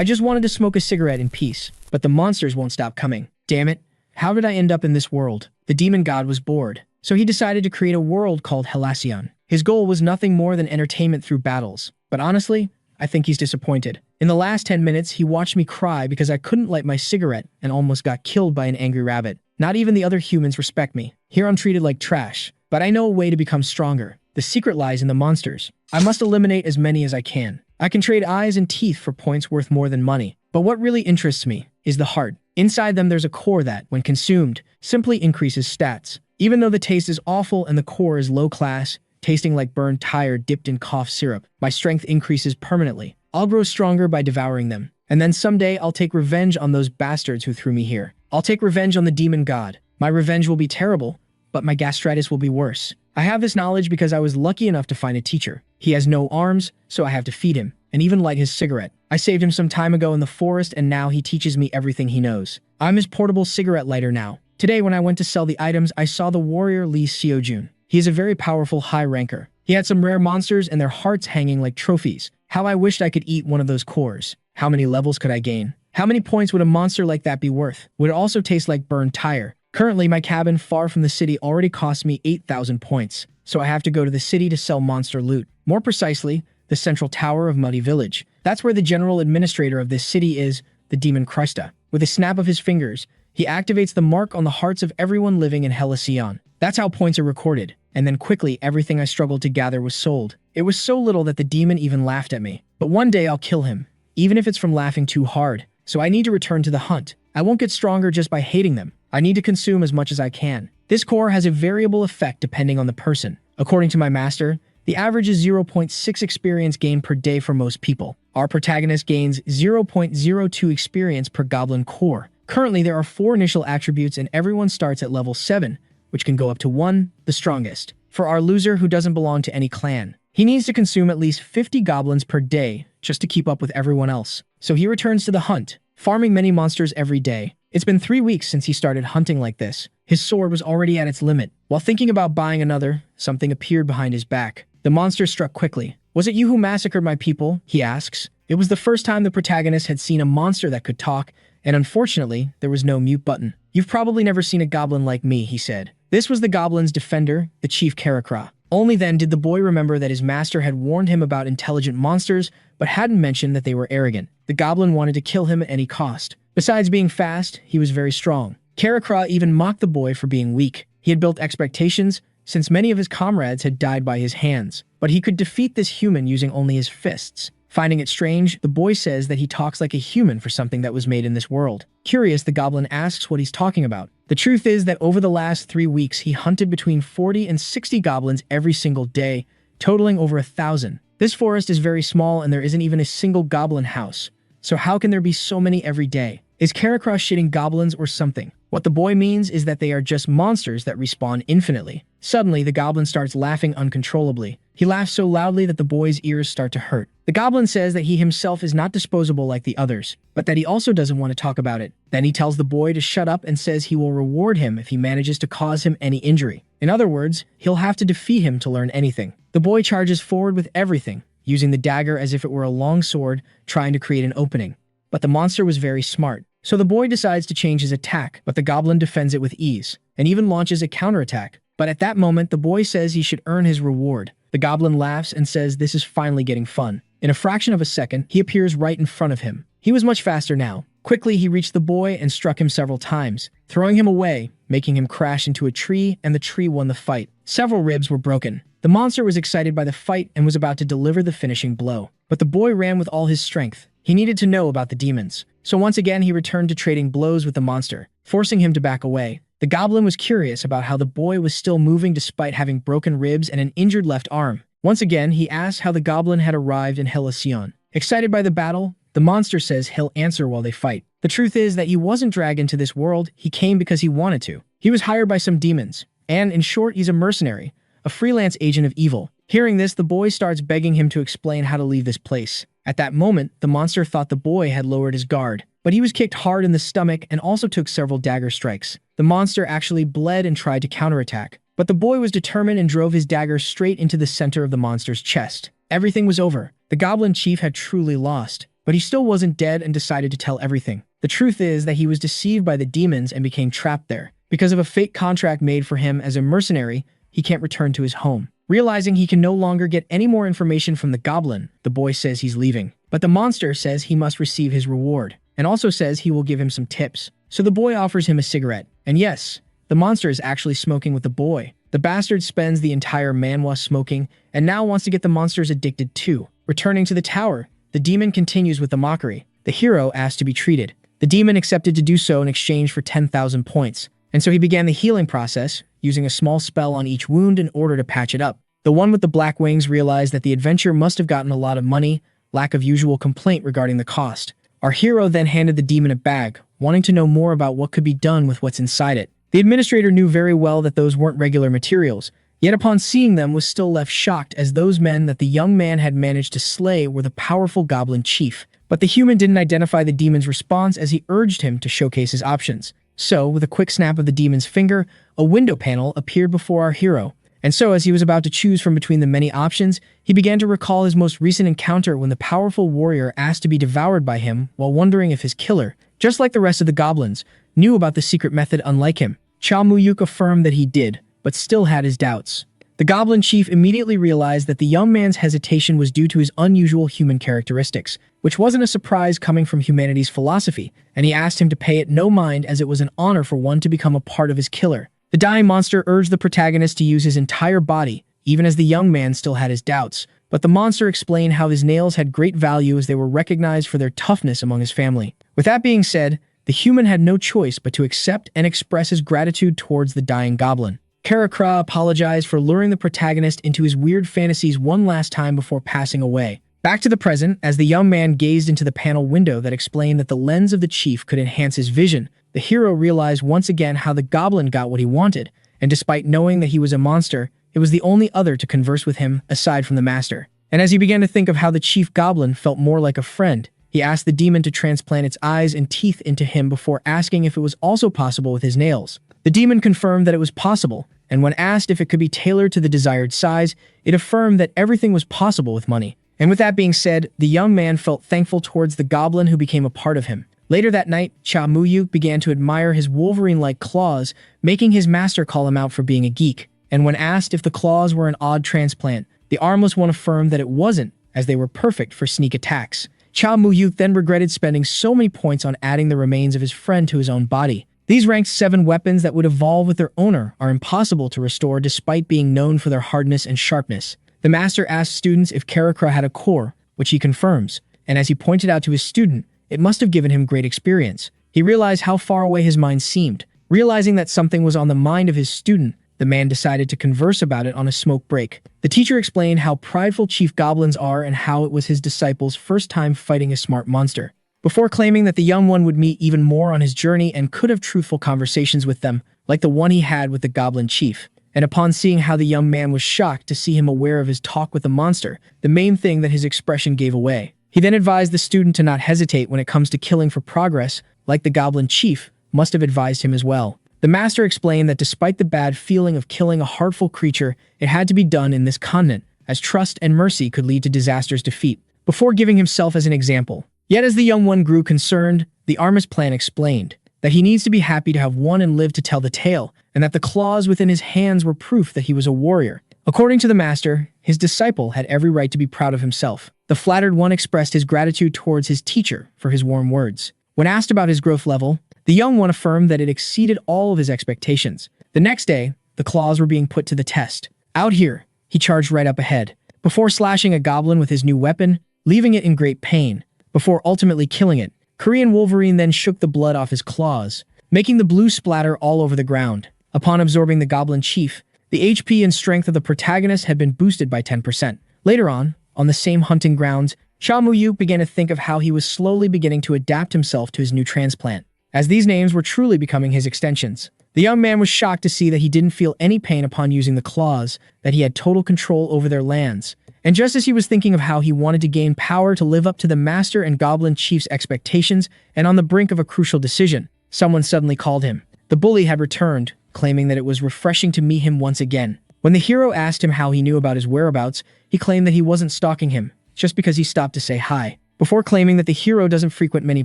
I just wanted to smoke a cigarette in peace, but the monsters won't stop coming. Damn it. How did I end up in this world? The demon god was bored, so he decided to create a world called Halcyon. His goal was nothing more than entertainment through battles. But honestly, I think he's disappointed. In the last 10 minutes, he watched me cry because I couldn't light my cigarette and almost got killed by an angry rabbit. Not even the other humans respect me. Here I'm treated like trash, but I know a way to become stronger. The secret lies in the monsters. I must eliminate as many as I can. I can trade eyes and teeth for points worth more than money. But what really interests me is the heart. Inside them there's a core that, when consumed, simply increases stats. Even though the taste is awful and the core is low class, tasting like burned tire dipped in cough syrup, my strength increases permanently. I'll grow stronger by devouring them. And then someday I'll take revenge on those bastards who threw me here. I'll take revenge on the demon god. My revenge will be terrible, but my gastritis will be worse. I have this knowledge because I was lucky enough to find a teacher. He has no arms, so I have to feed him, and even light his cigarette. I saved him some time ago in the forest, and now he teaches me everything he knows. I'm his portable cigarette lighter now. Today, when I went to sell the items, I saw the warrior Lee Seojun. He is a very powerful high ranker. He had some rare monsters and their hearts hanging like trophies. How I wished I could eat one of those cores. How many levels could I gain? How many points would a monster like that be worth? Would it also taste like burned tire? Currently, my cabin far from the city already costs me 8,000 points, so I have to go to the city to sell monster loot. More precisely, the central tower of Muddy Village. That's where the general administrator of this city is, the demon Krista. With a snap of his fingers, he activates the mark on the hearts of everyone living in Halcyon. That's how points are recorded. And then quickly, everything I struggled to gather was sold. It was so little that the demon even laughed at me. But one day I'll kill him, even if it's from laughing too hard. So I need to return to the hunt. I won't get stronger just by hating them. I need to consume as much as I can. This core has a variable effect depending on the person. According to my master, the average is 0.6 experience gain per day for most people. Our protagonist gains 0.02 experience per goblin core. Currently, there are 4 initial attributes and everyone starts at level 7, which can go up to 1, the strongest. For our loser who doesn't belong to any clan, he needs to consume at least 50 goblins per day just to keep up with everyone else. So he returns to the hunt, farming many monsters every day. It's been 3 weeks since he started hunting like this. His sword was already at its limit. While thinking about buying another, something appeared behind his back. The monster struck quickly. "Was it you who massacred my people?" he asks. It was the first time the protagonist had seen a monster that could talk, and unfortunately, there was no mute button. "You've probably never seen a goblin like me," he said. This was the goblin's defender, the chief Karakra. Only then did the boy remember that his master had warned him about intelligent monsters, but hadn't mentioned that they were arrogant. The goblin wanted to kill him at any cost. Besides being fast, he was very strong. Karakra even mocked the boy for being weak. He had built expectations, since many of his comrades had died by his hands. But he could defeat this human using only his fists. Finding it strange, the boy says that he talks like a human for something that was made in this world. Curious, the goblin asks what he's talking about. The truth is that over the last 3 weeks, he hunted between 40 and 60 goblins every single day, totaling over 1,000. This forest is very small and there isn't even a single goblin house. So how can there be so many every day? Is Karakra shitting goblins or something? What the boy means is that they are just monsters that respawn infinitely. Suddenly, the goblin starts laughing uncontrollably. He laughs so loudly that the boy's ears start to hurt. The goblin says that he himself is not disposable like the others, but that he also doesn't want to talk about it. Then he tells the boy to shut up and says he will reward him if he manages to cause him any injury. In other words, he'll have to defeat him to learn anything. The boy charges forward with everything, using the dagger as if it were a long sword, trying to create an opening. But the monster was very smart. So the boy decides to change his attack, but the goblin defends it with ease, and even launches a counterattack. But at that moment, the boy says he should earn his reward. The goblin laughs and says this is finally getting fun. In a fraction of a second, he appears right in front of him. He was much faster now. Quickly, he reached the boy and struck him several times, throwing him away, making him crash into a tree, and the tree won the fight. Several ribs were broken. The monster was excited by the fight and was about to deliver the finishing blow. But the boy ran with all his strength. He needed to know about the demons. So once again, he returned to trading blows with the monster, forcing him to back away. The goblin was curious about how the boy was still moving despite having broken ribs and an injured left arm. Once again, he asked how the goblin had arrived in Halcyon. Excited by the battle, the monster says he'll answer while they fight. The truth is that he wasn't dragged into this world, he came because he wanted to. He was hired by some demons, and in short, he's a mercenary, a freelance agent of evil. Hearing this, the boy starts begging him to explain how to leave this place. At that moment, the monster thought the boy had lowered his guard, but he was kicked hard in the stomach and also took several dagger strikes. The monster actually bled and tried to counterattack, but the boy was determined and drove his dagger straight into the center of the monster's chest. Everything was over. The goblin chief had truly lost. but he still wasn't dead and decided to tell everything. The truth is that he was deceived by the demons and became trapped there. Because of a fake contract made for him as a mercenary, he can't return to his home. Realizing he can no longer get any more information from the goblin, the boy says he's leaving. But the monster says he must receive his reward, and also says he will give him some tips. So the boy offers him a cigarette. And yes, the monster is actually smoking with the boy. The bastard spends the entire manhwa smoking, and now wants to get the monsters addicted too. Returning to the tower, the demon continues with the mockery. The hero asked to be treated. The demon accepted to do so in exchange for 10,000 points. And so he began the healing process, using a small spell on each wound in order to patch it up. The one with the black wings realized that the adventure must have gotten a lot of money, lack of usual complaint regarding the cost. Our hero then handed the demon a bag, wanting to know more about what could be done with what's inside it. The administrator knew very well that those weren't regular materials, yet upon seeing them was still left shocked, as those men that the young man had managed to slay were the powerful goblin chief. But the human didn't identify the demon's response as he urged him to showcase his options. So, with a quick snap of the demon's finger, a window panel appeared before our hero. And so, as he was about to choose from between the many options, he began to recall his most recent encounter when the powerful warrior asked to be devoured by him while wondering if his killer, just like the rest of the goblins, knew about the secret method unlike him. Cha Muyuk affirmed that he did, but still had his doubts. The goblin chief immediately realized that the young man's hesitation was due to his unusual human characteristics, which wasn't a surprise coming from humanity's philosophy, and he asked him to pay it no mind as it was an honor for one to become a part of his killer. The dying monster urged the protagonist to use his entire body, even as the young man still had his doubts, but the monster explained how his nails had great value as they were recognized for their toughness among his family. With that being said, the human had no choice but to accept and express his gratitude towards the dying goblin. Karakra apologized for luring the protagonist into his weird fantasies one last time before passing away. Back to the present, as the young man gazed into the panel window that explained that the lens of the chief could enhance his vision, the hero realized once again how the goblin got what he wanted, and despite knowing that he was a monster, it was the only other to converse with him aside from the master. And as he began to think of how the chief goblin felt more like a friend, he asked the demon to transplant its eyes and teeth into him before asking if it was also possible with his nails. The demon confirmed that it was possible, and when asked if it could be tailored to the desired size, it affirmed that everything was possible with money. And with that being said, the young man felt thankful towards the goblin who became a part of him. Later that night, Cha Muyuk began to admire his Wolverine-like claws, making his master call him out for being a geek. And when asked if the claws were an odd transplant, the armless one affirmed that it wasn't, as they were perfect for sneak attacks. Cha Muyuk then regretted spending so many points on adding the remains of his friend to his own body. These ranked 7 weapons that would evolve with their owner are impossible to restore despite being known for their hardness and sharpness. The master asked students if Karakra had a core, which he confirms, and as he pointed out to his student, it must have given him great experience. He realized how far away his mind seemed. Realizing that something was on the mind of his student, the man decided to converse about it on a smoke break. The teacher explained how prideful chief goblins are and how it was his disciple's first time fighting a smart monster. Before claiming that the young one would meet even more on his journey and could have truthful conversations with them, like the one he had with the goblin chief. And upon seeing how the young man was shocked to see him aware of his talk with the monster, the main thing that his expression gave away. He then advised the student to not hesitate when it comes to killing for progress, like the goblin chief must have advised him as well. The master explained that despite the bad feeling of killing a heartful creature, it had to be done in this continent, as trust and mercy could lead to disaster's defeat, before giving himself as an example. Yet as the young one grew concerned, the Armis plan explained that he needs to be happy to have won and live to tell the tale, and that the claws within his hands were proof that he was a warrior. According to the master, his disciple had every right to be proud of himself. The flattered one expressed his gratitude towards his teacher for his warm words. When asked about his growth level, the young one affirmed that it exceeded all of his expectations. The next day, the claws were being put to the test. Out here, he charged right up ahead, before slashing a goblin with his new weapon, leaving it in great pain, before ultimately killing it. Korean Wolverine then shook the blood off his claws, making the blue splatter all over the ground. Upon absorbing the goblin chief, the HP and strength of the protagonist had been boosted by 10%. Later on the same hunting grounds, Cha Muyuk began to think of how he was slowly beginning to adapt himself to his new transplant, as these names were truly becoming his extensions. The young man was shocked to see that he didn't feel any pain upon using the claws, that he had total control over their lands. And just as he was thinking of how he wanted to gain power to live up to the master and goblin chief's expectations, and on the brink of a crucial decision, someone suddenly called him. The bully had returned, claiming that it was refreshing to meet him once again. When the hero asked him how he knew about his whereabouts, he claimed that he wasn't stalking him, just because he stopped to say hi. before claiming that the hero doesn't frequent many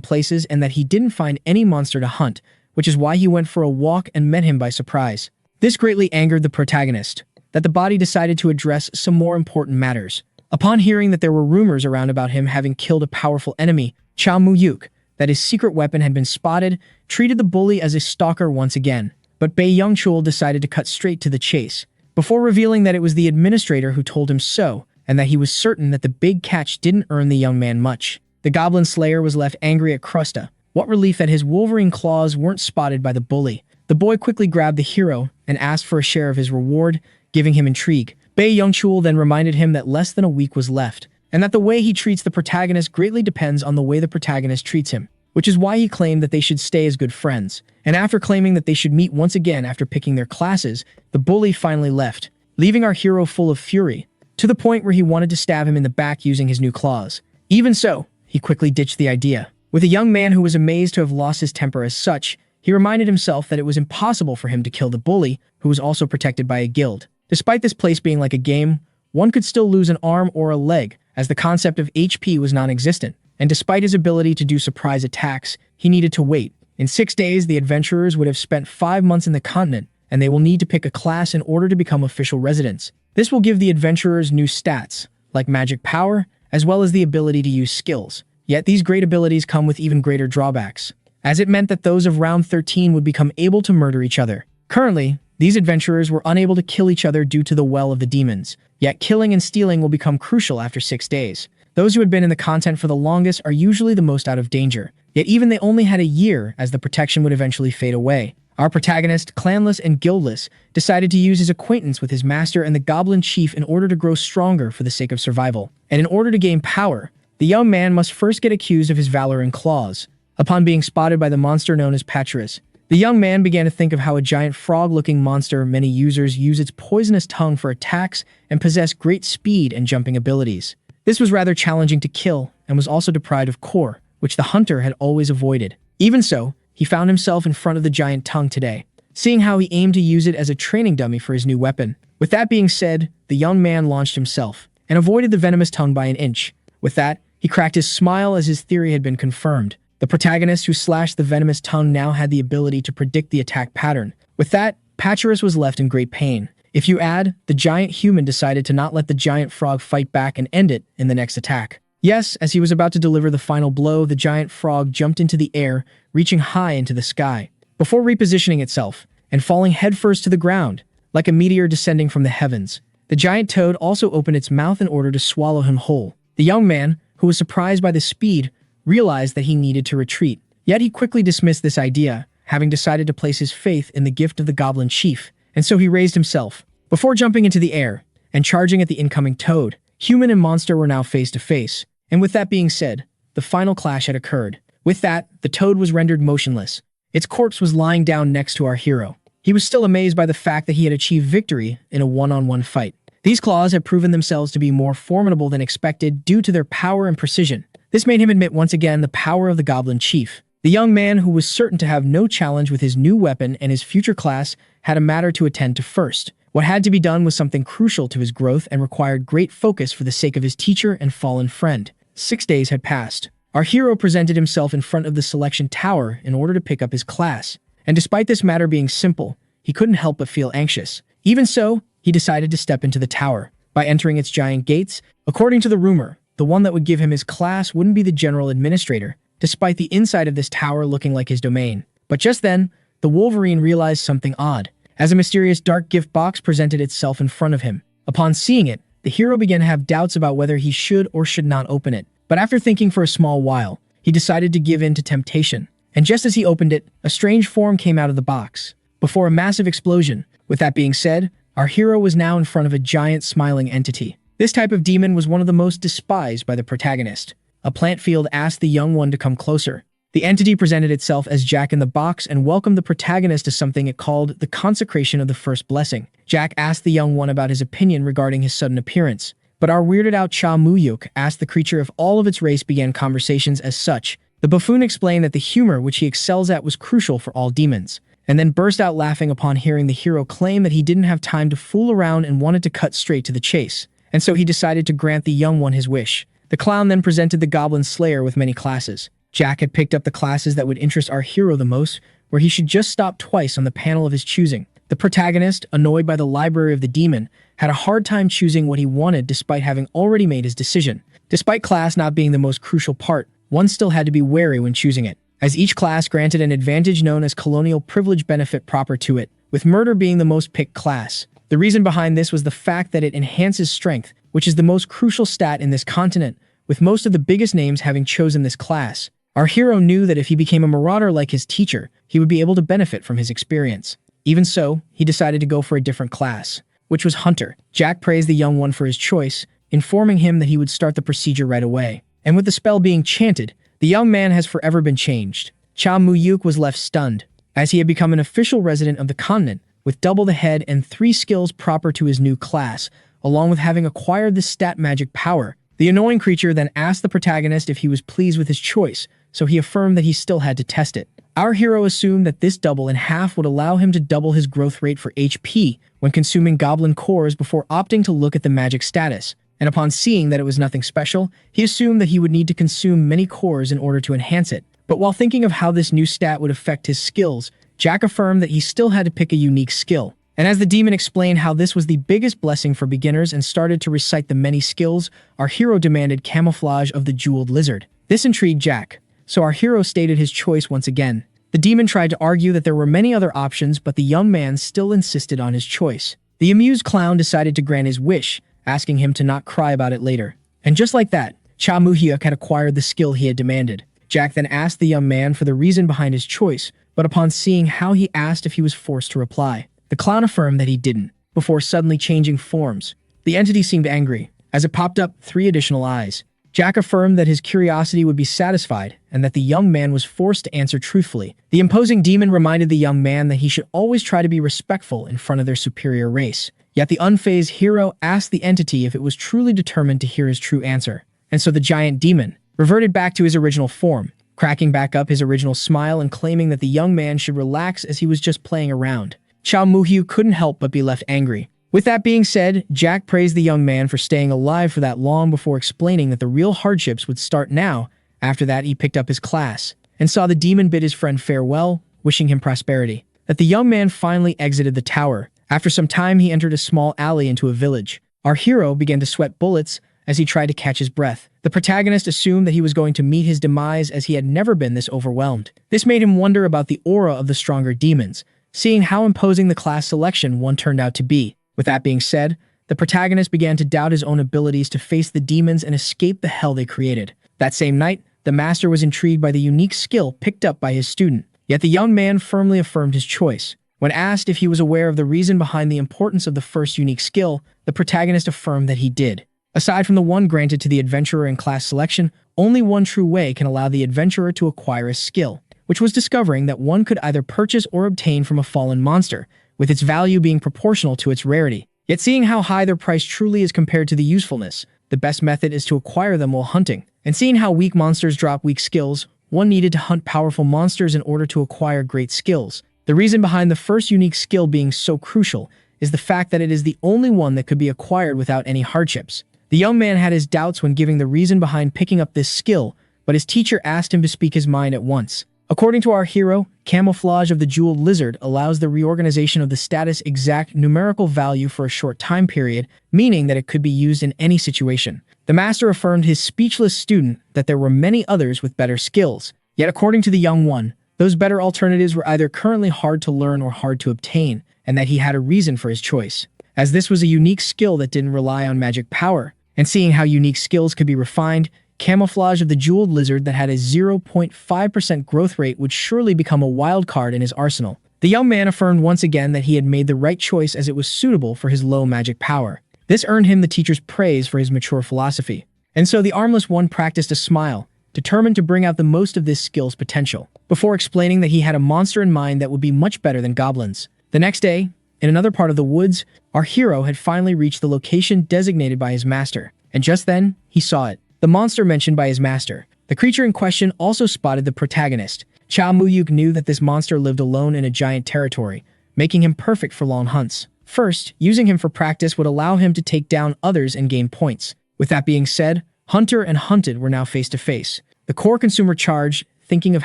places and that he didn't find any monster to hunt, which is why he went for a walk and met him by surprise. This greatly angered the protagonist, that the body decided to address some more important matters. Upon hearing that there were rumors around about him having killed a powerful enemy, Cha Mu-yuk, that his secret weapon had been spotted, treated the bully as a stalker once again. But Bae Young-chul decided to cut straight to the chase, before revealing that it was the administrator who told him so, and that he was certain that the big catch didn't earn the young man much. The Goblin Slayer was left angry at Krusta. What relief that his Wolverine claws weren't spotted by the bully. The boy quickly grabbed the hero and asked for a share of his reward, giving him intrigue. Bae Young-chul then reminded him that less than a week was left, and that the way he treats the protagonist greatly depends on the way the protagonist treats him, which is why he claimed that they should stay as good friends. And after claiming that they should meet once again after picking their classes, the bully finally left, leaving our hero full of fury, to the point where he wanted to stab him in the back using his new claws. Even so, he quickly ditched the idea. With a young man who was amazed to have lost his temper as such, he reminded himself that it was impossible for him to kill the bully, who was also protected by a guild. Despite this place being like a game, one could still lose an arm or a leg, as the concept of HP was non-existent. And despite his ability to do surprise attacks, he needed to wait. In 6 days, the adventurers would have spent 5 months in the continent, and they will need to pick a class in order to become official residents. This will give the adventurers new stats, like magic power, as well as the ability to use skills. Yet these great abilities come with even greater drawbacks, as it meant that those of round 13 would become able to murder each other. Currently, these adventurers were unable to kill each other due to the Well of the Demons, yet killing and stealing will become crucial after 6 days. Those who had been in the content for the longest are usually the most out of danger, yet even they only had a year as the protection would eventually fade away. Our protagonist, clanless and guildless, decided to use his acquaintance with his master and the Goblin Chief in order to grow stronger for the sake of survival. And in order to gain power, the young man must first get accused of his valor and claws. Upon being spotted by the monster known as Patcherus, the young man began to think of how a giant frog-looking monster many users use its poisonous tongue for attacks and possess great speed and jumping abilities. This was rather challenging to kill and was also deprived of core, which the hunter had always avoided. Even so, he found himself in front of the giant tongue today, seeing how he aimed to use it as a training dummy for his new weapon. With that being said, the young man launched himself and avoided the venomous tongue by an inch. With that, he cracked his smile as his theory had been confirmed. The protagonist who slashed the venomous tongue now had the ability to predict the attack pattern. With that, Patcherus was left in great pain. If you add, the giant human decided to not let the giant frog fight back and end it in the next attack. Yes, as he was about to deliver the final blow, the giant frog jumped into the air, reaching high into the sky, before repositioning itself and falling headfirst to the ground, like a meteor descending from the heavens. The giant toad also opened its mouth in order to swallow him whole. The young man, who was surprised by the speed, realized that he needed to retreat. Yet he quickly dismissed this idea, having decided to place his faith in the gift of the Goblin Chief, and so he raised himself, before jumping into the air and charging at the incoming toad. Human and monster were now face to face, and with that being said, the final clash had occurred. With that, the toad was rendered motionless. Its corpse was lying down next to our hero. He was still amazed by the fact that he had achieved victory in a one-on-one fight. These claws had proven themselves to be more formidable than expected due to their power and precision. This made him admit once again the power of the Goblin Chief. The young man, who was certain to have no challenge with his new weapon and his future class, had a matter to attend to first. What had to be done was something crucial to his growth and required great focus for the sake of his teacher and fallen friend. 6 days had passed. Our hero presented himself in front of the selection tower in order to pick up his class. And despite this matter being simple, he couldn't help but feel anxious. Even so, he decided to step into the tower. By entering its giant gates, according to the rumor, the one that would give him his class wouldn't be the general administrator, despite the inside of this tower looking like his domain. But just then, the Wolverine realized something odd, as a mysterious dark gift box presented itself in front of him. Upon seeing it, the hero began to have doubts about whether he should or should not open it. But after thinking for a small while, he decided to give in to temptation. And just as he opened it, a strange form came out of the box, before a massive explosion. With that being said, our hero was now in front of a giant smiling entity. This type of demon was one of the most despised by the protagonist. A plant field asked the young one to come closer. The entity presented itself as Jack in the Box and welcomed the protagonist to something it called the consecration of the first blessing. Jack asked the young one about his opinion regarding his sudden appearance, but our weirded out Cha Mu-yuk asked the creature if all of its race began conversations as such. The buffoon explained that the humor which he excels at was crucial for all demons, and then burst out laughing upon hearing the hero claim that he didn't have time to fool around and wanted to cut straight to the chase. And so he decided to grant the young one his wish. The clown then presented the Goblin Slayer with many classes. Jack had picked up the classes that would interest our hero the most, where he should just stop twice on the panel of his choosing. The protagonist, annoyed by the library of the demon, had a hard time choosing what he wanted despite having already made his decision. Despite class not being the most crucial part, one still had to be wary when choosing it, as each class granted an advantage known as colonial privilege benefit proper to it, with murder being the most picked class. The reason behind this was the fact that it enhances strength, which is the most crucial stat in this continent, with most of the biggest names having chosen this class. Our hero knew that if he became a marauder like his teacher, he would be able to benefit from his experience. Even so, he decided to go for a different class, which was Hunter. Jack praised the young one for his choice, informing him that he would start the procedure right away. And with the spell being chanted, the young man has forever been changed. Cha Muyuk was left stunned, as he had become an official resident of the continent, with double the head and 3 skills proper to his new class, along with having acquired the stat magic power. The annoying creature then asked the protagonist if he was pleased with his choice, so he affirmed that he still had to test it. Our hero assumed that this double in half would allow him to double his growth rate for HP when consuming goblin cores before opting to look at the magic status. And upon seeing that it was nothing special, he assumed that he would need to consume many cores in order to enhance it. But while thinking of how this new stat would affect his skills, Jack affirmed that he still had to pick a unique skill. And as the demon explained how this was the biggest blessing for beginners and started to recite the many skills, our hero demanded camouflage of the jeweled lizard. This intrigued Jack, so our hero stated his choice once again. The demon tried to argue that there were many other options, but the young man still insisted on his choice. The amused clown decided to grant his wish, asking him to not cry about it later. And just like that, Cha Muhyuk had acquired the skill he had demanded. Jack then asked the young man for the reason behind his choice, but upon seeing how he asked if he was forced to reply. The clown affirmed that he didn't, before suddenly changing forms. The entity seemed angry, as it popped up 3 additional eyes. Jack affirmed that his curiosity would be satisfied, and that the young man was forced to answer truthfully. The imposing demon reminded the young man that he should always try to be respectful in front of their superior race. Yet the unfazed hero asked the entity if it was truly determined to hear his true answer. And so the giant demon reverted back to his original form, cracking back up his original smile and claiming that the young man should relax as he was just playing around. Chao Muhyu couldn't help but be left angry. With that being said, Jack praised the young man for staying alive for that long before explaining that the real hardships would start now. After that, he picked up his class and saw the demon bid his friend farewell, wishing him prosperity. That the young man finally exited the tower. After some time, he entered a small alley into a village. Our hero began to sweat bullets as he tried to catch his breath. The protagonist assumed that he was going to meet his demise as he had never been this overwhelmed. This made him wonder about the aura of the stronger demons, seeing how imposing the class selection one turned out to be. With that being said, the protagonist began to doubt his own abilities to face the demons and escape the hell they created. That same night, the master was intrigued by the unique skill picked up by his student, yet the young man firmly affirmed his choice. When asked if he was aware of the reason behind the importance of the first unique skill, the protagonist affirmed that he did. Aside from the one granted to the adventurer in class selection, only one true way can allow the adventurer to acquire a skill, which was discovering that one could either purchase or obtain from a fallen monster, with its value being proportional to its rarity. Yet seeing how high their price truly is compared to the usefulness, the best method is to acquire them while hunting. And seeing how weak monsters drop weak skills, one needed to hunt powerful monsters in order to acquire great skills. The reason behind the first unique skill being so crucial is the fact that it is the only one that could be acquired without any hardships. The young man had his doubts when giving the reason behind picking up this skill, but his teacher asked him to speak his mind at once. According to our hero, camouflage of the jeweled lizard allows the reorganization of the status exact numerical value for a short time period, meaning that it could be used in any situation. The master affirmed his speechless student that there were many others with better skills. Yet according to the young one, those better alternatives were either currently hard to learn or hard to obtain, and that he had a reason for his choice. As this was a unique skill that didn't rely on magic power, and seeing how unique skills could be refined, camouflage of the jeweled lizard that had a 0.5% growth rate would surely become a wild card in his arsenal. The young man affirmed once again that he had made the right choice as it was suitable for his low magic power. This earned him the teacher's praise for his mature philosophy. And so the armless one practiced a smile, determined to bring out the most of this skill's potential, before explaining that he had a monster in mind that would be much better than goblins. The next day, in another part of the woods, our hero had finally reached the location designated by his master. And just then, he saw it. The monster mentioned by his master. The creature in question also spotted the protagonist. Cha Muyuk knew that this monster lived alone in a giant territory, making him perfect for long hunts. First, using him for practice would allow him to take down others and gain points. With that being said, Hunter and hunted were now face to face. The core consumer charged, thinking of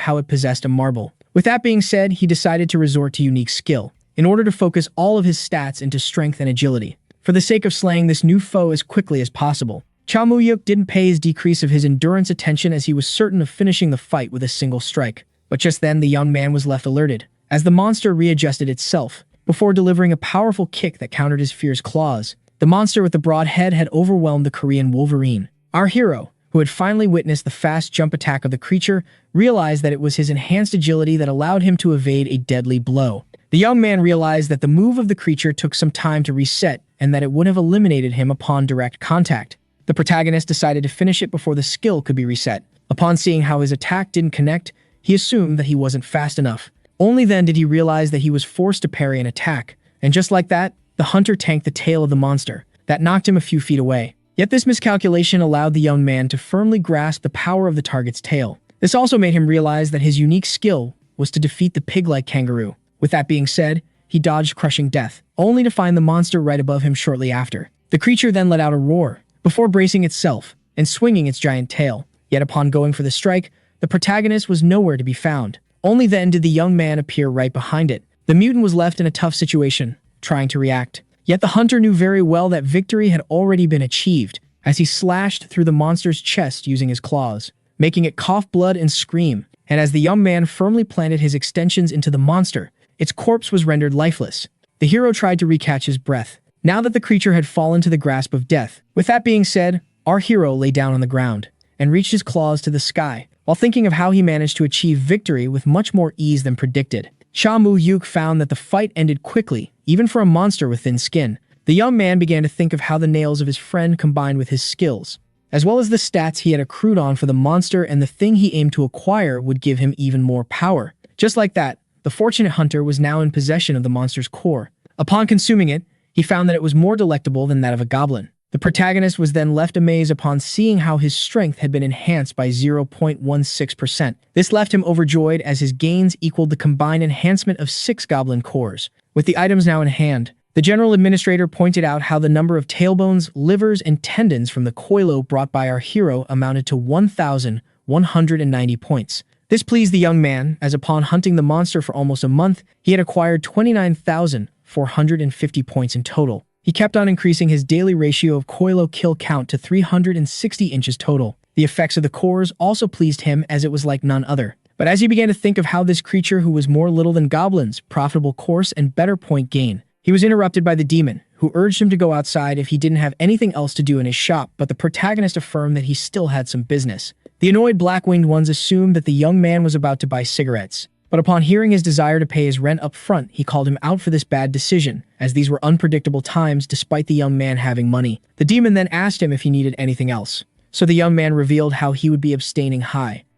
how it possessed a marble. With that being said, he decided to resort to unique skill, in order to focus all of his stats into strength and agility, for the sake of slaying this new foe as quickly as possible. Cha Mu-yuk didn't pay his decrease of his endurance attention as he was certain of finishing the fight with a single strike. But just then, the young man was left alerted, as the monster readjusted itself, before delivering a powerful kick that countered his fierce claws. The monster with the broad head had overwhelmed the Korean Wolverine. Our hero, who had finally witnessed the fast jump attack of the creature, realized that it was his enhanced agility that allowed him to evade a deadly blow. The young man realized that the move of the creature took some time to reset and that it would have eliminated him upon direct contact. The protagonist decided to finish it before the skill could be reset. Upon seeing how his attack didn't connect, he assumed that he wasn't fast enough. Only then did he realize that he was forced to parry an attack, and just like that, the hunter tanked the tail of the monster. That knocked him a few feet away. Yet this miscalculation allowed the young man to firmly grasp the power of the target's tail. This also made him realize that his unique skill was to defeat the pig-like kangaroo. With that being said, he dodged crushing death, only to find the monster right above him shortly after. The creature then let out a roar, before bracing itself and swinging its giant tail. Yet upon going for the strike, the protagonist was nowhere to be found. Only then did the young man appear right behind it. The mutant was left in a tough situation, trying to react. Yet the hunter knew very well that victory had already been achieved, as he slashed through the monster's chest using his claws, making it cough blood and scream. And as the young man firmly planted his extensions into the monster, its corpse was rendered lifeless. The hero tried to recatch his breath, now that the creature had fallen to the grasp of death. With that being said, our hero lay down on the ground and reached his claws to the sky, while thinking of how he managed to achieve victory with much more ease than predicted. Cha Mu-yuk found that the fight ended quickly, even for a monster with thin skin. The young man began to think of how the nails of his friend combined with his skills, as well as the stats he had accrued on for the monster, and the thing he aimed to acquire would give him even more power. Just like that, the fortunate hunter was now in possession of the monster's core. Upon consuming it, he found that it was more delectable than that of a goblin. The protagonist was then left amazed upon seeing how his strength had been enhanced by 0.16%. This left him overjoyed as his gains equaled the combined enhancement of 6 goblin cores. With the items now in hand, the general administrator pointed out how the number of tailbones, livers, and tendons from the koilo brought by our hero amounted to 1,190 points. This pleased the young man, as upon hunting the monster for almost a month, he had acquired 29,450 points in total. He kept on increasing his daily ratio of koilo kill count to 360 inches total. The effects of the cores also pleased him, as it was like none other. But as he began to think of how this creature, who was more little than goblins, profitable course and better point gain, he was interrupted by the demon, who urged him to go outside if he didn't have anything else to do in his shop, but the protagonist affirmed that he still had some business. The annoyed black-winged ones assumed that the young man was about to buy cigarettes, but upon hearing his desire to pay his rent up front, he called him out for this bad decision, as these were unpredictable times despite the young man having money. The demon then asked him if he needed anything else, so the young man revealed how he would be abstaining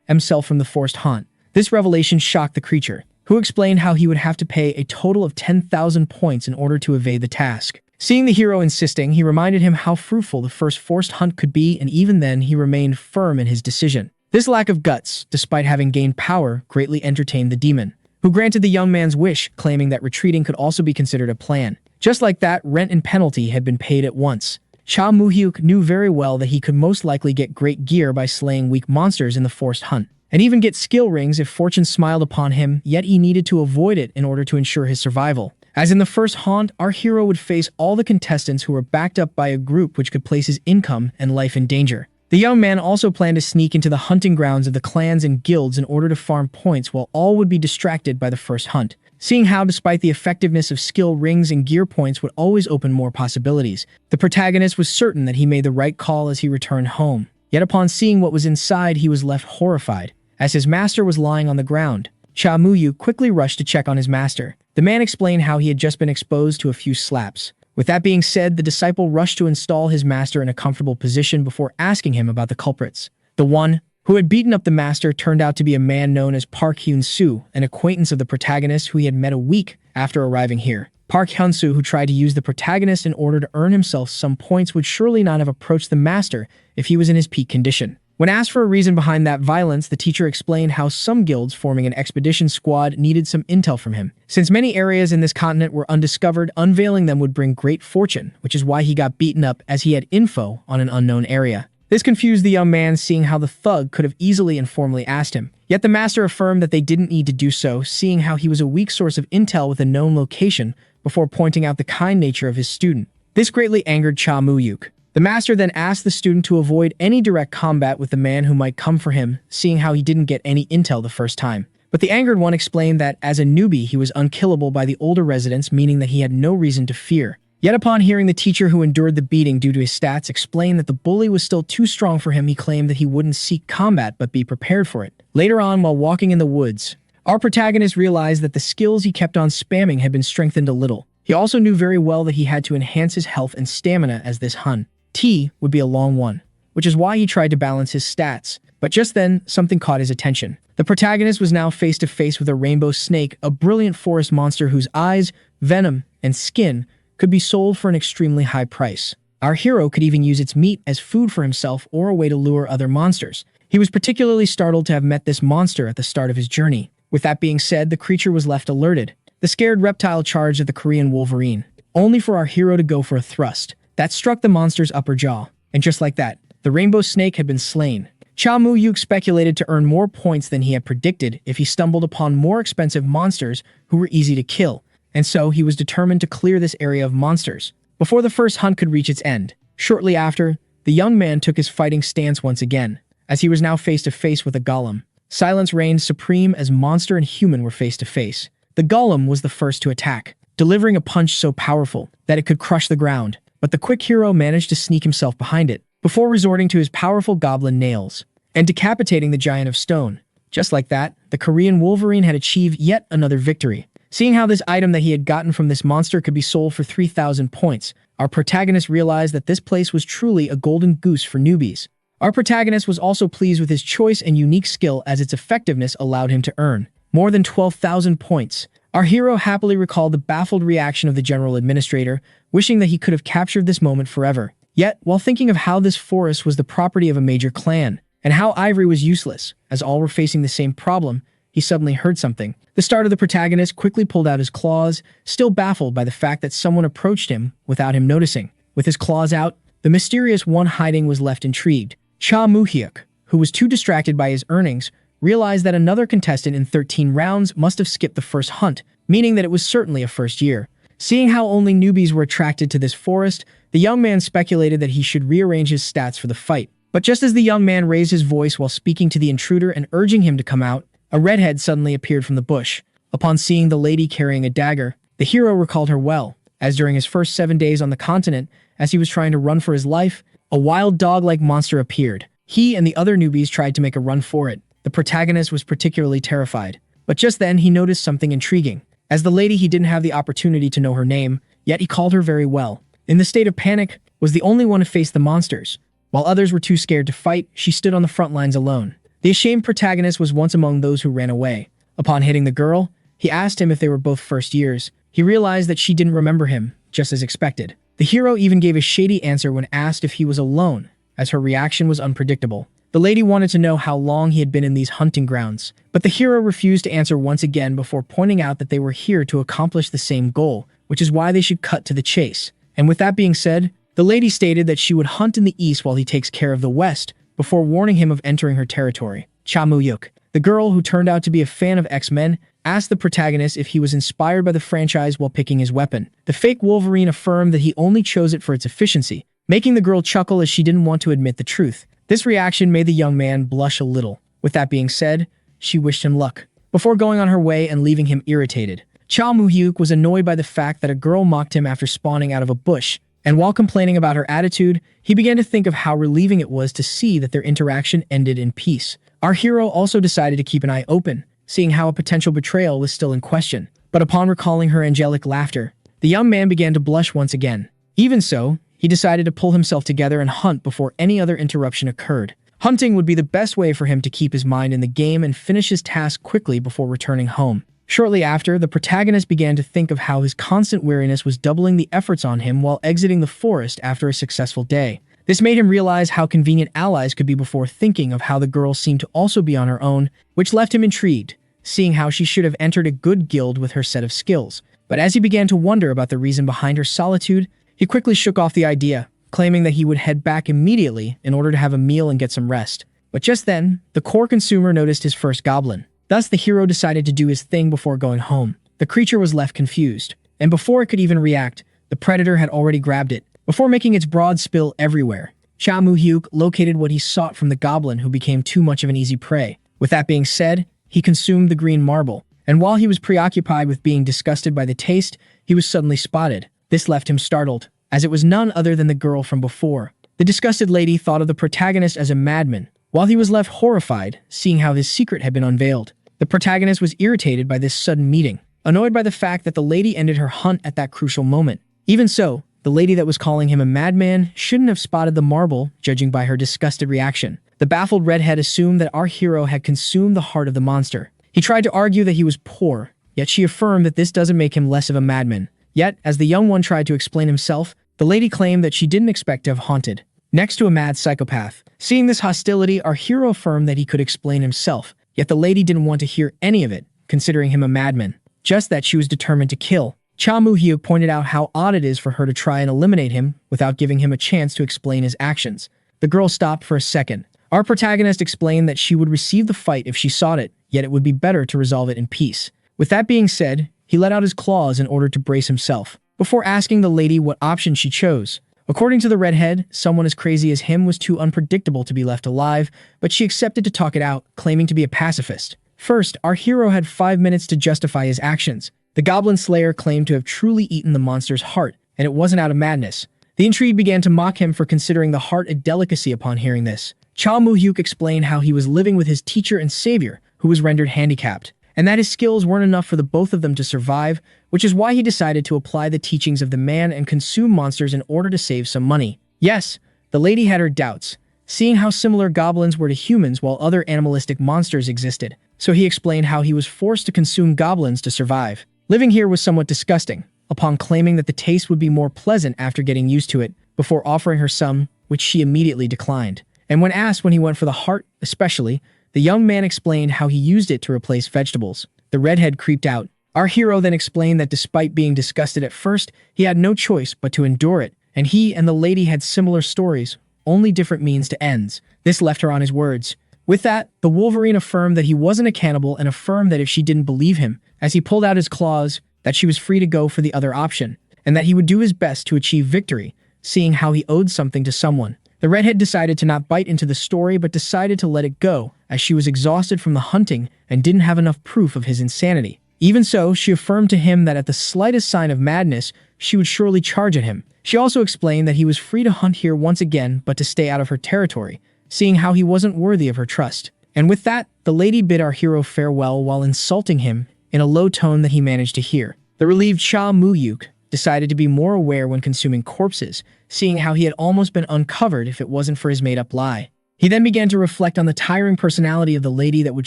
himself from the forced haunt. This revelation shocked the creature, who explained how he would have to pay a total of 10,000 points in order to evade the task. Seeing the hero insisting, he reminded him how fruitful the first forced hunt could be, and even then he remained firm in his decision. This lack of guts, despite having gained power, greatly entertained the demon, who granted the young man's wish, claiming that retreating could also be considered a plan. Just like that, rent and penalty had been paid at once. Cha Mu-hyuk knew very well that he could most likely get great gear by slaying weak monsters in the forced hunt, and even get skill rings if fortune smiled upon him, yet he needed to avoid it in order to ensure his survival. As in the first haunt, our hero would face all the contestants who were backed up by a group which could place his income and life in danger. The young man also planned to sneak into the hunting grounds of the clans and guilds in order to farm points while all would be distracted by the first hunt. Seeing how, despite the effectiveness of skill rings and gear points would always open more possibilities, the protagonist was certain that he made the right call as he returned home. Yet upon seeing what was inside, he was left horrified. As his master was lying on the ground, Cha Mu-yuk quickly rushed to check on his master. The man explained how he had just been exposed to a few slaps. With that being said, the disciple rushed to install his master in a comfortable position before asking him about the culprits. The one who had beaten up the master turned out to be a man known as Park Hyun-soo, an acquaintance of the protagonist who he had met a week after arriving here. Park Hyun-soo, who tried to use the protagonist in order to earn himself some points, would surely not have approached the master if he was in his peak condition. When asked for a reason behind that violence, the teacher explained how some guilds forming an expedition squad needed some intel from him. Since many areas in this continent were undiscovered, unveiling them would bring great fortune, which is why he got beaten up, as he had info on an unknown area. This confused the young man, seeing how the thug could have easily and formally asked him. Yet the master affirmed that they didn't need to do so, seeing how he was a weak source of intel with a known location, before pointing out the kind nature of his student. This greatly angered Cha Mu-yuk. The master then asked the student to avoid any direct combat with the man who might come for him, seeing how he didn't get any intel the first time. But the angered one explained that as a newbie he was unkillable by the older residents, meaning that he had no reason to fear. Yet upon hearing the teacher who endured the beating due to his stats explain that the bully was still too strong for him, he claimed that he wouldn't seek combat but be prepared for it. Later on, while walking in the woods, our protagonist realized that the skills he kept on spamming had been strengthened a little. He also knew very well that he had to enhance his health and stamina, as this Hun T would be a long one, which is why he tried to balance his stats. But just then, something caught his attention. The protagonist was now face to face with a rainbow snake, a brilliant forest monster whose eyes, venom, and skin could be sold for an extremely high price. Our hero could even use its meat as food for himself or a way to lure other monsters. He was particularly startled to have met this monster at the start of his journey. With that being said, the creature was left alerted. The scared reptile charged at the Korean Wolverine, only for our hero to go for a thrust that struck the monster's upper jaw. And just like that, the rainbow snake had been slain. Cha Mu-yuk speculated to earn more points than he had predicted if he stumbled upon more expensive monsters who were easy to kill, and so he was determined to clear this area of monsters before the first hunt could reach its end. Shortly after, the young man took his fighting stance once again, as he was now face to face with a golem. Silence reigned supreme as monster and human were face to face. The golem was the first to attack, delivering a punch so powerful that it could crush the ground, but the quick hero managed to sneak himself behind it, before resorting to his powerful goblin nails and decapitating the giant of stone. Just like that, the Korean Wolverine had achieved yet another victory. Seeing how this item that he had gotten from this monster could be sold for 3,000 points, our protagonist realized that this place was truly a golden goose for newbies. Our protagonist was also pleased with his choice and unique skill, as its effectiveness allowed him to earn more than 12,000 points. Our hero happily recalled the baffled reaction of the general administrator, wishing that he could have captured this moment forever. Yet, while thinking of how this forest was the property of a major clan, and how ivory was useless, as all were facing the same problem, he suddenly heard something. The starter, the protagonist, quickly pulled out his claws, still baffled by the fact that someone approached him without him noticing. With his claws out, the mysterious one hiding was left intrigued. Cha Mu-hyuk, who was too distracted by his earnings, realized that another contestant in 13 rounds must have skipped the first hunt, meaning that it was certainly a first year. Seeing how only newbies were attracted to this forest, the young man speculated that he should rearrange his stats for the fight. But just as the young man raised his voice while speaking to the intruder and urging him to come out, a redhead suddenly appeared from the bush. Upon seeing the lady carrying a dagger, the hero recalled her well, as during his first 7 days on the continent, as he was trying to run for his life, a wild dog-like monster appeared. He and the other newbies tried to make a run for it. The protagonist was particularly terrified. But just then, he noticed something intriguing. As the lady, he didn't have the opportunity to know her name, yet he called her very well. In the state of panic, was the only one to face the monsters. While others were too scared to fight, she stood on the front lines alone. The ashamed protagonist was once among those who ran away. Upon hitting the girl, he asked him if they were both first years. He realized that she didn't remember him, just as expected. The hero even gave a shady answer when asked if he was alone, as her reaction was unpredictable. The lady wanted to know how long he had been in these hunting grounds, but the hero refused to answer once again before pointing out that they were here to accomplish the same goal, which is why they should cut to the chase. And with that being said, the lady stated that she would hunt in the east while he takes care of the west, before warning him of entering her territory. Cha Mu-yuk, the girl who turned out to be a fan of X-Men, asked the protagonist if he was inspired by the franchise while picking his weapon. The fake Wolverine affirmed that he only chose it for its efficiency, making the girl chuckle as she didn't want to admit the truth. This reaction made the young man blush a little. With that being said, she wished him luck, before going on her way and leaving him irritated. Cha Mu-hyuk was annoyed by the fact that a girl mocked him after spawning out of a bush, and while complaining about her attitude, he began to think of how relieving it was to see that their interaction ended in peace. Our hero also decided to keep an eye open, seeing how a potential betrayal was still in question. But upon recalling her angelic laughter, the young man began to blush once again. Even so, he decided to pull himself together and hunt before any other interruption occurred. Hunting would be the best way for him to keep his mind in the game and finish his task quickly before returning home. Shortly after, the protagonist began to think of how his constant weariness was doubling the efforts on him while exiting the forest after a successful day. This made him realize how convenient allies could be before thinking of how the girl seemed to also be on her own, which left him intrigued, seeing how she should have entered a good guild with her set of skills. But as he began to wonder about the reason behind her solitude, he quickly shook off the idea, claiming that he would head back immediately in order to have a meal and get some rest. But just then, the core consumer noticed his first goblin. Thus, the hero decided to do his thing before going home. The creature was left confused, and before it could even react, the predator had already grabbed it, before making its broad spill everywhere. Cha Moo-hyuk located what he sought from the goblin, who became too much of an easy prey. With that being said, he consumed the green marble, and while he was preoccupied with being disgusted by the taste, he was suddenly spotted. This left him startled, as it was none other than the girl from before. The disgusted lady thought of the protagonist as a madman, while he was left horrified, seeing how his secret had been unveiled. The protagonist was irritated by this sudden meeting, annoyed by the fact that the lady ended her hunt at that crucial moment. Even so, the lady that was calling him a madman shouldn't have spotted the marble, judging by her disgusted reaction. The baffled redhead assumed that our hero had consumed the heart of the monster. He tried to argue that he was poor, yet she affirmed that this doesn't make him less of a madman. Yet, as the young one tried to explain himself, the lady claimed that she didn't expect to have haunted next to a mad psychopath. Seeing this hostility, our hero affirmed that he could explain himself, yet the lady didn't want to hear any of it, considering him a madman. Just that she was determined to kill. Cha Moo-hyuk pointed out how odd it is for her to try and eliminate him without giving him a chance to explain his actions. The girl stopped for a second. Our protagonist explained that she would receive the fight if she sought it, yet it would be better to resolve it in peace. With that being said, he let out his claws in order to brace himself, before asking the lady what option she chose. According to the redhead, someone as crazy as him was too unpredictable to be left alive, but she accepted to talk it out, claiming to be a pacifist. First, our hero had 5 minutes to justify his actions. The Goblin Slayer claimed to have truly eaten the monster's heart, and it wasn't out of madness. The intrigue began to mock him for considering the heart a delicacy upon hearing this. Cha Moo-hyuk explained how he was living with his teacher and savior, who was rendered handicapped, and that his skills weren't enough for the both of them to survive, which is why he decided to apply the teachings of the man and consume monsters in order to save some money. Yes, the lady had her doubts, seeing how similar goblins were to humans while other animalistic monsters existed, so he explained how he was forced to consume goblins to survive. Living here was somewhat disgusting, upon claiming that the taste would be more pleasant after getting used to it, before offering her some, which she immediately declined. And when asked when he went for the heart, especially, the young man explained how he used it to replace vegetables. The redhead creeped out. Our hero then explained that despite being disgusted at first, he had no choice but to endure it, and he and the lady had similar stories, only different means to ends. This left her on his words. With that, the Wolverine affirmed that he wasn't a cannibal and affirmed that if she didn't believe him, as he pulled out his claws, that she was free to go for the other option, and that he would do his best to achieve victory, seeing how he owed something to someone. The redhead decided to not bite into the story but decided to let it go, as she was exhausted from the hunting and didn't have enough proof of his insanity. Even so, she affirmed to him that at the slightest sign of madness, she would surely charge at him. She also explained that he was free to hunt here once again but to stay out of her territory, seeing how he wasn't worthy of her trust. And with that, the lady bid our hero farewell while insulting him in a low tone that he managed to hear. The relieved Cha Moo-hyuk decided to be more aware when consuming corpses, seeing how he had almost been uncovered if it wasn't for his made-up lie. He then began to reflect on the tiring personality of the lady that would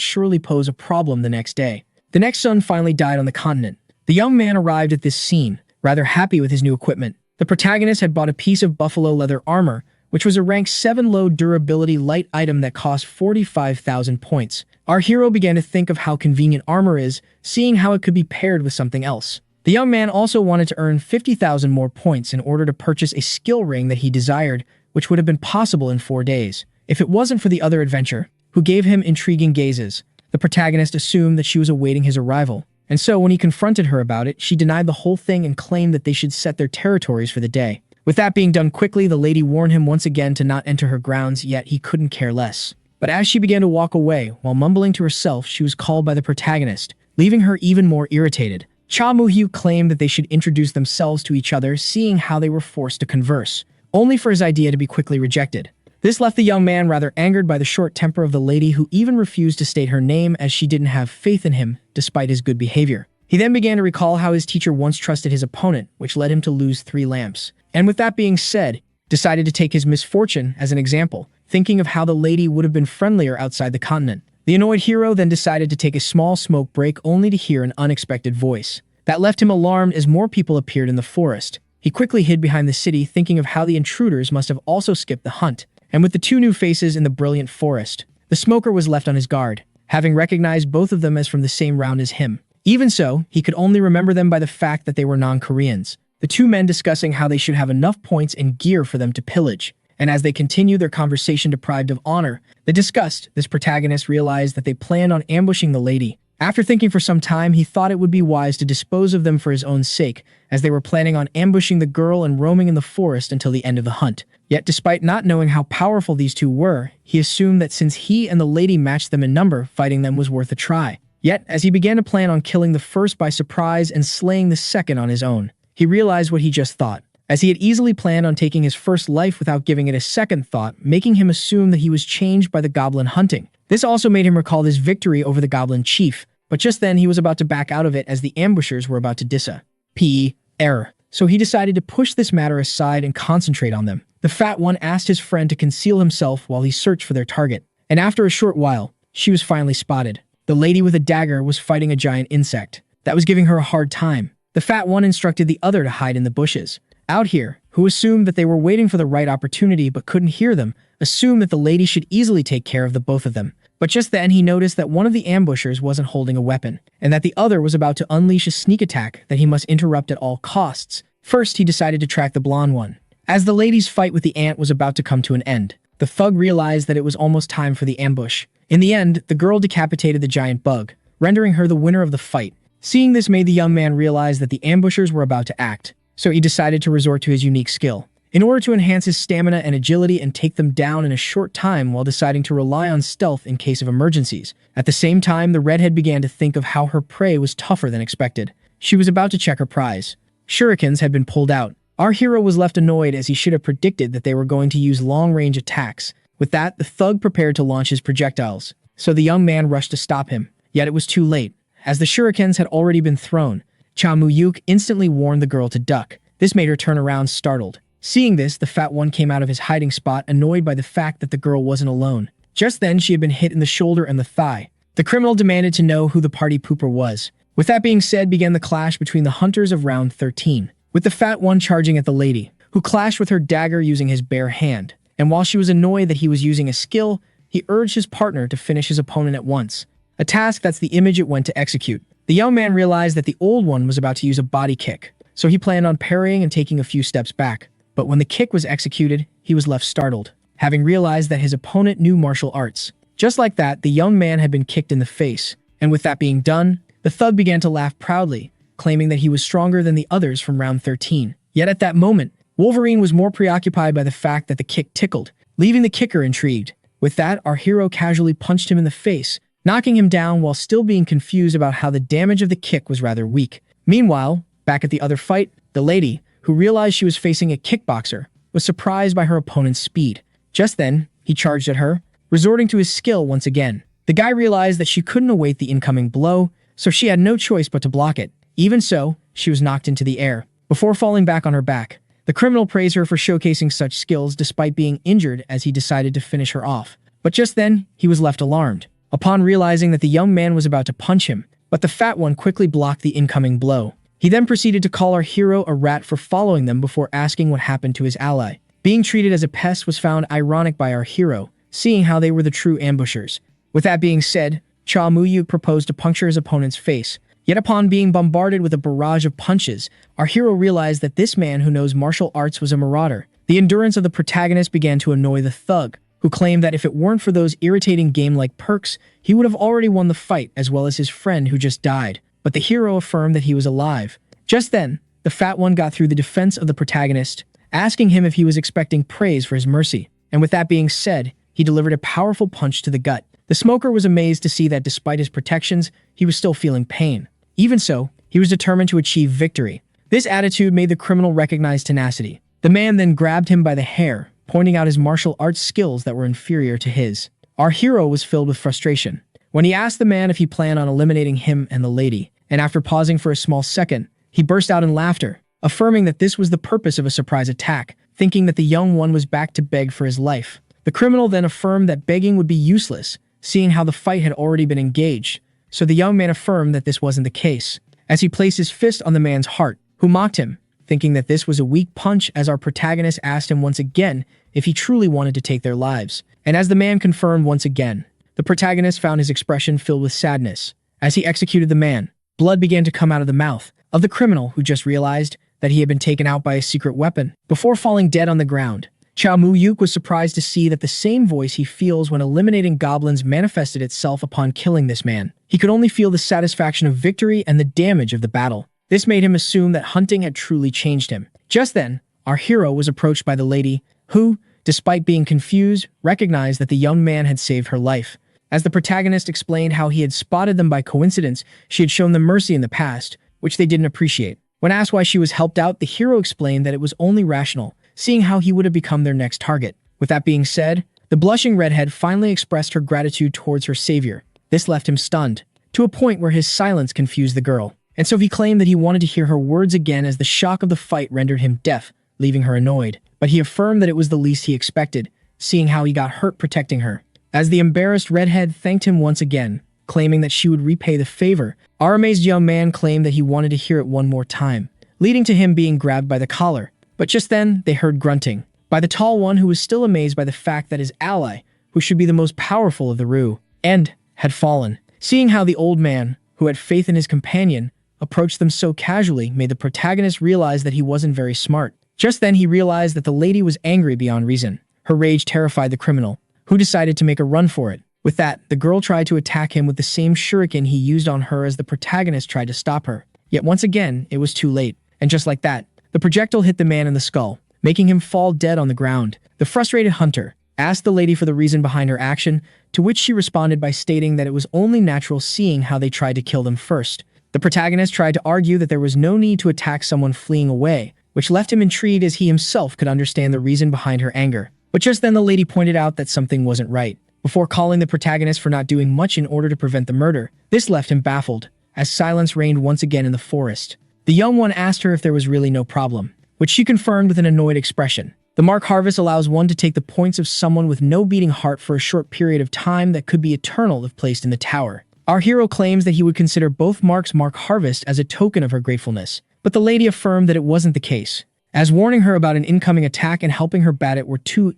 surely pose a problem the next day. The next sun finally died on the continent. The young man arrived at this scene, rather happy with his new equipment. The protagonist had bought a piece of buffalo leather armor, which was a rank 7 low durability light item that cost 45,000 points. Our hero began to think of how convenient armor is, seeing how it could be paired with something else. The young man also wanted to earn 50,000 more points in order to purchase a skill ring that he desired, which would have been possible in 4 days, if it wasn't for the other adventurer, who gave him intriguing gazes. The protagonist assumed that she was awaiting his arrival, and so when he confronted her about it, she denied the whole thing and claimed that they should set their territories for the day. With that being done quickly, the lady warned him once again to not enter her grounds, yet he couldn't care less. But as she began to walk away, while mumbling to herself, she was called by the protagonist, leaving her even more irritated. Cha Moo-hyuk claimed that they should introduce themselves to each other, seeing how they were forced to converse, only for his idea to be quickly rejected. This left the young man rather angered by the short temper of the lady, who even refused to state her name as she didn't have faith in him, despite his good behavior. He then began to recall how his teacher once trusted his opponent, which led him to lose 3 lamps. And with that being said, decided to take his misfortune as an example, thinking of how the lady would have been friendlier outside the continent. The annoyed hero then decided to take a small smoke break only to hear an unexpected voice. That left him alarmed as more people appeared in the forest. He quickly hid behind the city, thinking of how the intruders must have also skipped the hunt. And with the 2 new faces in the brilliant forest, the smoker was left on his guard, having recognized both of them as from the same round as him. Even so, he could only remember them by the fact that they were non-Koreans. the two men discussing how they should have enough points and gear for them to pillage. And as they continue their conversation deprived of honor, the disgust, this protagonist realized that they planned on ambushing the lady. After thinking for some time, he thought it would be wise to dispose of them for his own sake, as they were planning on ambushing the girl and roaming in the forest until the end of the hunt. Yet despite not knowing how powerful these two were, he assumed that since he and the lady matched them in number, fighting them was worth a try. Yet, as he began to plan on killing the first by surprise and slaying the second on his own, he realized what he just thought, as he had easily planned on taking his first life without giving it a second thought, making him assume that he was changed by the goblin hunting. This also made him recall his victory over the goblin chief, but just then he was about to back out of it as the ambushers were about to error. So he decided to push this matter aside and concentrate on them. The fat one asked his friend to conceal himself while he searched for their target, and after a short while, she was finally spotted. The lady with a dagger was fighting a giant insect that was giving her a hard time. The fat one instructed the other to hide in the bushes. Out here, who assumed that they were waiting for the right opportunity but couldn't hear them, assumed that the lady should easily take care of the both of them. But just then he noticed that one of the ambushers wasn't holding a weapon, and that the other was about to unleash a sneak attack that he must interrupt at all costs. First, he decided to track the blonde one. As the lady's fight with the ant was about to come to an end, the thug realized that it was almost time for the ambush. In the end, the girl decapitated the giant bug, rendering her the winner of the fight. Seeing this made the young man realize that the ambushers were about to act, so he decided to resort to his unique skill, in order to enhance his stamina and agility and take them down in a short time while deciding to rely on stealth in case of emergencies. At the same time, the redhead began to think of how her prey was tougher than expected. She was about to check her prize. Shurikens had been pulled out. Our hero was left annoyed as he should have predicted that they were going to use long-range attacks. With that, the thug prepared to launch his projectiles, so the young man rushed to stop him. Yet it was too late. As the shurikens had already been thrown, Cha Muyuk instantly warned the girl to duck. This made her turn around startled. Seeing this, the fat one came out of his hiding spot, annoyed by the fact that the girl wasn't alone. Just then, she had been hit in the shoulder and the thigh. The criminal demanded to know who the party pooper was. With that being said, began the clash between the hunters of round 13, with the fat one charging at the lady, who clashed with her dagger using his bare hand. And while she was annoyed that he was using a skill, he urged his partner to finish his opponent at once, a task that's the image it went to execute. The young man realized that the old one was about to use a body kick, so he planned on parrying and taking a few steps back. But when the kick was executed, he was left startled, having realized that his opponent knew martial arts. Just like that, the young man had been kicked in the face, and with that being done, the thug began to laugh proudly, claiming that he was stronger than the others from round 13. Yet at that moment, Wolverine was more preoccupied by the fact that the kick tickled, leaving the kicker intrigued. With that, our hero casually punched him in the face, knocking him down while still being confused about how the damage of the kick was rather weak. Meanwhile, back at the other fight, the lady, who realized she was facing a kickboxer, was surprised by her opponent's speed. Just then, he charged at her, resorting to his skill once again. The guy realized that she couldn't await the incoming blow, so she had no choice but to block it. Even so, she was knocked into the air, before falling back on her back. The criminal praised her for showcasing such skills despite being injured as he decided to finish her off. But just then, he was left alarmed, upon realizing that the young man was about to punch him, but the fat one quickly blocked the incoming blow. He then proceeded to call our hero a rat for following them before asking what happened to his ally. Being treated as a pest was found ironic by our hero, seeing how they were the true ambushers. With that being said, Cha Muyuk proposed to puncture his opponent's face. Yet upon being bombarded with a barrage of punches, our hero realized that this man who knows martial arts was a marauder. The endurance of the protagonist began to annoy the thug, who claimed that if it weren't for those irritating game-like perks, he would have already won the fight as well as his friend who just died. But the hero affirmed that he was alive. Just then, the fat one got through the defense of the protagonist, asking him if he was expecting praise for his mercy. And with that being said, he delivered a powerful punch to the gut. The smoker was amazed to see that despite his protections, he was still feeling pain. Even so, he was determined to achieve victory. This attitude made the criminal recognize tenacity. The man then grabbed him by the hair, pointing out his martial arts skills that were inferior to his. Our hero was filled with frustration when he asked the man if he planned on eliminating him and the lady, and after pausing for a small second, he burst out in laughter, affirming that this was the purpose of a surprise attack, thinking that the young one was back to beg for his life. The criminal then affirmed that begging would be useless, seeing how the fight had already been engaged, so the young man affirmed that this wasn't the case, as he placed his fist on the man's heart, who mocked him, thinking that this was a weak punch as our protagonist asked him once again if he truly wanted to take their lives. And as the man confirmed once again, the protagonist found his expression filled with sadness. As he executed the man, blood began to come out of the mouth of the criminal, who just realized that he had been taken out by a secret weapon. Before falling dead on the ground, Chow Mu-yuk was surprised to see that the same voice he feels when eliminating goblins manifested itself upon killing this man. He could only feel the satisfaction of victory and the damage of the battle. This made him assume that hunting had truly changed him. Just then, our hero was approached by the lady, who, despite being confused, recognized that the young man had saved her life. As the protagonist explained how he had spotted them by coincidence, she had shown them mercy in the past, which they didn't appreciate. When asked why she was helped out, the hero explained that it was only rational, seeing how he would have become their next target. With that being said, the blushing redhead finally expressed her gratitude towards her savior. This left him stunned, to a point where his silence confused the girl. And so he claimed that he wanted to hear her words again as the shock of the fight rendered him deaf, leaving her annoyed. But he affirmed that it was the least he expected, seeing how he got hurt protecting her. As the embarrassed redhead thanked him once again, claiming that she would repay the favor, our amazed young man claimed that he wanted to hear it one more time, leading to him being grabbed by the collar. But just then, they heard grunting by the tall one, who was still amazed by the fact that his ally, who should be the most powerful of the Ru, had fallen. Seeing how the old man, who had faith in his companion, approached them so casually made the protagonist realize that he wasn't very smart. Just then he realized that the lady was angry beyond reason. Her rage terrified the criminal, who decided to make a run for it. With that, the girl tried to attack him with the same shuriken he used on her as the protagonist tried to stop her. Yet once again, it was too late. And just like that, the projectile hit the man in the skull, making him fall dead on the ground. The frustrated hunter asked the lady for the reason behind her action, to which she responded by stating that it was only natural seeing how they tried to kill them first. The protagonist tried to argue that there was no need to attack someone fleeing away, which left him intrigued as he himself could understand the reason behind her anger. But just then the lady pointed out that something wasn't right. Before calling the protagonist for not doing much in order to prevent the murder, this left him baffled, as silence reigned once again in the forest. The young one asked her if there was really no problem, which she confirmed with an annoyed expression. The mark harvest allows one to take the points of someone with no beating heart for a short period of time that could be eternal if placed in the tower. Our hero claims that he would consider both marks mark harvest as a token of her gratefulness, but the lady affirmed that it wasn't the case, as warning her about an incoming attack and helping her bat it were two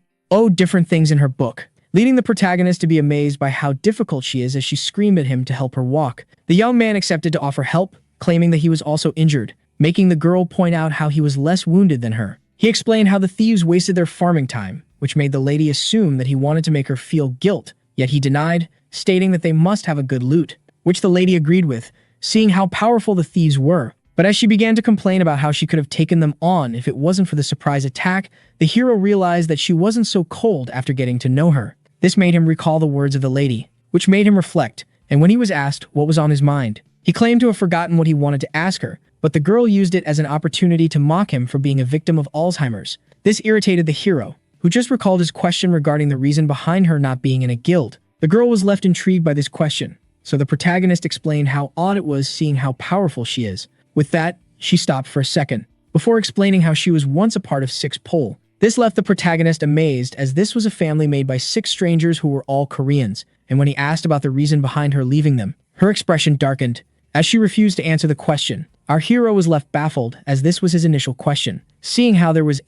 different things in her book, leading the protagonist to be amazed by how difficult she is as she screamed at him to help her walk. The young man accepted to offer help, claiming that he was also injured, making the girl point out how he was less wounded than her. He explained how the thieves wasted their farming time, which made the lady assume that he wanted to make her feel guilt, yet he denied, stating that they must have a good loot, which the lady agreed with, seeing how powerful the thieves were. But as she began to complain about how she could have taken them on if it wasn't for the surprise attack, the hero realized that she wasn't so cold after getting to know her. This made him recall the words of the lady, which made him reflect, and when he was asked what was on his mind, he claimed to have forgotten what he wanted to ask her, but the girl used it as an opportunity to mock him for being a victim of Alzheimer's. This irritated the hero, who just recalled his question regarding the reason behind her not being in a guild. The girl was left intrigued by this question, so the protagonist explained how odd it was seeing how powerful she is. With that, she stopped for a second, before explaining how she was once a part of Six Pole. This left the protagonist amazed, as this was a family made by 6 strangers who were all Koreans, and when he asked about the reason behind her leaving them, her expression darkened, as she refused to answer the question. Our hero was left baffled, as this was his initial question. Seeing how there was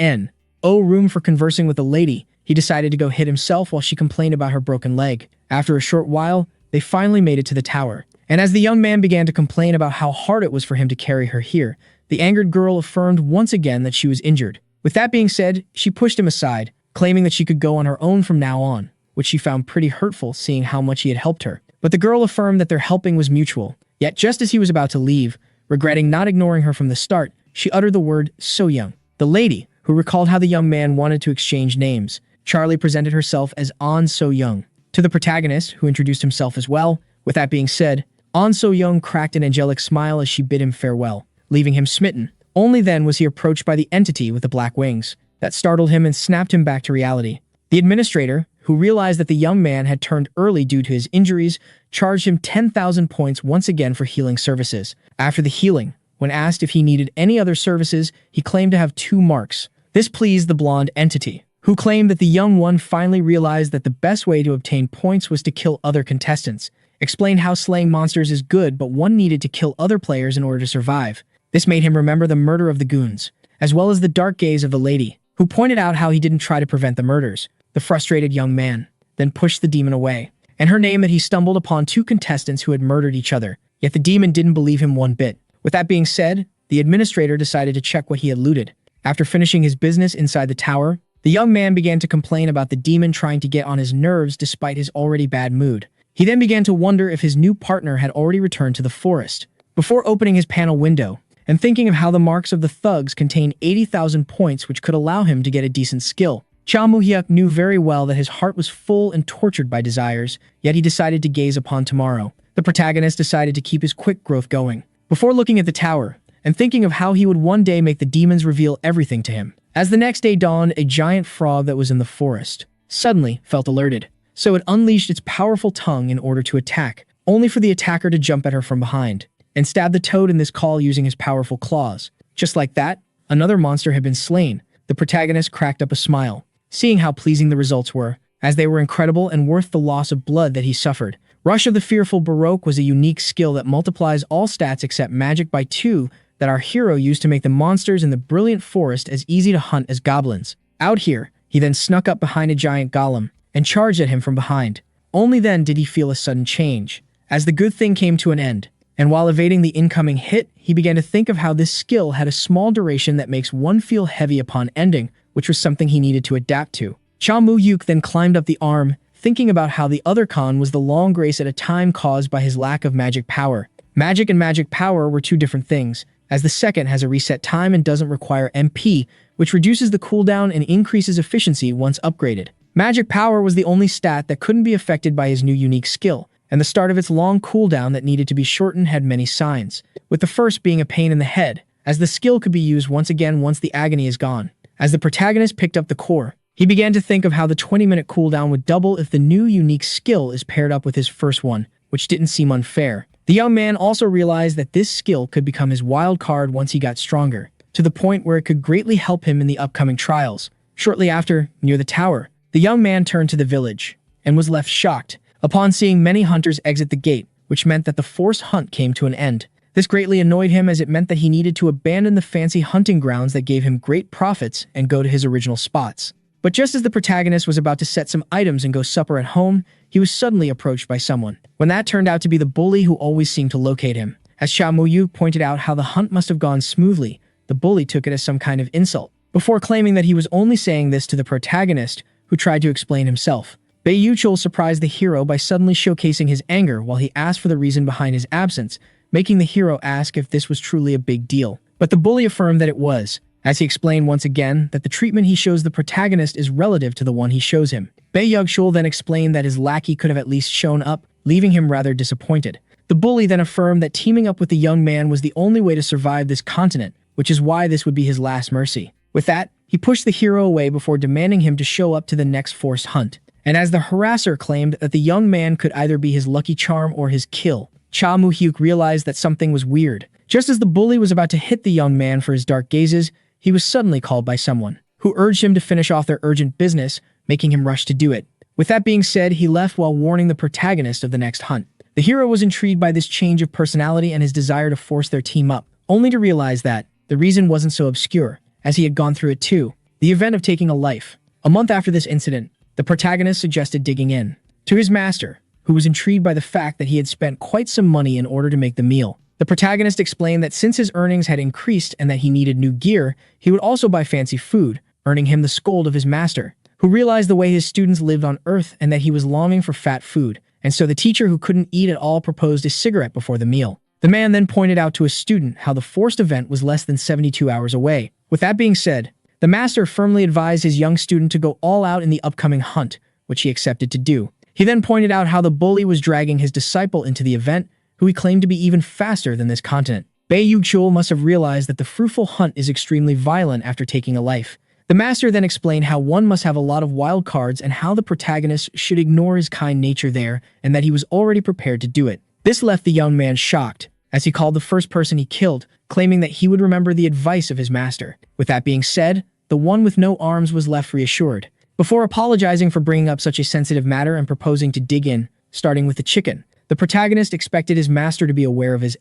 room for conversing with the lady, he decided to go hit himself while she complained about her broken leg. After a short while, they finally made it to the tower, and as the young man began to complain about how hard it was for him to carry her here, the angered girl affirmed once again that she was injured. With that being said, she pushed him aside, claiming that she could go on her own from now on, which she found pretty hurtful seeing how much he had helped her. But the girl affirmed that their helping was mutual. Yet just as he was about to leave, regretting not ignoring her from the start, she uttered the word "so young." The lady, who recalled how the young man wanted to exchange names, Charlie presented herself as An So Young to the protagonist, who introduced himself as well. With that being said, An So Young cracked an angelic smile as she bid him farewell, leaving him smitten. Only then was he approached by the entity with the black wings. That startled him and snapped him back to reality. The administrator, who realized that the young man had turned early due to his injuries, charged him 10,000 points once again for healing services. After the healing, when asked if he needed any other services, he claimed to have 2 marks. This pleased the blonde entity, who claimed that the young one finally realized that the best way to obtain points was to kill other contestants, explained how slaying monsters is good but one needed to kill other players in order to survive. This made him remember the murder of the goons, as well as the dark gaze of the lady, who pointed out how he didn't try to prevent the murders. The frustrated young man then pushed the demon away, and her name that he stumbled upon 2 contestants who had murdered each other, yet the demon didn't believe him one bit. With that being said, the administrator decided to check what he had looted. After finishing his business inside the tower, the young man began to complain about the demon trying to get on his nerves despite his already bad mood. He then began to wonder if his new partner had already returned to the forest. Before opening his panel window, and thinking of how the marks of the thugs contained 80,000 points which could allow him to get a decent skill, Cha Moo-hyuk knew very well that his heart was full and tortured by desires, yet he decided to gaze upon tomorrow. The protagonist decided to keep his quick growth going. Before looking at the tower, and thinking of how he would one day make the demons reveal everything to him. As the next day dawned, a giant frog that was in the forest suddenly felt alerted, so it unleashed its powerful tongue in order to attack, only for the attacker to jump at her from behind and stab the toad in this call using his powerful claws. Just like that, another monster had been slain. The protagonist cracked up a smile, seeing how pleasing the results were, as they were incredible and worth the loss of blood that he suffered. Rush of the Fearful Baroque was a unique skill that multiplies all stats except magic by 2 that our hero used to make the monsters in the brilliant forest as easy to hunt as goblins. Out here, he then snuck up behind a giant golem and charged at him from behind. Only then did he feel a sudden change, as the good thing came to an end. And while evading the incoming hit, he began to think of how this skill had a small duration that makes one feel heavy upon ending, which was something he needed to adapt to. Cha Moo-hyuk then climbed up the arm, thinking about how the other con was the long grace at a time caused by his lack of magic power. Magic and magic power were two different things, as the second has a reset time and doesn't require MP, which reduces the cooldown and increases efficiency once upgraded. Magic power was the only stat that couldn't be affected by his new unique skill, and the start of its long cooldown that needed to be shortened had many signs, with the first being a pain in the head, as the skill could be used once again once the agony is gone. As the protagonist picked up the core, he began to think of how the 20-minute cooldown would double if the new unique skill is paired up with his first one, which didn't seem unfair. The young man also realized that this skill could become his wild card once he got stronger, to the point where it could greatly help him in the upcoming trials. Shortly after, near the tower, the young man turned to the village, and was left shocked upon seeing many hunters exit the gate, which meant that the forced hunt came to an end. This greatly annoyed him as it meant that he needed to abandon the fancy hunting grounds that gave him great profits and go to his original spots. But just as the protagonist was about to set some items and go supper at home, he was suddenly approached by someone, when that turned out to be the bully who always seemed to locate him. As Cha Moo-hyuk pointed out how the hunt must have gone smoothly, the bully took it as some kind of insult, before claiming that he was only saying this to the protagonist, who tried to explain himself. Bae Yu-chul surprised the hero by suddenly showcasing his anger while he asked for the reason behind his absence, making the hero ask if this was truly a big deal. But the bully affirmed that it was, as he explained once again that the treatment he shows the protagonist is relative to the one he shows him. Bae Yu-chul then explained that his lackey could have at least shown up, leaving him rather disappointed. The bully then affirmed that teaming up with the young man was the only way to survive this continent, which is why this would be his last mercy. With that, he pushed the hero away before demanding him to show up to the next forced hunt. And as the harasser claimed that the young man could either be his lucky charm or his kill, Cha Moo-hyuk realized that something was weird. Just as the bully was about to hit the young man for his dark gazes, he was suddenly called by someone, who urged him to finish off their urgent business, making him rush to do it. With that being said, he left while warning the protagonist of the next hunt. The hero was intrigued by this change of personality and his desire to force their team up, only to realize that the reason wasn't so obscure, as he had gone through it too. The event of taking a life. A month after this incident, the protagonist suggested digging in to his master, who was intrigued by the fact that he had spent quite some money in order to make the meal. The protagonist explained that since his earnings had increased and that he needed new gear, he would also buy fancy food, earning him the scold of his master, who realized the way his students lived on Earth and that he was longing for fat food, and so the teacher who couldn't eat at all proposed a cigarette before the meal. The man then pointed out to a student how the forced event was less than 72 hours away. With that being said, the master firmly advised his young student to go all out in the upcoming hunt, which he accepted to do. He then pointed out how the bully was dragging his disciple into the event, who he claimed to be even faster than this continent. Bae Yu-chul must have realized that the fruitful hunt is extremely violent after taking a life. The master then explained how one must have a lot of wild cards and how the protagonist should ignore his kind nature there, and that he was already prepared to do it. This left the young man shocked, as he called the first person he killed, claiming that he would remember the advice of his master. With that being said, the one with no arms was left reassured. Before apologizing for bringing up such a sensitive matter and proposing to dig in, starting with the chicken, the protagonist expected his master to be aware of his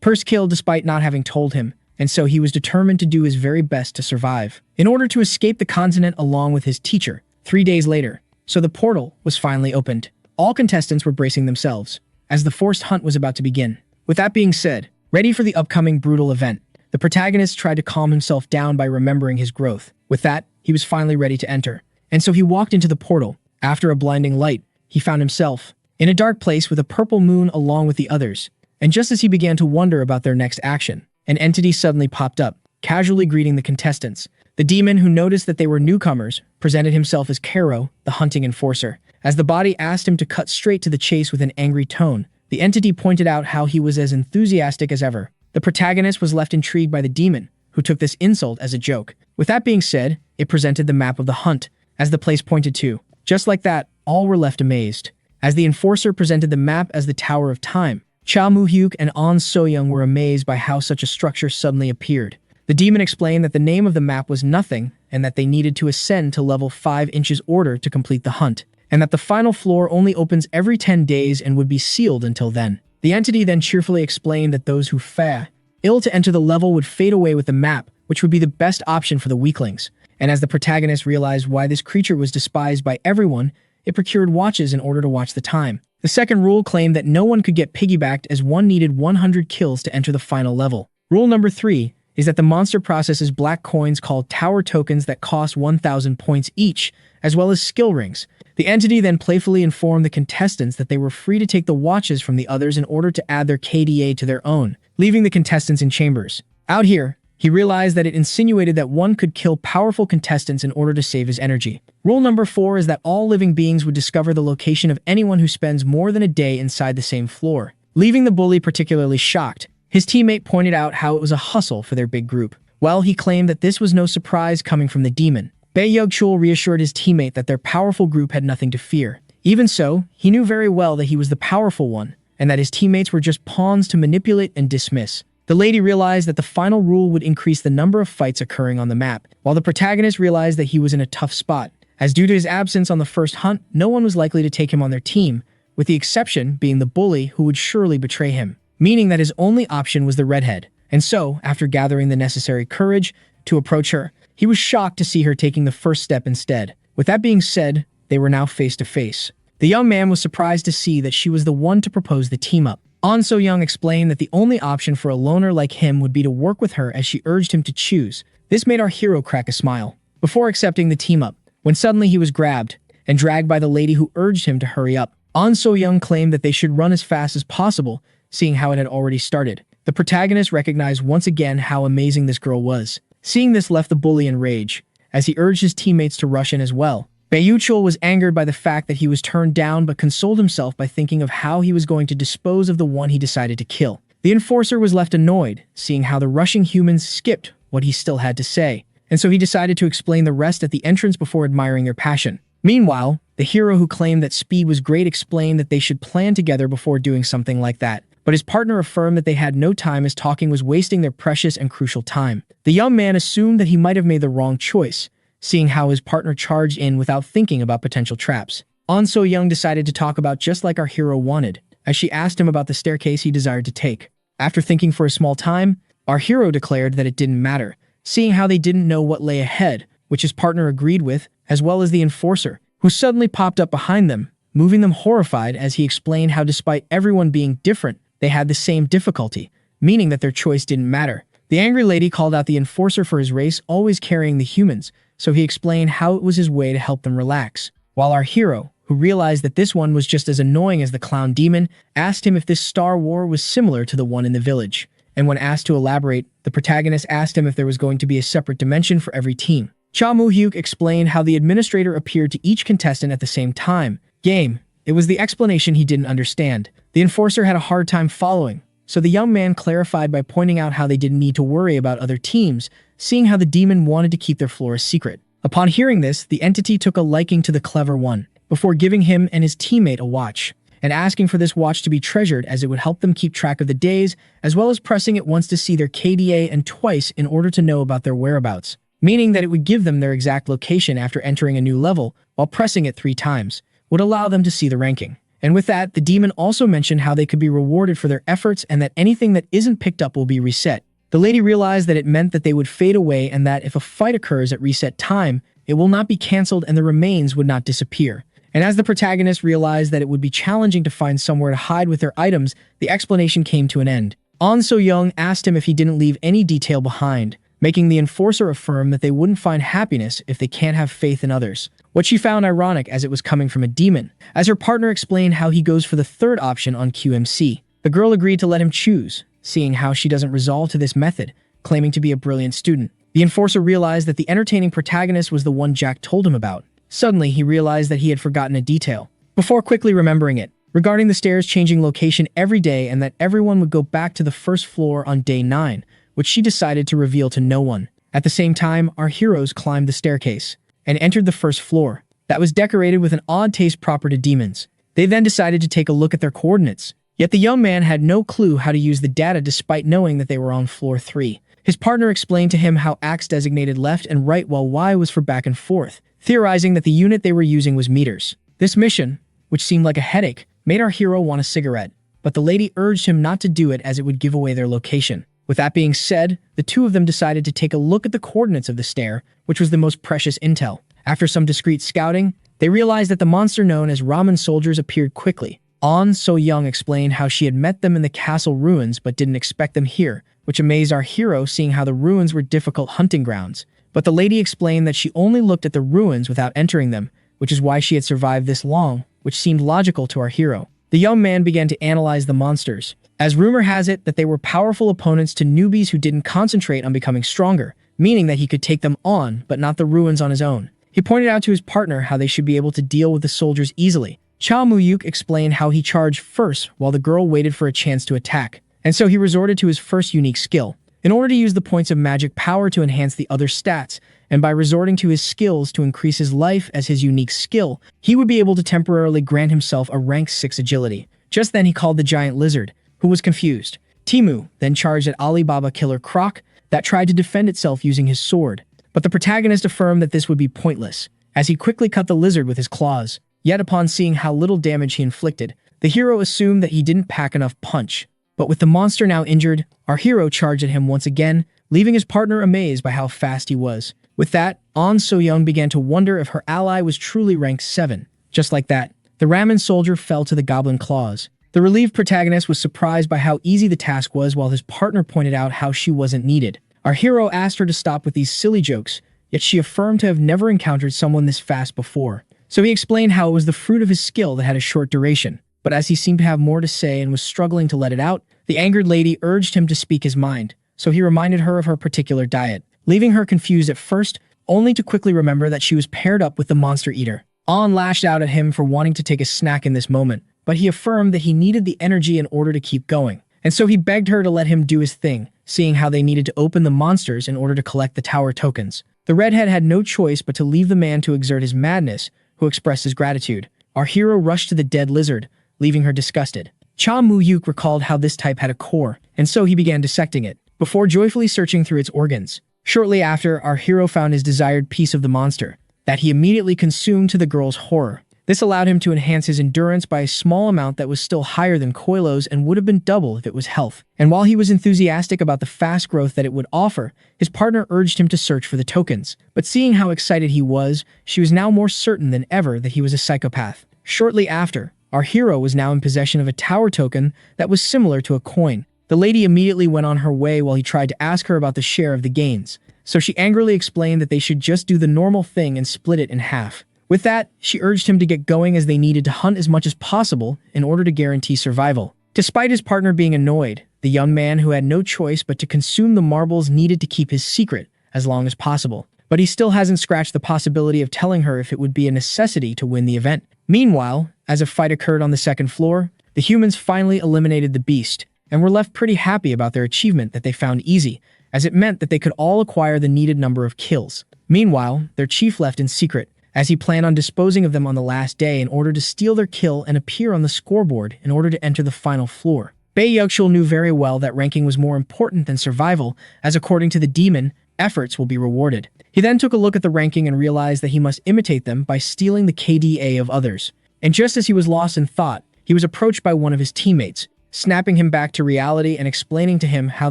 first kill despite not having told him, and so he was determined to do his very best to survive, in order to escape the continent along with his teacher. 3 days later, so the portal was finally opened. All contestants were bracing themselves, as the forced hunt was about to begin. With that being said, ready for the upcoming brutal event, The protagonist tried to calm himself down by remembering his growth. With that, he was finally ready to enter. And so he walked into the portal. After a blinding light, he found himself in a dark place with a purple moon along with the others. And just as he began to wonder about their next action, an entity suddenly popped up, casually greeting the contestants. The demon, who noticed that they were newcomers, presented himself as Kero, the hunting enforcer. As the body asked him to cut straight to the chase with an angry tone, the entity pointed out how he was as enthusiastic as ever. The protagonist was left intrigued by the demon, who took this insult as a joke. With that being said, it presented the map of the hunt, as the place pointed to. Just like that, all were left amazed. As the enforcer presented the map as the Tower of Time, Cha Moo-hyuk and An So-young were amazed by how such a structure suddenly appeared. The demon explained that the name of the map was nothing, and that they needed to ascend to level 5 inches order to complete the hunt, and that the final floor only opens every 10 days and would be sealed until then. The entity then cheerfully explained that those who fail to enter the level would fade away with the map, which would be the best option for the weaklings. And as the protagonist realized why this creature was despised by everyone, it procured watches in order to watch the time. The second rule claimed that no one could get piggybacked, as one needed 100 kills to enter the final level. Rule number 3 is that the monster processes black coins called tower tokens that cost 1,000 points each, as well as skill rings. The entity then playfully informed the contestants that they were free to take the watches from the others in order to add their KDA to their own, leaving the contestants in chambers. Out here, he realized that it insinuated that one could kill powerful contestants in order to save his energy. Rule number 4 is that all living beings would discover the location of anyone who spends more than a day inside the same floor, leaving the bully particularly shocked. His teammate pointed out how it was a hustle for their big group. Well, he claimed that this was no surprise coming from the demon. Bae Yug-chul reassured his teammate that their powerful group had nothing to fear. Even so, he knew very well that he was the powerful one, and that his teammates were just pawns to manipulate and dismiss. The lady realized that the final rule would increase the number of fights occurring on the map, while the protagonist realized that he was in a tough spot, as due to his absence on the first hunt, no one was likely to take him on their team, with the exception being the bully, who would surely betray him, meaning that his only option was the redhead. And so, after gathering the necessary courage to approach her, he was shocked to see her taking the first step instead. With that being said, they were now face to face. The young man was surprised to see that she was the one to propose the team-up. An So-young explained that the only option for a loner like him would be to work with her, as she urged him to choose. This made our hero crack a smile, before accepting the team-up, when suddenly he was grabbed and dragged by the lady who urged him to hurry up. An So-young claimed that they should run as fast as possible, seeing how it had already started. The protagonist recognized once again how amazing this girl was. Seeing this left the bully in rage, as he urged his teammates to rush in as well. Bae Yug-chul was angered by the fact that he was turned down, but consoled himself by thinking of how he was going to dispose of the one he decided to kill. The enforcer was left annoyed, seeing how the rushing humans skipped what he still had to say, and so he decided to explain the rest at the entrance before admiring their passion. Meanwhile, the hero, who claimed that speed was great, explained that they should plan together before doing something like that. But his partner affirmed that they had no time, as talking was wasting their precious and crucial time. The young man assumed that he might have made the wrong choice, seeing how his partner charged in without thinking about potential traps. An So-young decided to talk about just like our hero wanted, as she asked him about the staircase he desired to take. After thinking for a small time, our hero declared that it didn't matter, seeing how they didn't know what lay ahead, which his partner agreed with, as well as the enforcer, who suddenly popped up behind them, moving them horrified, as he explained how despite everyone being different, they had the same difficulty, meaning that their choice didn't matter. The angry lady called out the enforcer for his race always carrying the humans, so he explained how it was his way to help them relax. While our hero, who realized that this one was just as annoying as the clown demon, asked him if this star war was similar to the one in the village. And when asked to elaborate, the protagonist asked him if there was going to be a separate dimension for every team. Cha Moo-hyuk explained how the administrator appeared to each contestant at the same time. It was the explanation he didn't understand. The enforcer had a hard time following, so the young man clarified by pointing out how they didn't need to worry about other teams, seeing how the demon wanted to keep their floor a secret. Upon hearing this, the entity took a liking to the clever one, before giving him and his teammate a watch, and asking for this watch to be treasured, as it would help them keep track of the days, as well as pressing it once to see their KDA and twice in order to know about their whereabouts, meaning that it would give them their exact location after entering a new level, while pressing it 3 times would allow them to see the ranking. And with that, the demon also mentioned how they could be rewarded for their efforts, and that anything that isn't picked up will be reset. The lady realized that it meant that they would fade away, and that if a fight occurs at reset time, it will not be cancelled and the remains would not disappear. And as the protagonist realized that it would be challenging to find somewhere to hide with their items, the explanation came to an end. On So-young asked him if he didn't leave any detail behind, making the enforcer affirm that they wouldn't find happiness if they can't have faith in others. What she found ironic as it was coming from a demon, as her partner explained how he goes for the third option on QMC. The girl agreed to let him choose, seeing how she doesn't resolve to this method, claiming to be a brilliant student. The enforcer realized that the entertaining protagonist was the one Jack told him about. Suddenly, he realized that he had forgotten a detail, before quickly remembering it, regarding the stairs changing location every day and that everyone would go back to the first floor on day 9, which she decided to reveal to no one. At the same time, our heroes climbed the staircase and entered the first floor that was decorated with an odd taste proper to demons. They then decided to take a look at their coordinates, yet the young man had no clue how to use the data despite knowing that they were on floor 3. His partner explained to him how X designated left and right while Y was for back and forth, theorizing that the unit they were using was meters. This mission, which seemed like a headache, made our hero want a cigarette, but the lady urged him not to do it as it would give away their location. With that being said, the two of them decided to take a look at the coordinates of the stair, which was the most precious intel. After some discreet scouting, they realized that the monster known as ramen soldiers appeared quickly. On So-young explained how she had met them in the castle ruins but didn't expect them here, which amazed our hero seeing how the ruins were difficult hunting grounds. But the lady explained that she only looked at the ruins without entering them, which is why she had survived this long, which seemed logical to our hero. The young man began to analyze the monsters, as rumor has it that they were powerful opponents to newbies who didn't concentrate on becoming stronger, meaning that he could take them on, but not the ruins on his own. He pointed out to his partner how they should be able to deal with the soldiers easily. Cha Mu-yuk explained how he charged first while the girl waited for a chance to attack, and so he resorted to his first unique skill, in order to use the points of magic power to enhance the other stats, and by resorting to his skills to increase his life as his unique skill, he would be able to temporarily grant himself a rank 6 agility. Just then he called the giant lizard, who was confused. Timu then charged at Alibaba Killer Croc, that tried to defend itself using his sword, but the protagonist affirmed that this would be pointless, as he quickly cut the lizard with his claws. Yet upon seeing how little damage he inflicted, the hero assumed that he didn't pack enough punch. But with the monster now injured, our hero charged at him once again, leaving his partner amazed by how fast he was. With that, On So-young began to wonder if her ally was truly rank 7. Just like that, the ramen soldier fell to the goblin claws. The relieved protagonist was surprised by how easy the task was while his partner pointed out how she wasn't needed. Our hero asked her to stop with these silly jokes, yet she affirmed to have never encountered someone this fast before. So he explained how it was the fruit of his skill that had a short duration. But as he seemed to have more to say and was struggling to let it out, the angered lady urged him to speak his mind, so he reminded her of her particular diet, leaving her confused at first, only to quickly remember that she was paired up with the monster eater. On lashed out at him for wanting to take a snack in this moment, but he affirmed that he needed the energy in order to keep going, and so he begged her to let him do his thing, seeing how they needed to open the monsters in order to collect the tower tokens. The redhead had no choice but to leave the man to exert his madness, who expressed his gratitude. Our hero rushed to the dead lizard, leaving her disgusted. Cha Mu-yuk recalled how this type had a core, and so he began dissecting it, before joyfully searching through its organs. Shortly after, our hero found his desired piece of the monster, that he immediately consumed to the girl's horror. This allowed him to enhance his endurance by a small amount that was still higher than Koilo's and would have been double if it was health. And while he was enthusiastic about the fast growth that it would offer, his partner urged him to search for the tokens. But seeing how excited he was, she was now more certain than ever that he was a psychopath. Shortly after, our hero was now in possession of a tower token that was similar to a coin. The lady immediately went on her way while he tried to ask her about the share of the gains. So she angrily explained that they should just do the normal thing and split it in half. With that, she urged him to get going as they needed to hunt as much as possible in order to guarantee survival. Despite his partner being annoyed, the young man who had no choice but to consume the marbles needed to keep his secret as long as possible. But he still hasn't scratched the possibility of telling her if it would be a necessity to win the event. Meanwhile, as a fight occurred on the second floor, the humans finally eliminated the beast, and were left pretty happy about their achievement that they found easy, as it meant that they could all acquire the needed number of kills. Meanwhile, their chief left in secret, as he planned on disposing of them on the last day in order to steal their kill and appear on the scoreboard in order to enter the final floor. Bae Yugshul knew very well that ranking was more important than survival, as according to the demon, efforts will be rewarded. He then took a look at the ranking and realized that he must imitate them by stealing the KDA of others. And just as he was lost in thought, he was approached by one of his teammates, snapping him back to reality and explaining to him how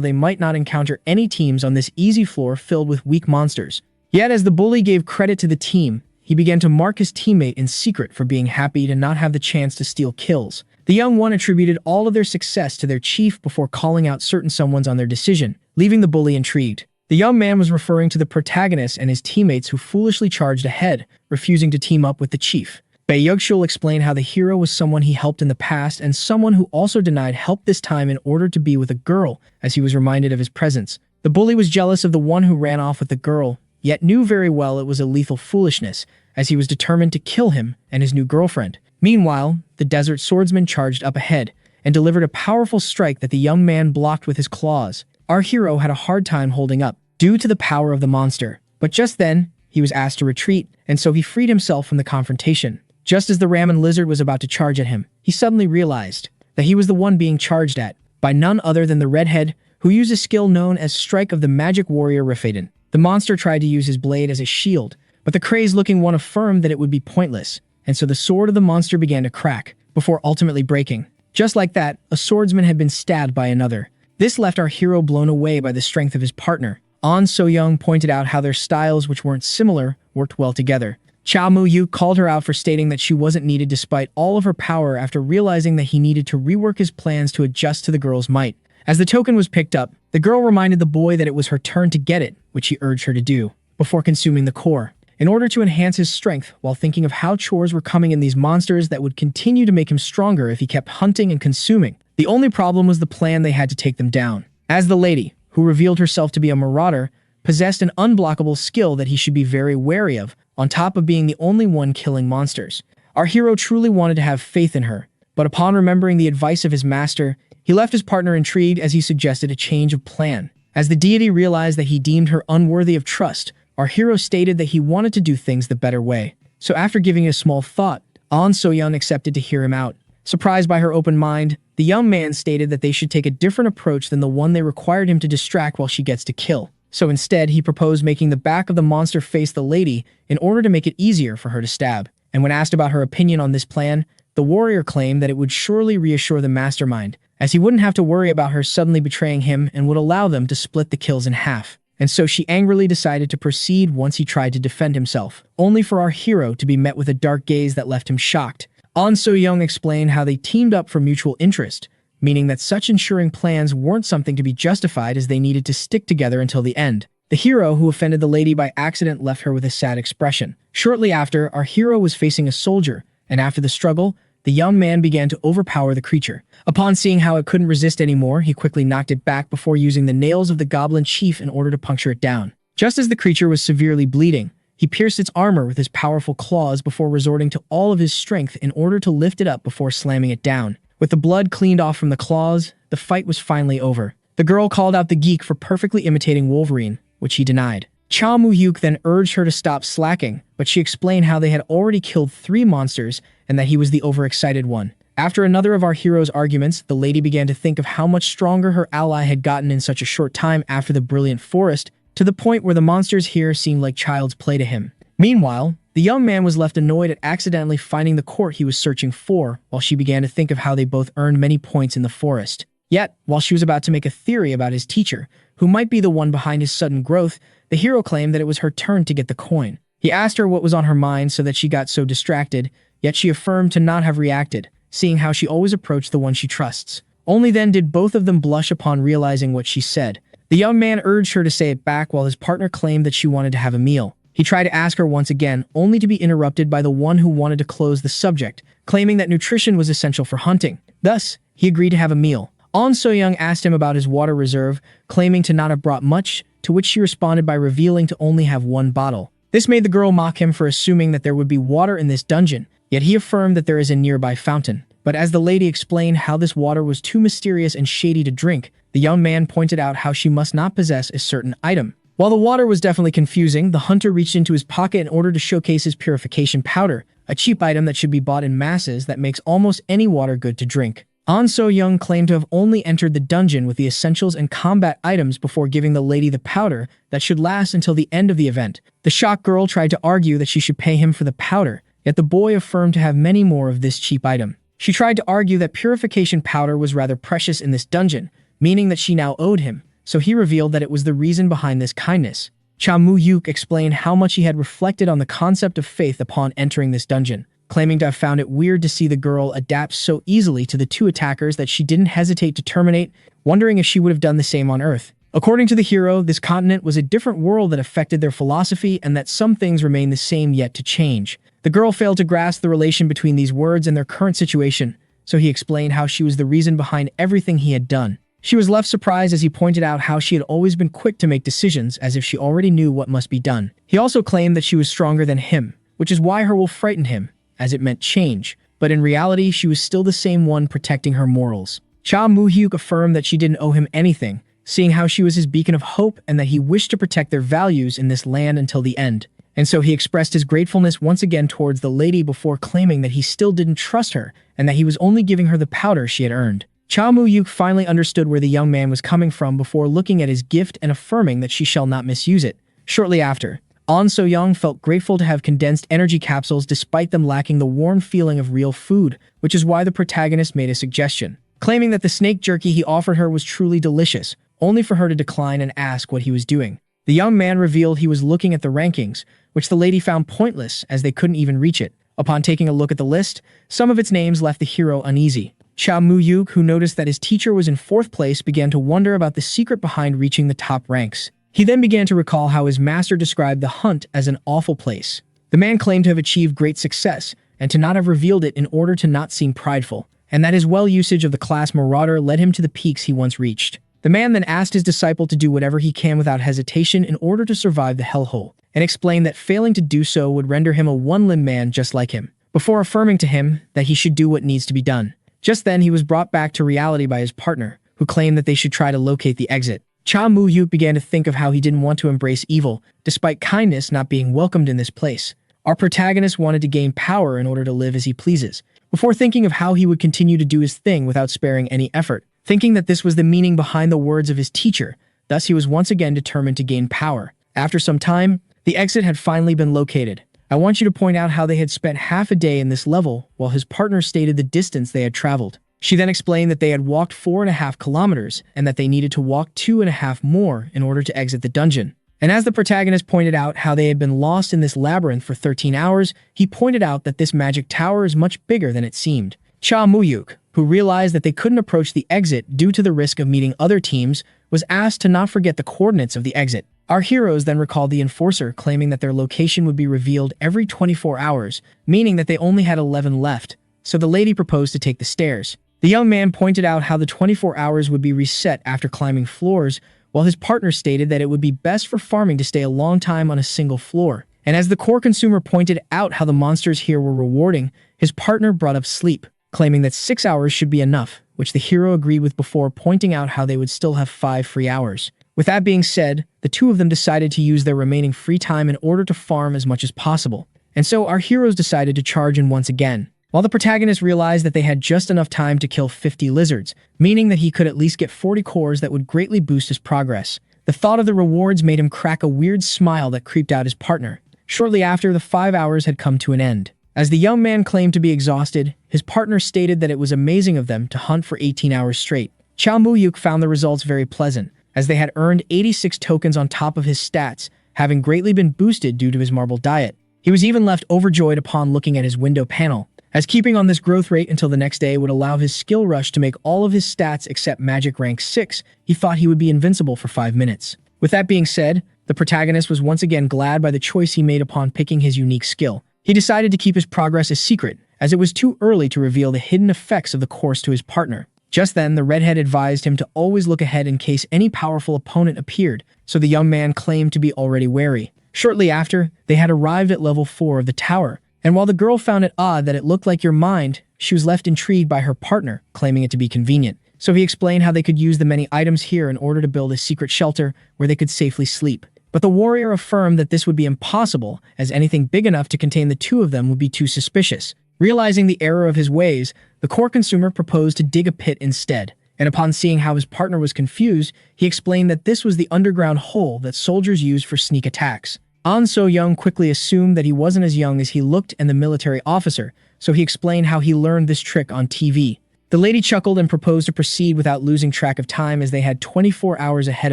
they might not encounter any teams on this easy floor filled with weak monsters. Yet as the bully gave credit to the team, he began to mark his teammate in secret for being happy to not have the chance to steal kills, The young one attributed all of their success to their chief before calling out certain someones on their decision, leaving the bully intrigued. The young man was referring to the protagonist and his teammates who foolishly charged ahead, refusing to team up with the chief. Bae-yugshul explained how the hero was someone he helped in the past and someone who also denied help this time in order to be with a girl, as he was reminded of his presence. The bully was jealous of the one who ran off with the girl, yet knew very well it was a lethal foolishness, as he was determined to kill him and his new girlfriend. Meanwhile, the desert swordsman charged up ahead and delivered a powerful strike that the young man blocked with his claws. Our hero had a hard time holding up, due to the power of the monster. But just then, he was asked to retreat, and so he freed himself from the confrontation. Just as the ramen lizard was about to charge at him, he suddenly realized that he was the one being charged at, by none other than the redhead, who used a skill known as Strike of the Magic Warrior Rafaden. The monster tried to use his blade as a shield, but the crazed-looking one affirmed that it would be pointless, and so the sword of the monster began to crack, before ultimately breaking. Just like that, a swordsman had been stabbed by another. This left our hero blown away by the strength of his partner. An So-young pointed out how their styles, which weren't similar, worked well together. Cha Mu-yuk called her out for stating that she wasn't needed despite all of her power after realizing that he needed to rework his plans to adjust to the girl's might. As the token was picked up, the girl reminded the boy that it was her turn to get it, which he urged her to do, before consuming the core, in order to enhance his strength while thinking of how chores were coming in these monsters that would continue to make him stronger if he kept hunting and consuming. The only problem was the plan they had to take them down. As the lady, who revealed herself to be a marauder, possessed an unblockable skill that he should be very wary of, on top of being the only one killing monsters. Our hero truly wanted to have faith in her, but upon remembering the advice of his master, he left his partner intrigued as he suggested a change of plan. As the deity realized that he deemed her unworthy of trust, our hero stated that he wanted to do things the better way. So after giving it a small thought, An So-young accepted to hear him out. Surprised by her open mind, the young man stated that they should take a different approach than the one they required him to distract while she gets to kill. So instead, he proposed making the back of the monster face the lady in order to make it easier for her to stab. And when asked about her opinion on this plan, the warrior claimed that it would surely reassure the mastermind, as he wouldn't have to worry about her suddenly betraying him and would allow them to split the kills in half. And so she angrily decided to proceed once he tried to defend himself, only for our hero to be met with a dark gaze that left him shocked. An So-young explained how they teamed up for mutual interest, meaning that such ensuring plans weren't something to be justified as they needed to stick together until the end. The hero who offended the lady by accident left her with a sad expression. Shortly after, our hero was facing a soldier, and after the struggle, the young man began to overpower the creature. Upon seeing how it couldn't resist anymore, he quickly knocked it back before using the nails of the goblin chief in order to puncture it down. Just as the creature was severely bleeding, he pierced its armor with his powerful claws before resorting to all of his strength in order to lift it up before slamming it down. With the blood cleaned off from the claws, the fight was finally over. The girl called out the geek for perfectly imitating Wolverine, which he denied. Cha Mu-yuk then urged her to stop slacking, but she explained how they had already killed 3 monsters and that he was the overexcited one. After another of our hero's arguments, the lady began to think of how much stronger her ally had gotten in such a short time after the brilliant forest, to the point where the monsters here seemed like child's play to him. Meanwhile, the young man was left annoyed at accidentally finding the court he was searching for, while she began to think of how they both earned many points in the forest. Yet, while she was about to make a theory about his teacher, who might be the one behind his sudden growth, the hero claimed that it was her turn to get the coin. He asked her what was on her mind so that she got so distracted, yet she affirmed to not have reacted, seeing how she always approached the one she trusts. Only then did both of them blush upon realizing what she said. The young man urged her to say it back while his partner claimed that she wanted to have a meal. He tried to ask her once again, only to be interrupted by the one who wanted to close the subject, claiming that nutrition was essential for hunting. Thus, he agreed to have a meal. An So-young asked him about his water reserve, claiming to not have brought much, to which she responded by revealing to only have 1 bottle. This made the girl mock him for assuming that there would be water in this dungeon, yet he affirmed that there is a nearby fountain. But as the lady explained how this water was too mysterious and shady to drink, the young man pointed out how she must not possess a certain item. While the water was definitely confusing, the hunter reached into his pocket in order to showcase his purification powder, a cheap item that should be bought in masses that makes almost any water good to drink. An So-young claimed to have only entered the dungeon with the essentials and combat items before giving the lady the powder that should last until the end of the event. The shocked girl tried to argue that she should pay him for the powder, yet the boy affirmed to have many more of this cheap item. She tried to argue that purification powder was rather precious in this dungeon, meaning that she now owed him, so he revealed that it was the reason behind this kindness. Cha Mu-yuk explained how much he had reflected on the concept of faith upon entering this dungeon. claiming to have found it weird to see the girl adapt so easily to the two attackers that she didn't hesitate to terminate, wondering if she would have done the same on Earth. According to the hero, this continent was a different world that affected their philosophy and that some things remain the same yet to change. The girl failed to grasp the relation between these words and their current situation, so he explained how she was the reason behind everything he had done. She was left surprised as he pointed out how she had always been quick to make decisions as if she already knew what must be done. He also claimed that she was stronger than him, which is why her will frightened him, as it meant change, but in reality she was still the same one protecting her morals. Cha Moo-hyuk affirmed that she didn't owe him anything, seeing how she was his beacon of hope and that he wished to protect their values in this land until the end. And so he expressed his gratefulness once again towards the lady before claiming that he still didn't trust her and that he was only giving her the powder she had earned. Cha Moo-hyuk finally understood where the young man was coming from before looking at his gift and affirming that she shall not misuse it. Shortly after, An So-young felt grateful to have condensed energy capsules despite them lacking the warm feeling of real food, which is why the protagonist made a suggestion, claiming that the snake jerky he offered her was truly delicious, only for her to decline and ask what he was doing. The young man revealed he was looking at the rankings, which the lady found pointless as they couldn't even reach it. Upon taking a look at the list, some of its names left the hero uneasy. Cha Moo-hyuk, who noticed that his teacher was in 4th place, began to wonder about the secret behind reaching the top ranks. He then began to recall how his master described the hunt as an awful place. The man claimed to have achieved great success, and to not have revealed it in order to not seem prideful, and that his well usage of the class Marauder led him to the peaks he once reached. The man then asked his disciple to do whatever he can without hesitation in order to survive the hellhole, and explained that failing to do so would render him a one-limb man just like him, before affirming to him that he should do what needs to be done. Just then, he was brought back to reality by his partner, who claimed that they should try to locate the exit. Cha Moo-hyuk began to think of how he didn't want to embrace evil, despite kindness not being welcomed in this place. Our protagonist wanted to gain power in order to live as he pleases, before thinking of how he would continue to do his thing without sparing any effort, thinking that this was the meaning behind the words of his teacher. Thus, he was once again determined to gain power. After some time, the exit had finally been located. I want you to point out how they had spent half a day in this level, while his partner stated the distance they had traveled. She then explained that they had walked 4.5 kilometers and that they needed to walk 2.5 more in order to exit the dungeon. And as the protagonist pointed out how they had been lost in this labyrinth for 13 hours, he pointed out that this magic tower is much bigger than it seemed. Cha Moo-hyuk, who realized that they couldn't approach the exit due to the risk of meeting other teams, was asked to not forget the coordinates of the exit. Our heroes then recalled the enforcer claiming that their location would be revealed every 24 hours, meaning that they only had 11 left, so the lady proposed to take the stairs. The young man pointed out how the 24 hours would be reset after climbing floors, while his partner stated that it would be best for farming to stay a long time on a single floor. And as the core consumer pointed out how the monsters here were rewarding, his partner brought up sleep, claiming that 6 hours should be enough, which the hero agreed with before pointing out how they would still have 5 free hours. With that being said, the two of them decided to use their remaining free time in order to farm as much as possible. And so our heroes decided to charge in once again, while the protagonist realized that they had just enough time to kill 50 lizards, meaning that he could at least get 40 cores that would greatly boost his progress. The thought of the rewards made him crack a weird smile that creeped out his partner. Shortly after, the 5 hours had come to an end. As the young man claimed to be exhausted, his partner stated that it was amazing of them to hunt for 18 hours straight. Cha Moo-hyuk found the results very pleasant, as they had earned 86 tokens on top of his stats, having greatly been boosted due to his marble diet. He was even left overjoyed upon looking at his window panel, as keeping on this growth rate until the next day would allow his skill rush to make all of his stats except magic rank 6. He thought he would be invincible for 5 minutes. With that being said, the protagonist was once again glad by the choice he made upon picking his unique skill. He decided to keep his progress a secret, as it was too early to reveal the hidden effects of the course to his partner. Just then, the redhead advised him to always look ahead in case any powerful opponent appeared, so the young man claimed to be already wary. Shortly after, they had arrived at level 4 of the tower, and while the girl found it odd that it looked like your mind, she was left intrigued by her partner, claiming it to be convenient. So he explained how they could use the many items here in order to build a secret shelter where they could safely sleep. But the warrior affirmed that this would be impossible, as anything big enough to contain the two of them would be too suspicious. Realizing the error of his ways, the core consumer proposed to dig a pit instead. And upon seeing how his partner was confused, he explained that this was the underground hole that soldiers used for sneak attacks. An So-young quickly assumed that he wasn't as young as he looked and the military officer, so he explained how he learned this trick on TV. The lady chuckled and proposed to proceed without losing track of time as they had 24 hours ahead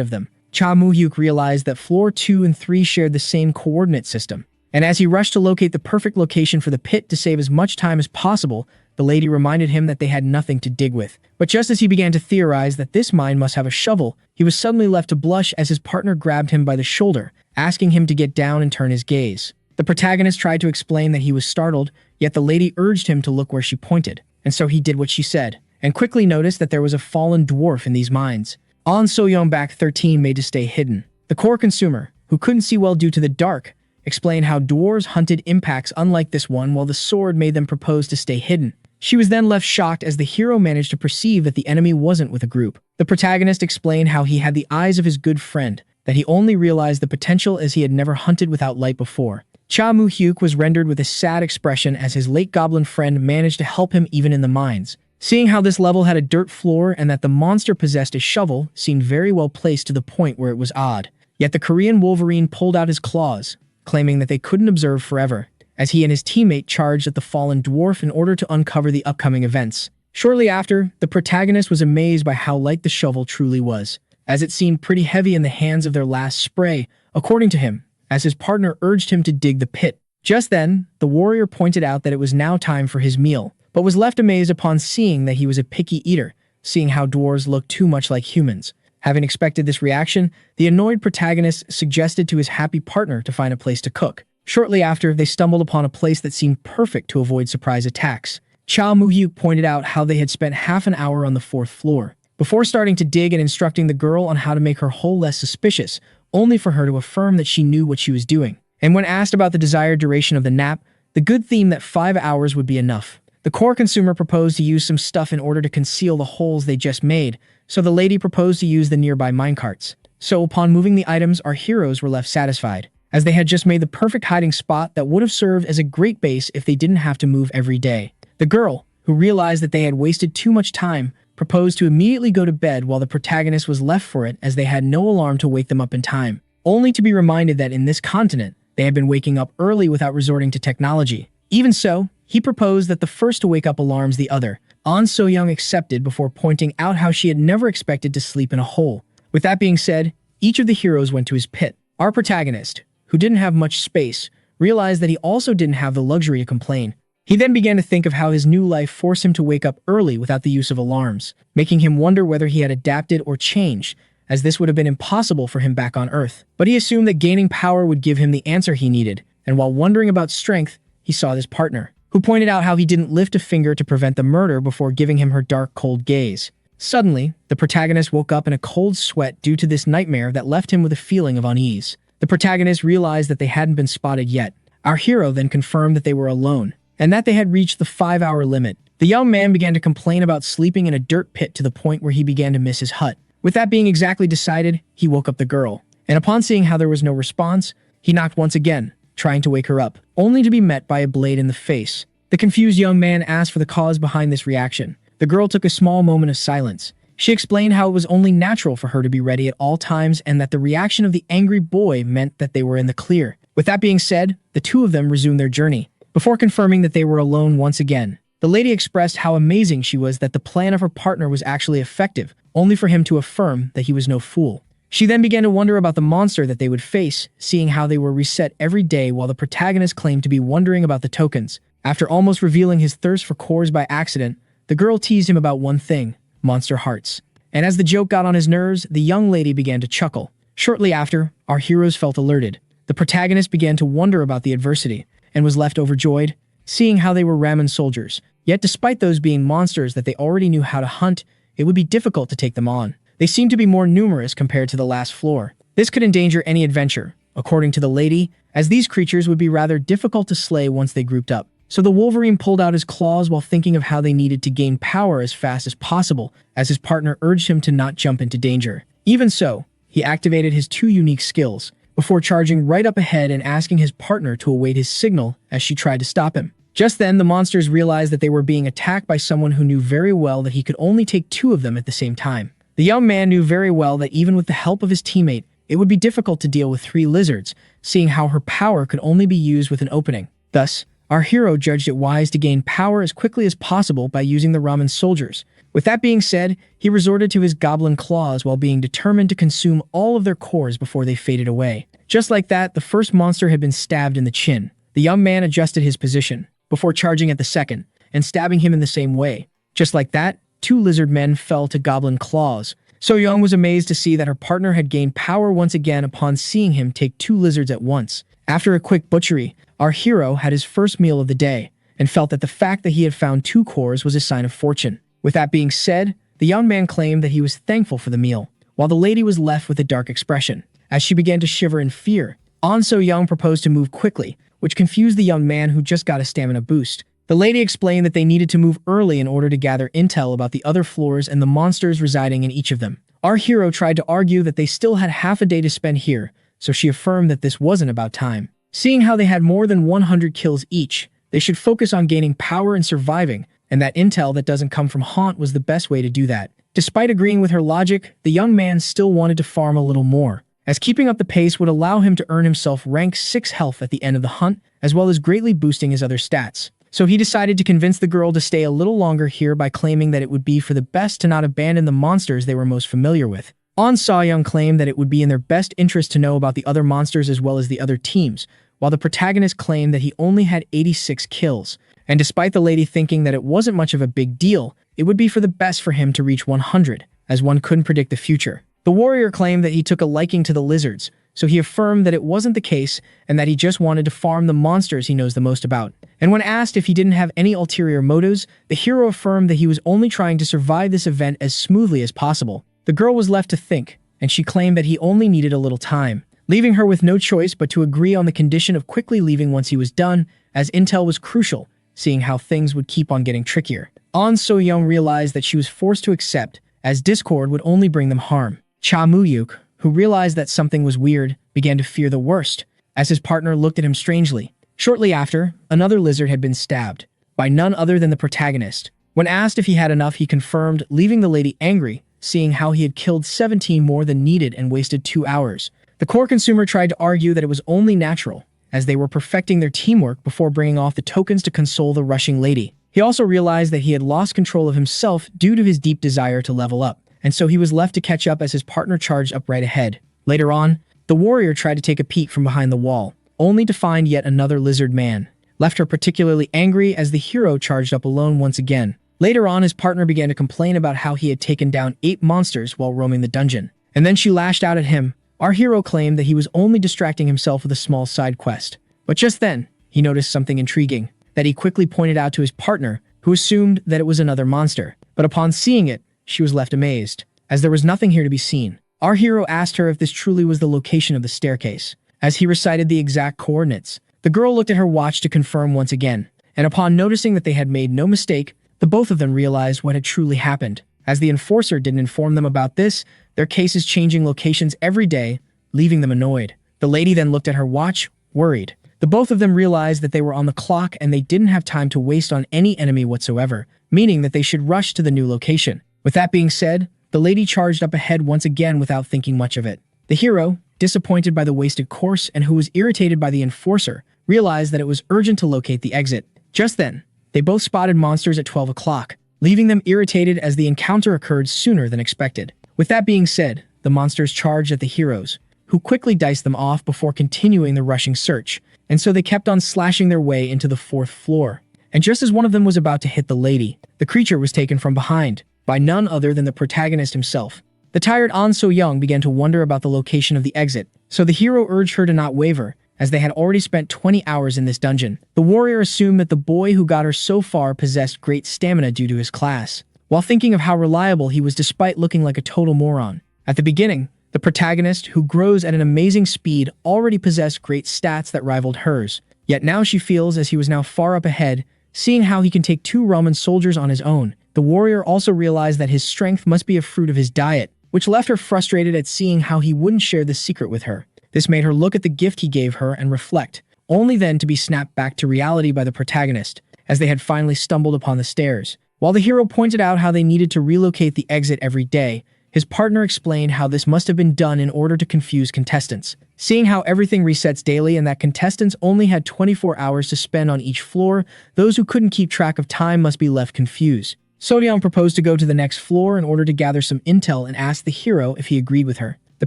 of them. Cha Moo-hyuk realized that floor 2 and 3 shared the same coordinate system, And as he rushed to locate the perfect location for the pit to save as much time as possible, the lady reminded him that they had nothing to dig with. But just as he began to theorize that this mine must have a shovel, he was suddenly left to blush as his partner grabbed him by the shoulder, asking him to get down and turn his gaze. The protagonist tried to explain that he was startled, yet the lady urged him to look where she pointed, and so he did what she said, and quickly noticed that there was a fallen dwarf in these mines. On So-young back 13 made to stay hidden. The core consumer, who couldn't see well due to the dark, explained how dwarves hunted impacts unlike this one while the sword made them propose to stay hidden. She was then left shocked as the hero managed to perceive that the enemy wasn't with a group. The protagonist explained how he had the eyes of his good friend, that he only realized the potential as he had never hunted without light before. Cha Mu-hyuk was rendered with a sad expression as his late goblin friend managed to help him even in the mines. Seeing how this level had a dirt floor and that the monster possessed a shovel seemed very well placed to the point where it was odd. Yet the Korean Wolverine pulled out his claws, claiming that they couldn't observe forever, as he and his teammate charged at the fallen dwarf in order to uncover the upcoming events. Shortly after, the protagonist was amazed by how light the shovel truly was, as it seemed pretty heavy in the hands of their last spray, according to him, as his partner urged him to dig the pit. Just then, the warrior pointed out that it was now time for his meal, but was left amazed upon seeing that he was a picky eater, seeing how dwarves looked too much like humans. Having expected this reaction, the annoyed protagonist suggested to his happy partner to find a place to cook. Shortly after, they stumbled upon a place that seemed perfect to avoid surprise attacks. Cha Mu-hyuk pointed out how they had spent half an hour on the 4th floor, before starting to dig and instructing the girl on how to make her hole less suspicious, only for her to affirm that she knew what she was doing. And when asked about the desired duration of the nap, the good theme that 5 hours would be enough. The core consumer proposed to use some stuff in order to conceal the holes they just made, so the lady proposed to use the nearby minecarts. So upon moving the items, our heroes were left satisfied, as they had just made the perfect hiding spot that would have served as a great base if they didn't have to move every day. The girl, who realized that they had wasted too much time, proposed to immediately go to bed while the protagonist was left for it as they had no alarm to wake them up in time, only to be reminded that in this continent, they had been waking up early without resorting to technology. Even so, he proposed that the first to wake up alarms the other. An So-young accepted before pointing out how she had never expected to sleep in a hole. With that being said, each of the heroes went to his pit. Our protagonist, who didn't have much space, realized that he also didn't have the luxury to complain. He then began to think of how his new life forced him to wake up early without the use of alarms, making him wonder whether he had adapted or changed, as this would have been impossible for him back on Earth. But he assumed that gaining power would give him the answer he needed, and while wondering about strength, he saw his partner, who pointed out how he didn't lift a finger to prevent the murder before giving him her dark, cold gaze. Suddenly, the protagonist woke up in a cold sweat due to this nightmare that left him with a feeling of unease. The protagonist realized that they hadn't been spotted yet. Our hero then confirmed that they were alone, and that they had reached the 5-hour limit. The young man began to complain about sleeping in a dirt pit to the point where he began to miss his hut. With that being exactly decided, he woke up the girl, and upon seeing how there was no response, he knocked once again, trying to wake her up, only to be met by a blade in the face. The confused young man asked for the cause behind this reaction. The girl took a small moment of silence. She explained how it was only natural for her to be ready at all times and that the reaction of the angry boy meant that they were in the clear. With that being said, the two of them resumed their journey, before confirming that they were alone once again. The lady expressed how amazing she was that the plan of her partner was actually effective, only for him to affirm that he was no fool. She then began to wonder about the monster that they would face, seeing how they were reset every day while the protagonist claimed to be wondering about the tokens. After almost revealing his thirst for cores by accident, the girl teased him about one thing: monster hearts. And as the joke got on his nerves, the young lady began to chuckle. Shortly after, our heroes felt alerted. The protagonist began to wonder about the adversity, and was left overjoyed, seeing how they were ramen soldiers. Yet despite those being monsters that they already knew how to hunt, it would be difficult to take them on. They seemed to be more numerous compared to the last floor. This could endanger any adventure, according to the lady, as these creatures would be rather difficult to slay once they grouped up. So the Wolverine pulled out his claws while thinking of how they needed to gain power as fast as possible, as his partner urged him to not jump into danger. Even so, he activated his two unique skills, before charging right up ahead and asking his partner to await his signal as she tried to stop him. Just then, the monsters realized that they were being attacked by someone who knew very well that he could only take two of them at the same time. The young man knew very well that even with the help of his teammate, it would be difficult to deal with 3 lizards, seeing how her power could only be used with an opening. Thus, our hero judged it wise to gain power as quickly as possible by using the ramen soldiers, With that being said, he resorted to his goblin claws while being determined to consume all of their cores before they faded away. Just like that, the first monster had been stabbed in the chin. The young man adjusted his position before charging at the second and stabbing him in the same way. Just like that, 2 lizard men fell to goblin claws. So Young was amazed to see that her partner had gained power once again upon seeing him take 2 lizards at once. After a quick butchery, our hero had his first meal of the day and felt that the fact that he had found 2 cores was a sign of fortune. With that being said, the young man claimed that he was thankful for the meal, while the lady was left with a dark expression. As she began to shiver in fear, An So Young proposed to move quickly, which confused the young man who just got a stamina boost. The lady explained that they needed to move early in order to gather intel about the other floors and the monsters residing in each of them. Our hero tried to argue that they still had half a day to spend here, so she affirmed that this wasn't about time. Seeing how they had more than 100 kills each, they should focus on gaining power and surviving, and that intel that doesn't come from Haunt was the best way to do that. Despite agreeing with her logic, the young man still wanted to farm a little more, as keeping up the pace would allow him to earn himself rank 6 health at the end of the hunt, as well as greatly boosting his other stats. So he decided to convince the girl to stay a little longer here by claiming that it would be for the best to not abandon the monsters they were most familiar with. An So Young claimed that it would be in their best interest to know about the other monsters as well as the other teams, while the protagonist claimed that he only had 86 kills. And despite the lady thinking that it wasn't much of a big deal, it would be for the best for him to reach 100, as one couldn't predict the future. The warrior claimed that he took a liking to the lizards, so he affirmed that it wasn't the case and that he just wanted to farm the monsters he knows the most about. And when asked if he didn't have any ulterior motives, the hero affirmed that he was only trying to survive this event as smoothly as possible. The girl was left to think, and she claimed that he only needed a little time, leaving her with no choice but to agree on the condition of quickly leaving once he was done, as intel was crucial, seeing how things would keep on getting trickier. An So Young realized that she was forced to accept, as discord would only bring them harm. Cha Muyuk, who realized that something was weird, began to fear the worst, as his partner looked at him strangely. Shortly after, another lizard had been stabbed, by none other than the protagonist. When asked if he had enough, he confirmed, leaving the lady angry, seeing how he had killed 17 more than needed and wasted 2 hours. The core consumer tried to argue that it was only natural, as they were perfecting their teamwork before bringing off the tokens to console the rushing lady. He also realized that he had lost control of himself due to his deep desire to level up, and so he was left to catch up as his partner charged up right ahead. Later on, the warrior tried to take a peek from behind the wall, only to find yet another lizard man, left her particularly angry as the hero charged up alone once again. Later on, his partner began to complain about how he had taken down 8 monsters while roaming the dungeon, and then she lashed out at him. Our hero claimed that he was only distracting himself with a small side quest. But just then, he noticed something intriguing that he quickly pointed out to his partner, who assumed that it was another monster. But upon seeing it, she was left amazed, as there was nothing here to be seen. Our hero asked her if this truly was the location of the staircase, as he recited the exact coordinates. The girl looked at her watch to confirm once again, and upon noticing that they had made no mistake, the both of them realized what had truly happened. As the enforcer didn't inform them about this, their cases changing locations every day, leaving them annoyed. The lady then looked at her watch, worried. The both of them realized that they were on the clock and they didn't have time to waste on any enemy whatsoever, meaning that they should rush to the new location. With that being said, the lady charged up ahead once again without thinking much of it. The hero, disappointed by the wasted course and who was irritated by the enforcer, realized that it was urgent to locate the exit. Just then, they both spotted monsters at 12 o'clock, leaving them irritated as the encounter occurred sooner than expected. With that being said, the monsters charged at the heroes, who quickly diced them off before continuing the rushing search, and so they kept on slashing their way into the 4th floor. And just as one of them was about to hit the lady, the creature was taken from behind, by none other than the protagonist himself. The tired An So Young began to wonder about the location of the exit, so the hero urged her to not waver, as they had already spent 20 hours in this dungeon. The warrior assumed that the boy who got her so far possessed great stamina due to his class, while thinking of how reliable he was despite looking like a total moron. At the beginning, the protagonist, who grows at an amazing speed, already possessed great stats that rivaled hers. Yet now she feels as he was now far up ahead, seeing how he can take 2 Roman soldiers on his own. The warrior also realized that his strength must be a fruit of his diet, which left her frustrated at seeing how he wouldn't share the secret with her. This made her look at the gift he gave her and reflect, only then to be snapped back to reality by the protagonist, as they had finally stumbled upon the stairs. While the hero pointed out how they needed to relocate the exit every day, his partner explained how this must have been done in order to confuse contestants. Seeing how everything resets daily and that contestants only had 24 hours to spend on each floor, those who couldn't keep track of time must be left confused. Soyeon proposed to go to the next floor in order to gather some intel and asked the hero if he agreed with her. The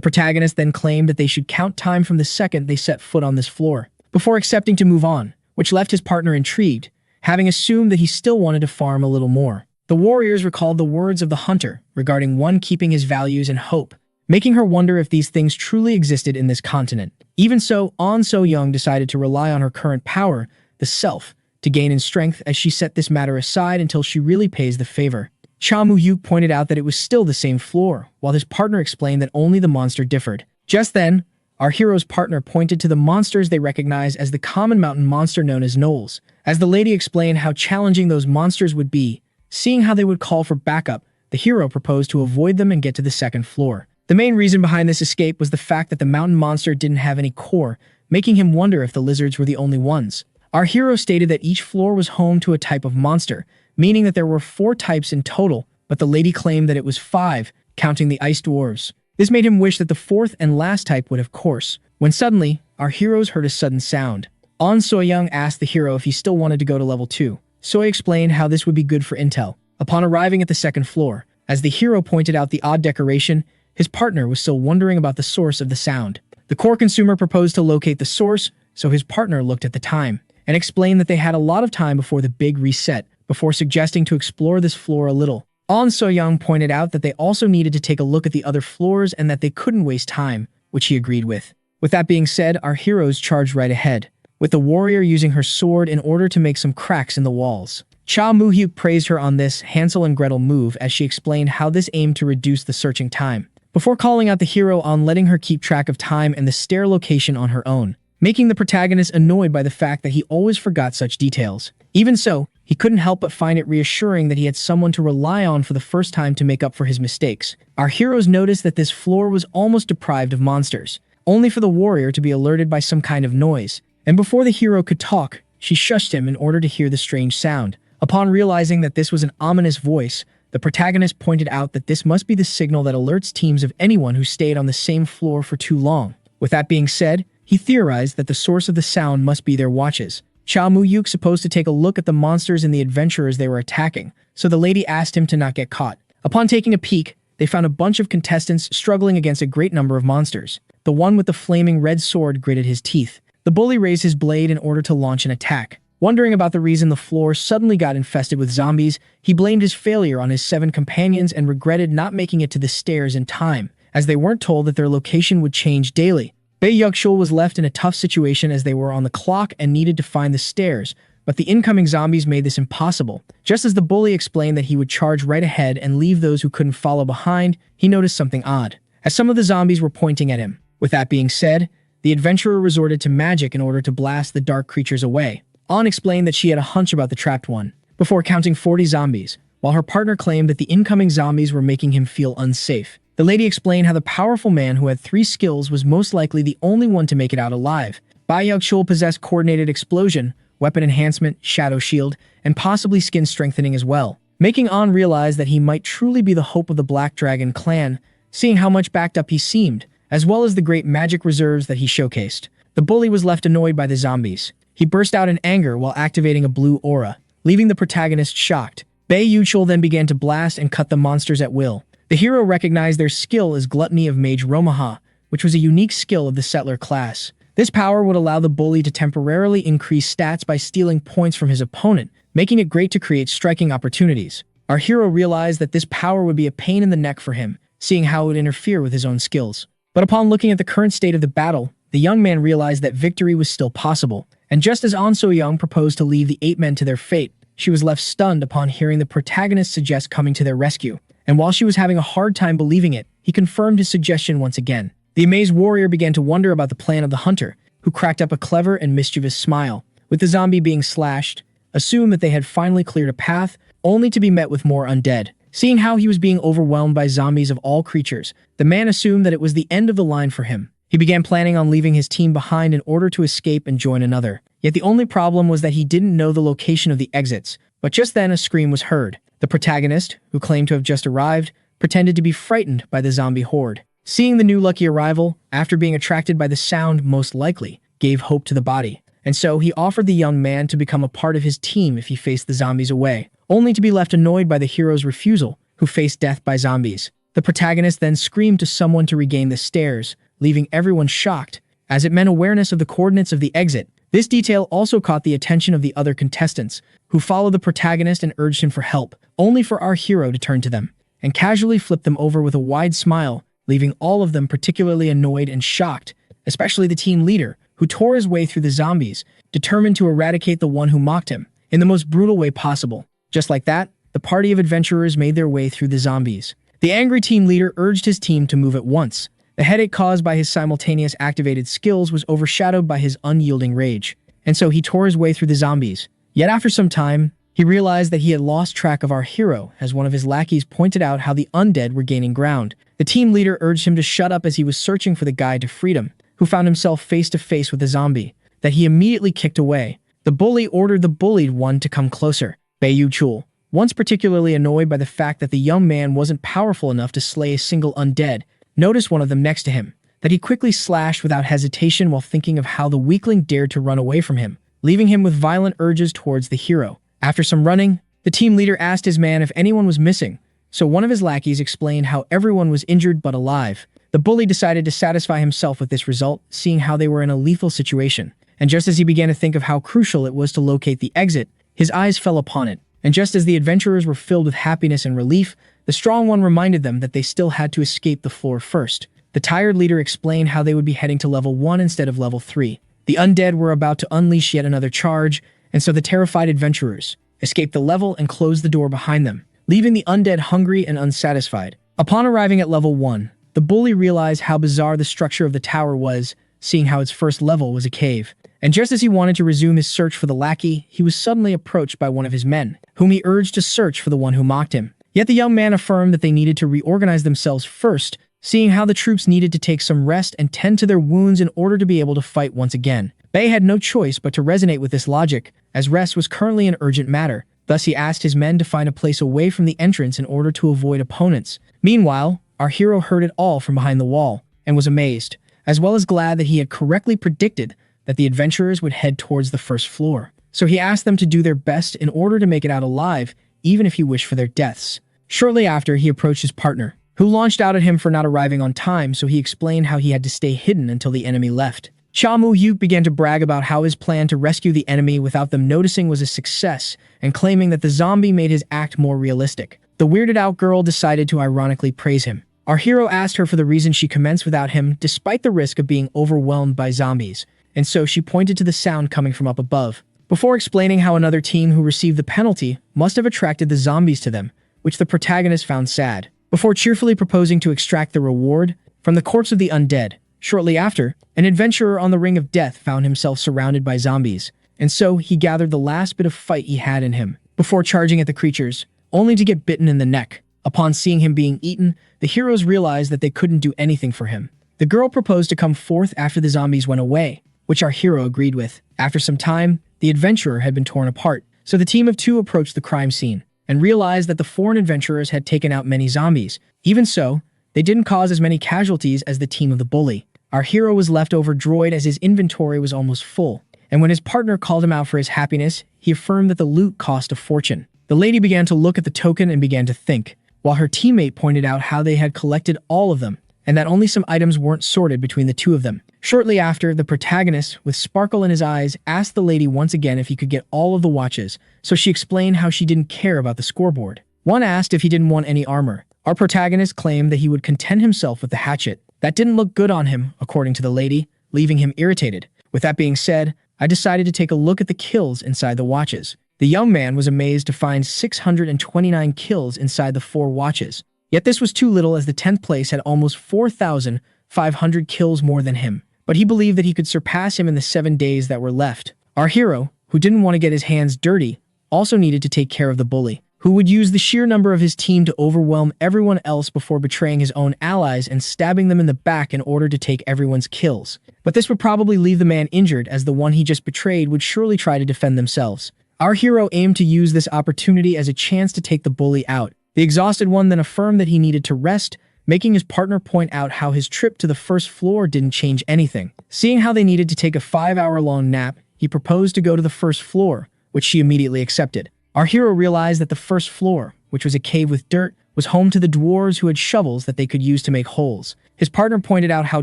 protagonist then claimed that they should count time from the second they set foot on this floor, before accepting to move on, which left his partner intrigued, having assumed that he still wanted to farm a little more. The warriors recalled the words of the hunter regarding one keeping his values and hope, making her wonder if these things truly existed in this continent. Even so, An So-young decided to rely on her current power, the self, to gain in strength as she set this matter aside until she really pays the favor. Cha Moo-hyuk pointed out that it was still the same floor, while his partner explained that only the monster differed. Just then, our hero's partner pointed to the monsters they recognized as the common mountain monster known as gnolls. As the lady explained how challenging those monsters would be, seeing how they would call for backup, the hero proposed to avoid them and get to the second floor. The main reason behind this escape was the fact that the mountain monster didn't have any core, making him wonder if the lizards were the only ones. Our hero stated that each floor was home to a type of monster, meaning that there were 4 types in total, but the lady claimed that it was 5, counting the ice dwarves. This made him wish that the 4th and last type would have course, when suddenly, our heroes heard a sudden sound. An So-young asked the hero if he still wanted to go to level 2. Soy explained how this would be good for intel. Upon arriving at the second floor, as the hero pointed out the odd decoration, his partner was still wondering about the source of the sound. The core consumer proposed to locate the source, so his partner looked at the time, and explained that they had a lot of time before the big reset, before suggesting to explore this floor a little. An So-young pointed out that they also needed to take a look at the other floors and that they couldn't waste time, which he agreed with. With that being said, our heroes charged right ahead, with the warrior using her sword in order to make some cracks in the walls. Cha Moo-hyuk praised her on this Hansel and Gretel move as she explained how this aimed to reduce the searching time, before calling out the hero on letting her keep track of time and the stair location on her own, making the protagonist annoyed by the fact that he always forgot such details. Even so, he couldn't help but find it reassuring that he had someone to rely on for the first time to make up for his mistakes. Our heroes noticed that this floor was almost deprived of monsters, only for the warrior to be alerted by some kind of noise. And before the hero could talk, she shushed him in order to hear the strange sound. Upon realizing that this was an ominous voice, the protagonist pointed out that this must be the signal that alerts teams of anyone who stayed on the same floor for too long. With that being said, he theorized that the source of the sound must be their watches. Cha Moo-hyuk supposed to take a look at the monsters and the adventurers they were attacking, so the lady asked him to not get caught. Upon taking a peek, they found a bunch of contestants struggling against a great number of monsters. The one with the flaming red sword gritted his teeth. The bully raised his blade in order to launch an attack. Wondering about the reason the floor suddenly got infested with zombies, he blamed his failure on his 7 companions and regretted not making it to the stairs in time, as they weren't told that their location would change daily. Bae Yuk-shul was left in a tough situation as they were on the clock and needed to find the stairs, but the incoming zombies made this impossible. Just as the bully explained that he would charge right ahead and leave those who couldn't follow behind, he noticed something odd, as some of the zombies were pointing at him. With that being said, the adventurer resorted to magic in order to blast the dark creatures away. An explained that she had a hunch about the trapped one, before counting 40 zombies, while her partner claimed that the incoming zombies were making him feel unsafe. The lady explained how the powerful man who had 3 skills was most likely the only one to make it out alive. Bae Yuk-shul possessed coordinated explosion, weapon enhancement, shadow shield, and possibly skin strengthening as well, making An realize that he might truly be the hope of the Black Dragon clan, seeing how much backed up he seemed, as well as the great magic reserves that he showcased. The bully was left annoyed by the zombies. He burst out in anger while activating a blue aura, leaving the protagonist shocked. Bae Yuk-shul then began to blast and cut the monsters at will. The hero recognized their skill as Gluttony of Mage Romaha, which was a unique skill of the settler class. This power would allow the bully to temporarily increase stats by stealing points from his opponent, making it great to create striking opportunities. Our hero realized that this power would be a pain in the neck for him, seeing how it would interfere with his own skills. But upon looking at the current state of the battle, the young man realized that victory was still possible. And just as An So-young proposed to leave the 8 men to their fate, she was left stunned upon hearing the protagonist suggest coming to their rescue. And while she was having a hard time believing it, he confirmed his suggestion once again. The amazed warrior began to wonder about the plan of the hunter, who cracked up a clever and mischievous smile. With the zombie being slashed, assumed that they had finally cleared a path, only to be met with more undead. Seeing how he was being overwhelmed by zombies of all creatures, the man assumed that it was the end of the line for him. He began planning on leaving his team behind in order to escape and join another. Yet the only problem was that he didn't know the location of the exits. But just then a scream was heard. The protagonist, who claimed to have just arrived, pretended to be frightened by the zombie horde. Seeing the new lucky arrival, after being attracted by the sound most likely, gave hope to the body. And so he offered the young man to become a part of his team if he faced the zombies away, only to be left annoyed by the hero's refusal, who faced death by zombies. The protagonist then screamed to someone to regain the stairs, leaving everyone shocked, as it meant awareness of the coordinates of the exit. This detail also caught the attention of the other contestants, who followed the protagonist and urged him for help, only for our hero to turn to them and casually flip them over with a wide smile, leaving all of them particularly annoyed and shocked, especially the team leader, who tore his way through the zombies, determined to eradicate the one who mocked him in the most brutal way possible. Just like that, the party of adventurers made their way through the zombies. The angry team leader urged his team to move at once. The headache caused by his simultaneous activated skills was overshadowed by his unyielding rage, and so he tore his way through the zombies. Yet after some time, he realized that he had lost track of our hero as one of his lackeys pointed out how the undead were gaining ground. The team leader urged him to shut up as he was searching for the guide to freedom, who found himself face to face with a zombie that he immediately kicked away. The bully ordered the bullied one to come closer. Bayu Chul, once particularly annoyed by the fact that the young man wasn't powerful enough to slay a single undead, noticed one of them next to him, that he quickly slashed without hesitation while thinking of how the weakling dared to run away from him, leaving him with violent urges towards the hero. After some running, the team leader asked his man if anyone was missing, so one of his lackeys explained how everyone was injured but alive. The bully decided to satisfy himself with this result, seeing how they were in a lethal situation. And just as he began to think of how crucial it was to locate the exit, his eyes fell upon it. And just as the adventurers were filled with happiness and relief, the strong one reminded them that they still had to escape the floor first. The tired leader explained how they would be heading to level 1 instead of level 3. The undead were about to unleash yet another charge, and so the terrified adventurers escaped the level and closed the door behind them, leaving the undead hungry and unsatisfied. Upon arriving at level 1, the bully realized how bizarre the structure of the tower was, seeing how its first level was a cave. And just as he wanted to resume his search for the lackey, he was suddenly approached by one of his men, whom he urged to search for the one who mocked him. Yet the young man affirmed that they needed to reorganize themselves first, seeing how the troops needed to take some rest and tend to their wounds in order to be able to fight once again. Bei had no choice but to resonate with this logic, as rest was currently an urgent matter. Thus he asked his men to find a place away from the entrance in order to avoid opponents. Meanwhile, our hero heard it all from behind the wall, and was amazed, as well as glad that he had correctly predicted that the adventurers would head towards the first floor. So he asked them to do their best in order to make it out alive, even if he wished for their deaths. Shortly after, he approached his partner, who launched out at him for not arriving on time, so he explained how he had to stay hidden until the enemy left. Cha Mu-yuk began to brag about how his plan to rescue the enemy without them noticing was a success, and claiming that the zombie made his act more realistic. The weirded out girl decided to ironically praise him. Our hero asked her for the reason she commenced without him, despite the risk of being overwhelmed by zombies, and so she pointed to the sound coming from up above, before explaining how another team who received the penalty must have attracted the zombies to them, which the protagonist found sad, before cheerfully proposing to extract the reward from the corpse of the undead. Shortly after, an adventurer on the Ring of Death found himself surrounded by zombies, and so he gathered the last bit of fight he had in him, before charging at the creatures, only to get bitten in the neck. Upon seeing him being eaten, the heroes realized that they couldn't do anything for him. The girl proposed to come forth after the zombies went away, which our hero agreed with. After some time, the adventurer had been torn apart, so the team of 2 approached the crime scene, and realized that the foreign adventurers had taken out many zombies. Even so, they didn't cause as many casualties as the team of the bully. Our hero was left overjoyed as his inventory was almost full, and when his partner called him out for his happiness, he affirmed that the loot cost a fortune. The lady began to look at the token and began to think, while her teammate pointed out how they had collected all of them, and that only some items weren't sorted between the 2 of them. Shortly after, the protagonist, with sparkle in his eyes, asked the lady once again if he could get all of the watches, so she explained how she didn't care about the scoreboard. One asked if he didn't want any armor. Our protagonist claimed that he would content himself with the hatchet. That didn't look good on him, according to the lady, leaving him irritated. With that being said, I decided to take a look at the kills inside the watches. The young man was amazed to find 629 kills inside the 4 watches. Yet this was too little, as the 10th place had almost 4,500 kills more than him. But he believed that he could surpass him in the 7 days that were left. Our hero, who didn't want to get his hands dirty, also needed to take care of the bully, who would use the sheer number of his team to overwhelm everyone else before betraying his own allies and stabbing them in the back in order to take everyone's kills. But this would probably leave the man injured, as the one he just betrayed would surely try to defend themselves. Our hero aimed to use this opportunity as a chance to take the bully out. The exhausted one then affirmed that he needed to rest, making his partner point out how his trip to the first floor didn't change anything. Seeing how they needed to take a 5-hour-long nap, he proposed to go to the first floor, which she immediately accepted. Our hero realized that the first floor, which was a cave with dirt, was home to the dwarves who had shovels that they could use to make holes. His partner pointed out how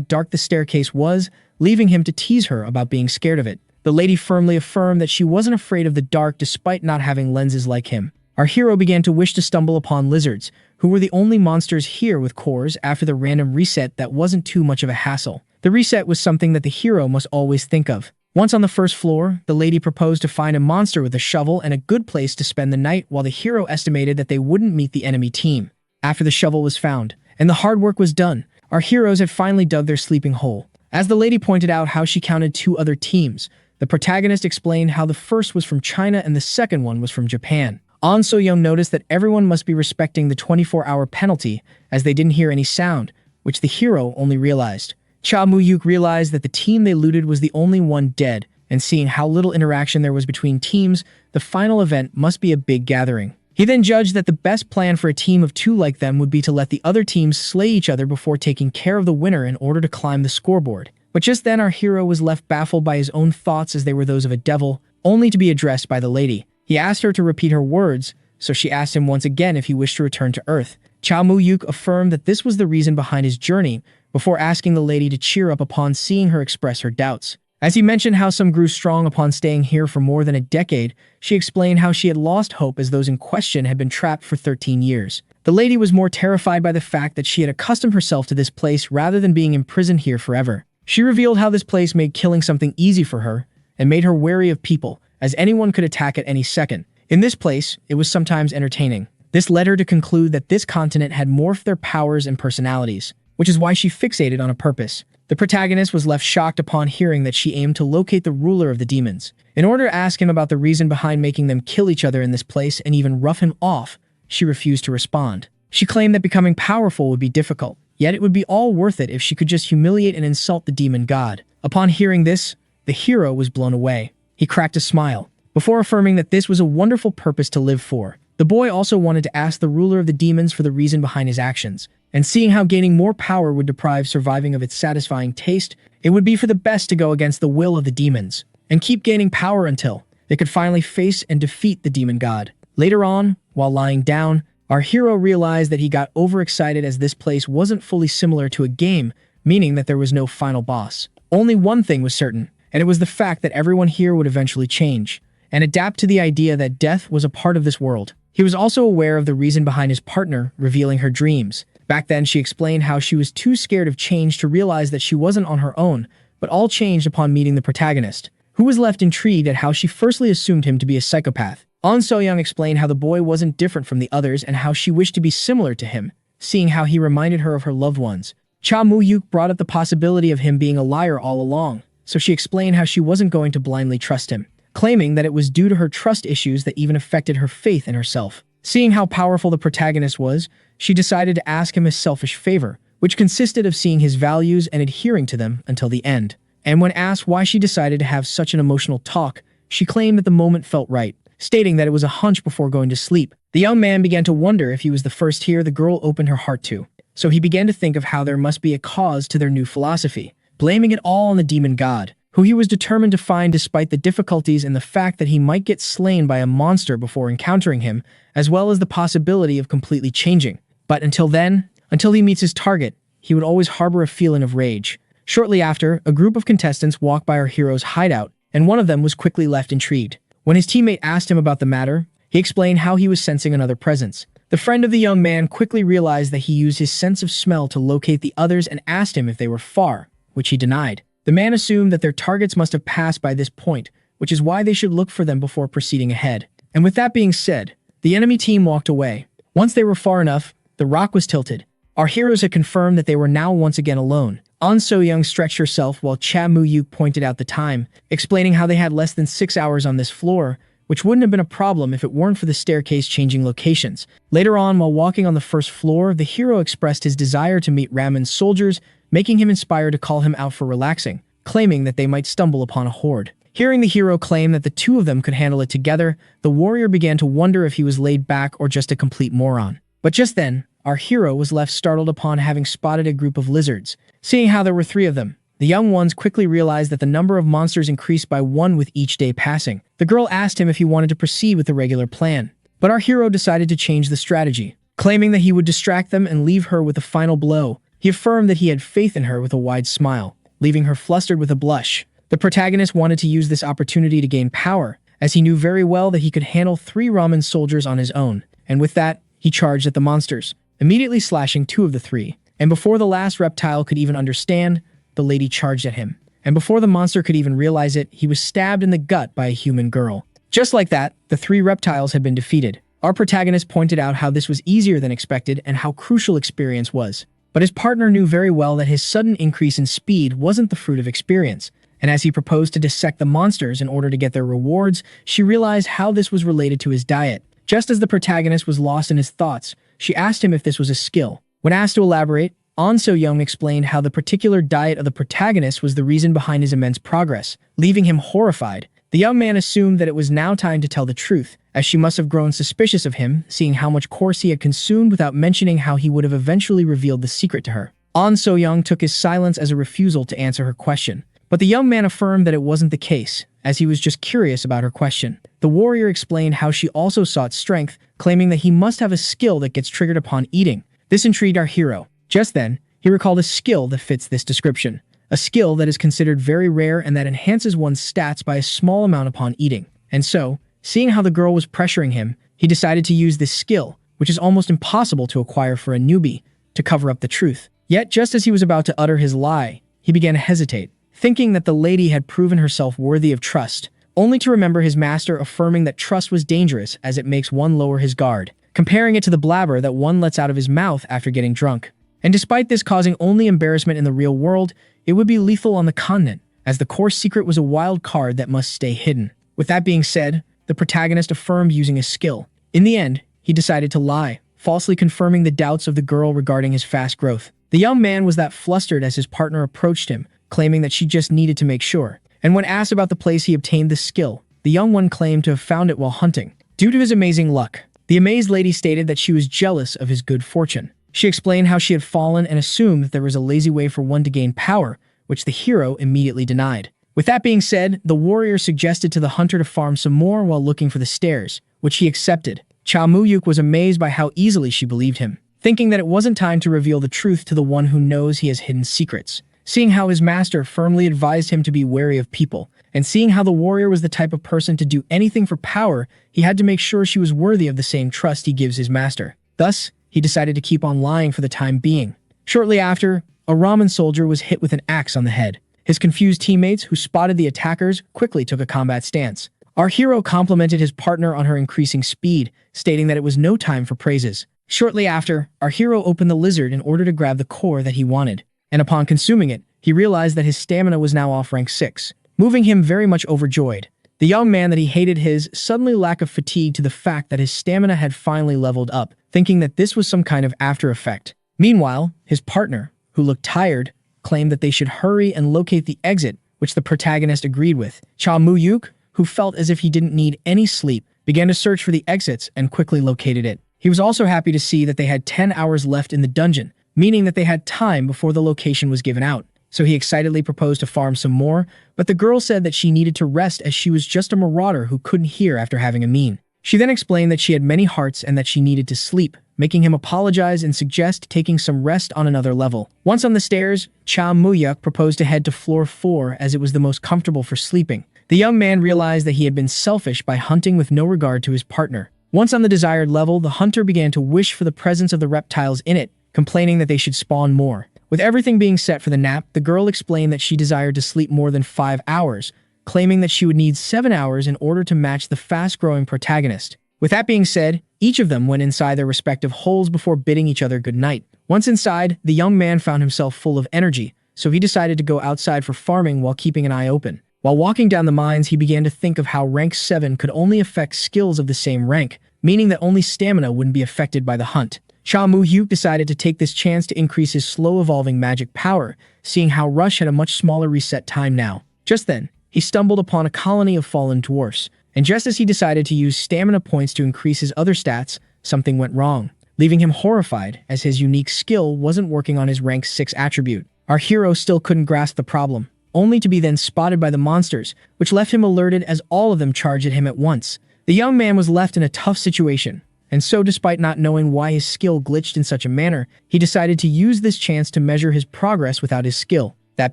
dark the staircase was, leaving him to tease her about being scared of it. The lady firmly affirmed that she wasn't afraid of the dark despite not having lenses like him. Our hero began to wish to stumble upon lizards, who were the only monsters here with cores after the random reset that wasn't too much of a hassle. The reset was something that the hero must always think of. Once on the first floor, the lady proposed to find a monster with a shovel and a good place to spend the night while the hero estimated that they wouldn't meet the enemy team. After the shovel was found, and the hard work was done, our heroes had finally dug their sleeping hole. As the lady pointed out how she counted 2 other teams, the protagonist explained how the first was from China and the second one was from Japan. An So-young noticed that everyone must be respecting the 24-hour penalty as they didn't hear any sound, which the hero only realized. Cha Mu-yuk realized that the team they looted was the only one dead, and seeing how little interaction there was between teams, the final event must be a big gathering. He then judged that the best plan for a team of 2 like them would be to let the other teams slay each other before taking care of the winner in order to climb the scoreboard. But just then our hero was left baffled by his own thoughts as they were those of a devil, only to be addressed by the lady. He asked her to repeat her words, so she asked him once again if he wished to return to Earth. Cha Mu-yuk affirmed that this was the reason behind his journey, before asking the lady to cheer up upon seeing her express her doubts. As he mentioned how some grew strong upon staying here for more than a decade, she explained how she had lost hope as those in question had been trapped for 13 years. The lady was more terrified by the fact that she had accustomed herself to this place rather than being imprisoned here forever. She revealed how this place made killing something easy for her, and made her wary of people, as anyone could attack at any second. In this place, it was sometimes entertaining. This led her to conclude that this continent had morphed their powers and personalities, which is why she fixated on a purpose. The protagonist was left shocked upon hearing that she aimed to locate the ruler of the demons. In order to ask him about the reason behind making them kill each other in this place and even rough him off, she refused to respond. She claimed that becoming powerful would be difficult, yet it would be all worth it if she could just humiliate and insult the demon god. Upon hearing this, the hero was blown away. He cracked a smile, before affirming that this was a wonderful purpose to live for. The boy also wanted to ask the ruler of the demons for the reason behind his actions, and seeing how gaining more power would deprive surviving of its satisfying taste, it would be for the best to go against the will of the demons, and keep gaining power until they could finally face and defeat the demon god. Later on, while lying down, our hero realized that he got overexcited as this place wasn't fully similar to a game, meaning that there was no final boss. Only one thing was certain, and it was the fact that everyone here would eventually change, and adapt to the idea that death was a part of this world. He was also aware of the reason behind his partner revealing her dreams. Back then, she explained how she was too scared of change to realize that she wasn't on her own, but all changed upon meeting the protagonist, who was left intrigued at how she firstly assumed him to be a psychopath. An So-young explained how the boy wasn't different from the others and how she wished to be similar to him, seeing how he reminded her of her loved ones. Cha Mu-yuk brought up the possibility of him being a liar all along, so she explained how she wasn't going to blindly trust him, claiming that it was due to her trust issues that even affected her faith in herself. Seeing how powerful the protagonist was, she decided to ask him a selfish favor, which consisted of seeing his values and adhering to them until the end. And when asked why she decided to have such an emotional talk, she claimed that the moment felt right, stating that it was a hunch before going to sleep. The young man began to wonder if he was the first here the girl opened her heart to, so he began to think of how there must be a cause to their new philosophy, blaming it all on the demon god, who he was determined to find despite the difficulties and the fact that he might get slain by a monster before encountering him, as well as the possibility of completely changing. But until then, until he meets his target, he would always harbor a feeling of rage. Shortly after, a group of contestants walked by our hero's hideout, and one of them was quickly left intrigued. When his teammate asked him about the matter, he explained how he was sensing another presence. The friend of the young man quickly realized that he used his sense of smell to locate the others and asked him if they were far, which he denied. The man assumed that their targets must have passed by this point, which is why they should look for them before proceeding ahead. And with that being said, the enemy team walked away. Once they were far enough, the rock was tilted. Our heroes had confirmed that they were now once again alone. An So-young stretched herself while Cha Mu-yuk pointed out the time, explaining how they had less than 6 hours on this floor, which wouldn't have been a problem if it weren't for the staircase changing locations. Later on, while walking on the first floor, the hero expressed his desire to meet Ramon's soldiers, making him inspired to call him out for relaxing, claiming that they might stumble upon a horde. Hearing the hero claim that the two of them could handle it together, the warrior began to wonder if he was laid back or just a complete moron. But just then, our hero was left startled upon having spotted a group of lizards. Seeing how there were 3 of them, The young ones quickly realized that the number of monsters increased by 1 with each day passing. The girl asked him if he wanted to proceed with the regular plan, but our hero decided to change the strategy. Claiming that he would distract them and leave her with a final blow, he affirmed that he had faith in her with a wide smile, leaving her flustered with a blush. The protagonist wanted to use this opportunity to gain power, as he knew very well that he could handle 3 ramen soldiers on his own, and with that, he charged at the monsters, immediately slashing 2 of the 3. And before the last reptile could even understand, the lady charged at him. And before the monster could even realize it, he was stabbed in the gut by a human girl. Just like that, the 3 reptiles had been defeated. Our protagonist pointed out how this was easier than expected and how crucial experience was. But his partner knew very well that his sudden increase in speed wasn't the fruit of experience. And as he proposed to dissect the monsters in order to get their rewards, she realized how this was related to his diet. Just as the protagonist was lost in his thoughts, she asked him if this was a skill. When asked to elaborate, An So-young explained how the particular diet of the protagonist was the reason behind his immense progress, leaving him horrified. The young man assumed that it was now time to tell the truth, as she must have grown suspicious of him, seeing how much course he had consumed without mentioning how he would have eventually revealed the secret to her. An So-young took his silence as a refusal to answer her question, but the young man affirmed that it wasn't the case, as he was just curious about her question. The warrior explained how she also sought strength, claiming that he must have a skill that gets triggered upon eating. This intrigued our hero. Just then, he recalled a skill that fits this description. A skill that is considered very rare and that enhances one's stats by a small amount upon eating. And so, seeing how the girl was pressuring him, he decided to use this skill, which is almost impossible to acquire for a newbie, to cover up the truth. Yet, just as he was about to utter his lie, he began to hesitate, thinking that the lady had proven herself worthy of trust, only to remember his master affirming that trust was dangerous as it makes one lower his guard, comparing it to the blabber that one lets out of his mouth after getting drunk. And despite this causing only embarrassment in the real world, it would be lethal on the continent, as the core secret was a wild card that must stay hidden. With that being said, the protagonist affirmed using a skill. In the end, he decided to lie, falsely confirming the doubts of the girl regarding his fast growth. The young man was that flustered as his partner approached him, claiming that she just needed to make sure. And when asked about the place he obtained this skill, the young one claimed to have found it while hunting. Due to his amazing luck, the amazed lady stated that she was jealous of his good fortune. She explained how she had fallen and assumed that there was a lazy way for one to gain power, which the hero immediately denied. With that being said, the warrior suggested to the hunter to farm some more while looking for the stairs, which he accepted. Cha Muyuk was amazed by how easily she believed him, thinking that it wasn't time to reveal the truth to the one who knows he has hidden secrets. Seeing how his master firmly advised him to be wary of people, and seeing how the warrior was the type of person to do anything for power, he had to make sure she was worthy of the same trust he gives his master. Thus, he decided to keep on lying for the time being. Shortly after, a ramen soldier was hit with an axe on the head. His confused teammates, who spotted the attackers, quickly took a combat stance. Our hero complimented his partner on her increasing speed, stating that it was no time for praises. Shortly after, our hero opened the lizard in order to grab the core that he wanted, and upon consuming it, he realized that his stamina was now off rank 6, moving him very much overjoyed. The young man that he hated his suddenly lack of fatigue to the fact that his stamina had finally leveled up, thinking that this was some kind of after effect. Meanwhile, his partner, who looked tired, claimed that they should hurry and locate the exit, which the protagonist agreed with. Cha Muyuk, who felt as if he didn't need any sleep, began to search for the exits and quickly located it. He was also happy to see that they had 10 hours left in the dungeon, meaning that they had time before the location was given out. So he excitedly proposed to farm some more, but the girl said that she needed to rest as she was just a marauder who couldn't hear after having a mean. She then explained that she had many hearts and that she needed to sleep, making him apologize and suggest taking some rest on another level. Once on the stairs, Cha Muyuk proposed to head to floor 4 as it was the most comfortable for sleeping. The young man realized that he had been selfish by hunting with no regard to his partner. Once on the desired level, the hunter began to wish for the presence of the reptiles in it, complaining that they should spawn more. With everything being set for the nap, the girl explained that she desired to sleep more than 5 hours, claiming that she would need 7 hours in order to match the fast-growing protagonist. With that being said, each of them went inside their respective holes before bidding each other goodnight. Once inside, the young man found himself full of energy, so he decided to go outside for farming while keeping an eye open. While walking down the mines, he began to think of how rank 7 could only affect skills of the same rank, meaning that only stamina wouldn't be affected by the hunt. Cha Muyuk decided to take this chance to increase his slow-evolving magic power, seeing how Rush had a much smaller reset time now. Just then, he stumbled upon a colony of fallen dwarfs, and just as he decided to use stamina points to increase his other stats, something went wrong, leaving him horrified as his unique skill wasn't working on his rank 6 attribute. Our hero still couldn't grasp the problem, only to be then spotted by the monsters, which left him alerted as all of them charged at him at once. The young man was left in a tough situation, and so despite not knowing why his skill glitched in such a manner, he decided to use this chance to measure his progress without his skill. That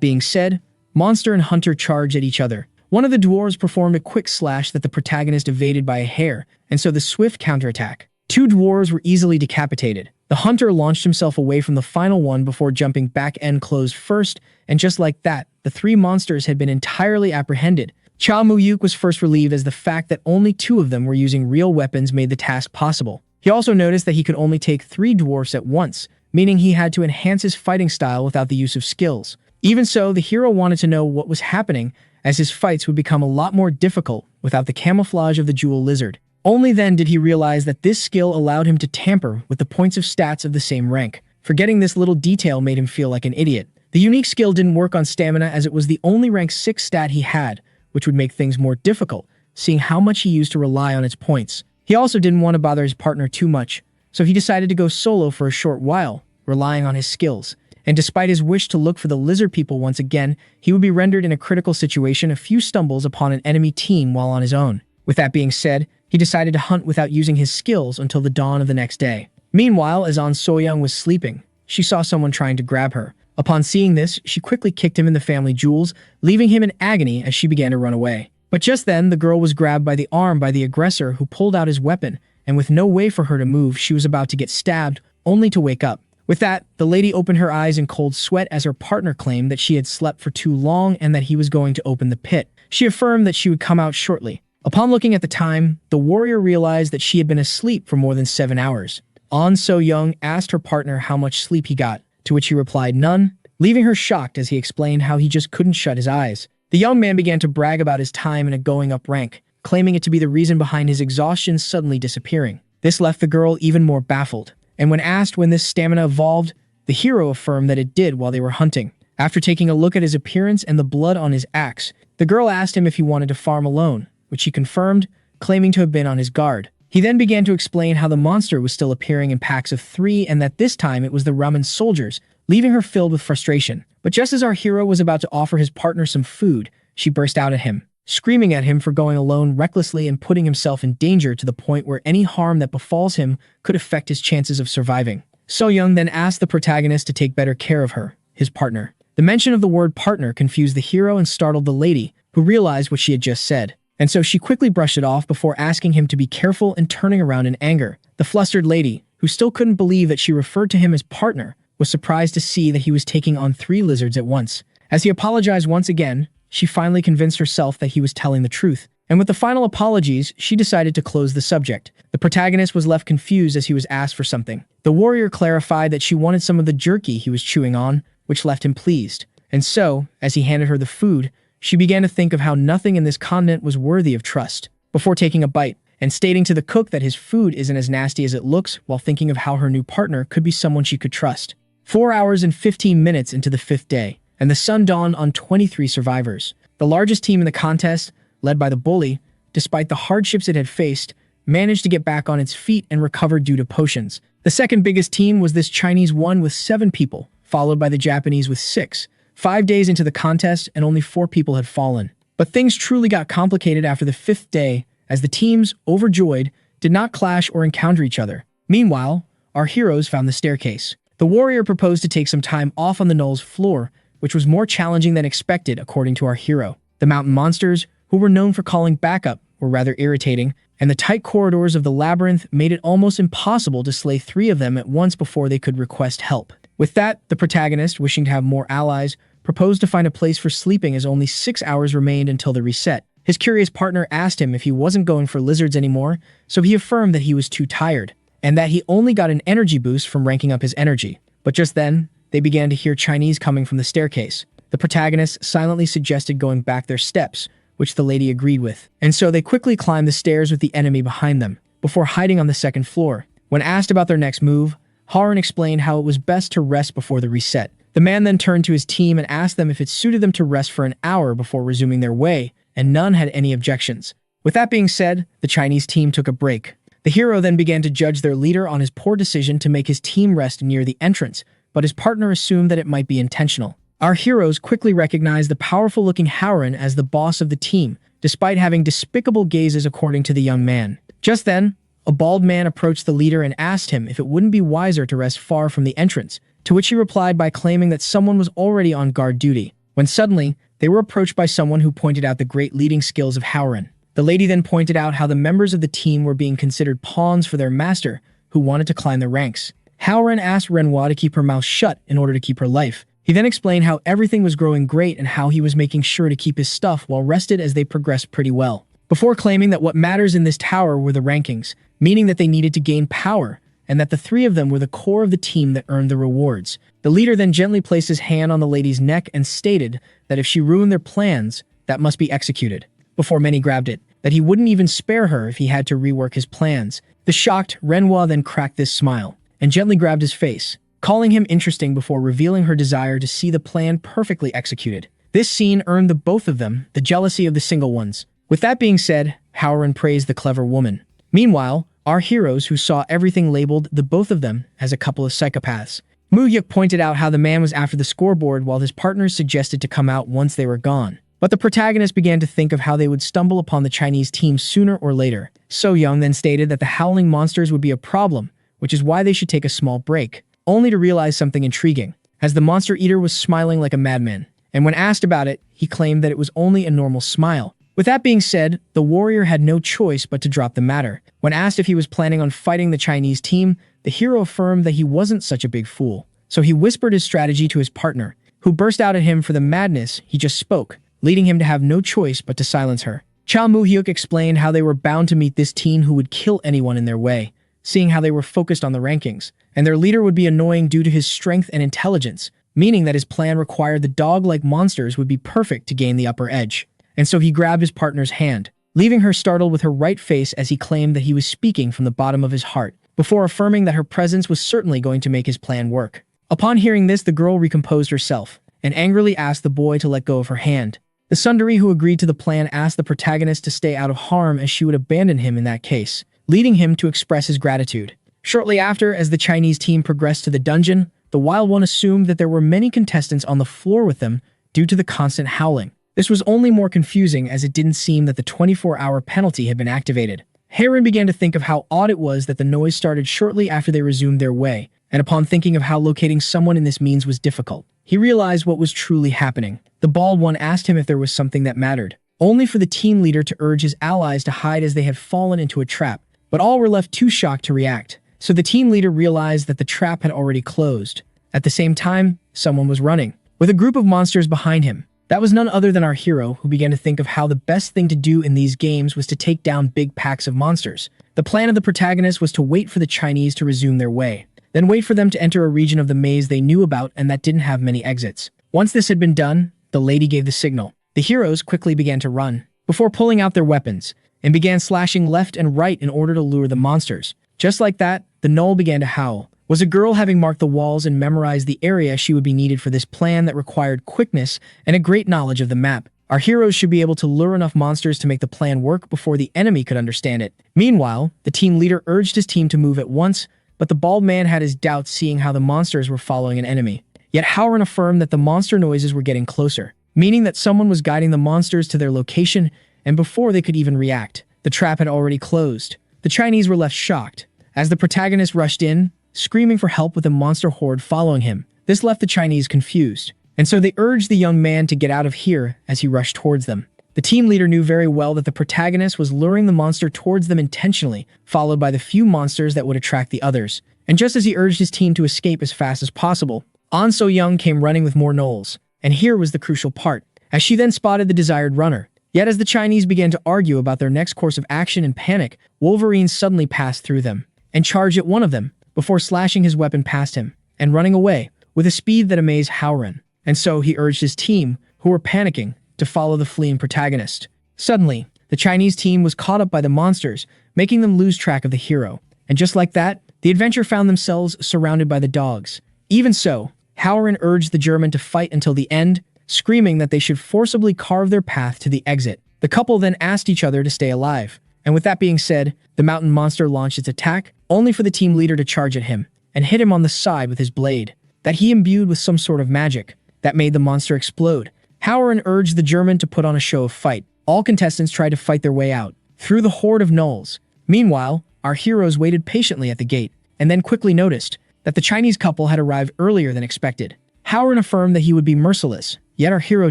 being said, monster and hunter charged at each other. One of the dwarves performed a quick slash that the protagonist evaded by a hair, and so the swift counterattack. Two dwarves were easily decapitated. The hunter launched himself away from the final one before jumping back end closed first, and just like that, the three monsters had been entirely apprehended. Cha Muyuk was first relieved as the fact that only two of them were using real weapons made the task possible. He also noticed that he could only take 3 dwarfs at once, meaning he had to enhance his fighting style without the use of skills. Even so, the hero wanted to know what was happening, as his fights would become a lot more difficult without the camouflage of the jewel lizard. Only then did he realize that this skill allowed him to tamper with the points of stats of the same rank. Forgetting this little detail made him feel like an idiot. The unique skill didn't work on stamina as it was the only rank 6 stat he had, which would make things more difficult, seeing how much he used to rely on its points. He also didn't want to bother his partner too much, so he decided to go solo for a short while, relying on his skills. And despite his wish to look for the lizard people once again, he would be rendered in a critical situation if he stumbles upon an enemy team while on his own. With that being said, he decided to hunt without using his skills until the dawn of the next day. Meanwhile, as An Soyoung was sleeping, she saw someone trying to grab her. Upon seeing this, she quickly kicked him in the family jewels, leaving him in agony as she began to run away. But just then, the girl was grabbed by the arm by the aggressor who pulled out his weapon, and with no way for her to move, she was about to get stabbed, only to wake up. With that, the lady opened her eyes in cold sweat as her partner claimed that she had slept for too long and that he was going to open the pit. She affirmed that she would come out shortly. Upon looking at the time, the warrior realized that she had been asleep for more than 7 hours. An So-young asked her partner how much sleep he got, to which he replied none, leaving her shocked as he explained how he just couldn't shut his eyes. The young man began to brag about his time in a going up rank, claiming it to be the reason behind his exhaustion suddenly disappearing. This left the girl even more baffled, and when asked when this stamina evolved, the hero affirmed that it did while they were hunting. After taking a look at his appearance and the blood on his axe, the girl asked him if he wanted to farm alone, which he confirmed, claiming to have been on his guard. He then began to explain how the monster was still appearing in packs of 3 and that this time it was the ramen soldiers, leaving her filled with frustration. But just as our hero was about to offer his partner some food, she burst out at him, screaming at him for going alone recklessly and putting himself in danger to the point where any harm that befalls him could affect his chances of surviving. So-young then asked the protagonist to take better care of her, his partner. The mention of the word partner confused the hero and startled the lady, who realized what she had just said. And so she quickly brushed it off before asking him to be careful and turning around in anger. The flustered lady, who still couldn't believe that she referred to him as partner, was surprised to see that he was taking on 3 lizards at once. As he apologized once again, she finally convinced herself that he was telling the truth. And with the final apologies, she decided to close the subject. The protagonist was left confused as he was asked for something. The warrior clarified that she wanted some of the jerky he was chewing on, which left him pleased. And so, as he handed her the food, she began to think of how nothing in this continent was worthy of trust. Before taking a bite, and stating to the cook that his food isn't as nasty as it looks, while thinking of how her new partner could be someone she could trust. 4 hours and 15 minutes into the 5th day, and the sun dawned on 23 survivors. The largest team in the contest, led by the bully, despite the hardships it had faced, managed to get back on its feet and recover due to potions. The second biggest team was this Chinese one with 7 people, followed by the Japanese with 6. 5 days into the contest, and only 4 people had fallen. But things truly got complicated after the 5th day, as the teams, overjoyed, did not clash or encounter each other. Meanwhile, our heroes found the staircase. The warrior proposed to take some time off on the knoll's floor, which was more challenging than expected according to our hero. The mountain monsters, who were known for calling backup, were rather irritating, and the tight corridors of the labyrinth made it almost impossible to slay 3 of them at once before they could request help. With that, the protagonist, wishing to have more allies, proposed to find a place for sleeping as only 6 hours remained until the reset. His curious partner asked him if he wasn't going for lizards anymore, so he affirmed that he was too tired, and that he only got an energy boost from ranking up his energy. But just then, they began to hear Chinese coming from the staircase. The protagonist silently suggested going back their steps, which the lady agreed with. And so they quickly climbed the stairs with the enemy behind them, before hiding on the 2nd floor. When asked about their next move, Harun explained how it was best to rest before the reset. The man then turned to his team and asked them if it suited them to rest for an hour before resuming their way, and none had any objections. With that being said, the Chinese team took a break. The hero then began to judge their leader on his poor decision to make his team rest near the entrance, but his partner assumed that it might be intentional. Our heroes quickly recognize the powerful-looking Howren as the boss of the team, despite having despicable gazes according to the young man. Just then, a bald man approached the leader and asked him if it wouldn't be wiser to rest far from the entrance, to which he replied by claiming that someone was already on guard duty, when suddenly, they were approached by someone who pointed out the great leading skills of Howren. The lady then pointed out how the members of the team were being considered pawns for their master, who wanted to climb the ranks. Howren asked Renhwa to keep her mouth shut in order to keep her life. He then explained how everything was growing great and how he was making sure to keep his stuff while rested as they progressed pretty well, before claiming that what matters in this tower were the rankings, meaning that they needed to gain power, and that the three of them were the core of the team that earned the rewards. The leader then gently placed his hand on the lady's neck and stated that if she ruined their plans, that must be executed, before many grabbed it, that he wouldn't even spare her if he had to rework his plans. The shocked Renhwa then cracked this smile, and gently grabbed his face, calling him interesting before revealing her desire to see the plan perfectly executed. This scene earned the both of them the jealousy of the single ones. With that being said, Howren praised the clever woman. Meanwhile, our heroes who saw everything labeled the both of them as a couple of psychopaths. Muyuk pointed out how the man was after the scoreboard while his partners suggested to come out once they were gone. But the protagonist began to think of how they would stumble upon the Chinese team sooner or later. So Young then stated that the howling monsters would be a problem, which is why they should take a small break, only to realize something intriguing, as the monster eater was smiling like a madman. And when asked about it, he claimed that it was only a normal smile. With that being said, the warrior had no choice but to drop the matter. When asked if he was planning on fighting the Chinese team, the hero affirmed that he wasn't such a big fool. So he whispered his strategy to his partner, who burst out at him for the madness he just spoke, leading him to have no choice but to silence her. Cha Mu-hyuk explained how they were bound to meet this teen who would kill anyone in their way, seeing how they were focused on the rankings, and their leader would be annoying due to his strength and intelligence, meaning that his plan required the dog-like monsters would be perfect to gain the upper edge. And so he grabbed his partner's hand, leaving her startled with her right face as he claimed that he was speaking from the bottom of his heart, before affirming that her presence was certainly going to make his plan work. Upon hearing this, the girl recomposed herself, and angrily asked the boy to let go of her hand. The tsundere who agreed to the plan asked the protagonist to stay out of harm as she would abandon him in that case, leading him to express his gratitude. Shortly after, as the Chinese team progressed to the dungeon, the Wild One assumed that there were many contestants on the floor with them due to the constant howling. This was only more confusing as it didn't seem that the 24-hour penalty had been activated. Haren began to think of how odd it was that the noise started shortly after they resumed their way, and upon thinking of how locating someone in this means was difficult, he realized what was truly happening. The Bald One asked him if there was something that mattered, only for the team leader to urge his allies to hide as they had fallen into a trap, but all were left too shocked to react. So the team leader realized that the trap had already closed. At the same time, someone was running, with a group of monsters behind him. That was none other than our hero, who began to think of how the best thing to do in these games was to take down big packs of monsters. The plan of the protagonist was to wait for the Chinese to resume their way, then wait for them to enter a region of the maze they knew about and that didn't have many exits. Once this had been done, the lady gave the signal. The heroes quickly began to run, before pulling out their weapons, and began slashing left and right in order to lure the monsters. Just like that, the gnoll began to howl. Was a girl having marked the walls and memorized the area she would be needed for this plan that required quickness and a great knowledge of the map. Our heroes should be able to lure enough monsters to make the plan work before the enemy could understand it. Meanwhile, the team leader urged his team to move at once, but the bald man had his doubts seeing how the monsters were following an enemy. Yet Howren affirmed that the monster noises were getting closer, meaning that someone was guiding the monsters to their location, and before they could even react, the trap had already closed. The Chinese were left shocked, as the protagonist rushed in, screaming for help with a monster horde following him. This left the Chinese confused, and so they urged the young man to get out of here as he rushed towards them. The team leader knew very well that the protagonist was luring the monster towards them intentionally, followed by the few monsters that would attract the others. And just as he urged his team to escape as fast as possible, An So-young came running with more gnolls. And here was the crucial part, as she then spotted the desired runner. Yet as the Chinese began to argue about their next course of action in panic, Wolverine suddenly passed through them, and charged at one of them, before slashing his weapon past him, and running away, with a speed that amazed Howren. And so he urged his team, who were panicking, to follow the fleeing protagonist. Suddenly, the Chinese team was caught up by the monsters, making them lose track of the hero. And just like that, the adventure found themselves surrounded by the dogs. Even so, Howren urged the German to fight until the end, screaming that they should forcibly carve their path to the exit. The couple then asked each other to stay alive. And with that being said, the mountain monster launched its attack, only for the team leader to charge at him, and hit him on the side with his blade, that he imbued with some sort of magic. that made the monster explode. Howren urged the German to put on a show of fight. All contestants tried to fight their way out through the horde of gnolls. Meanwhile, our heroes waited patiently at the gate and then quickly noticed that the Chinese couple had arrived earlier than expected. Howren affirmed that he would be merciless, yet our hero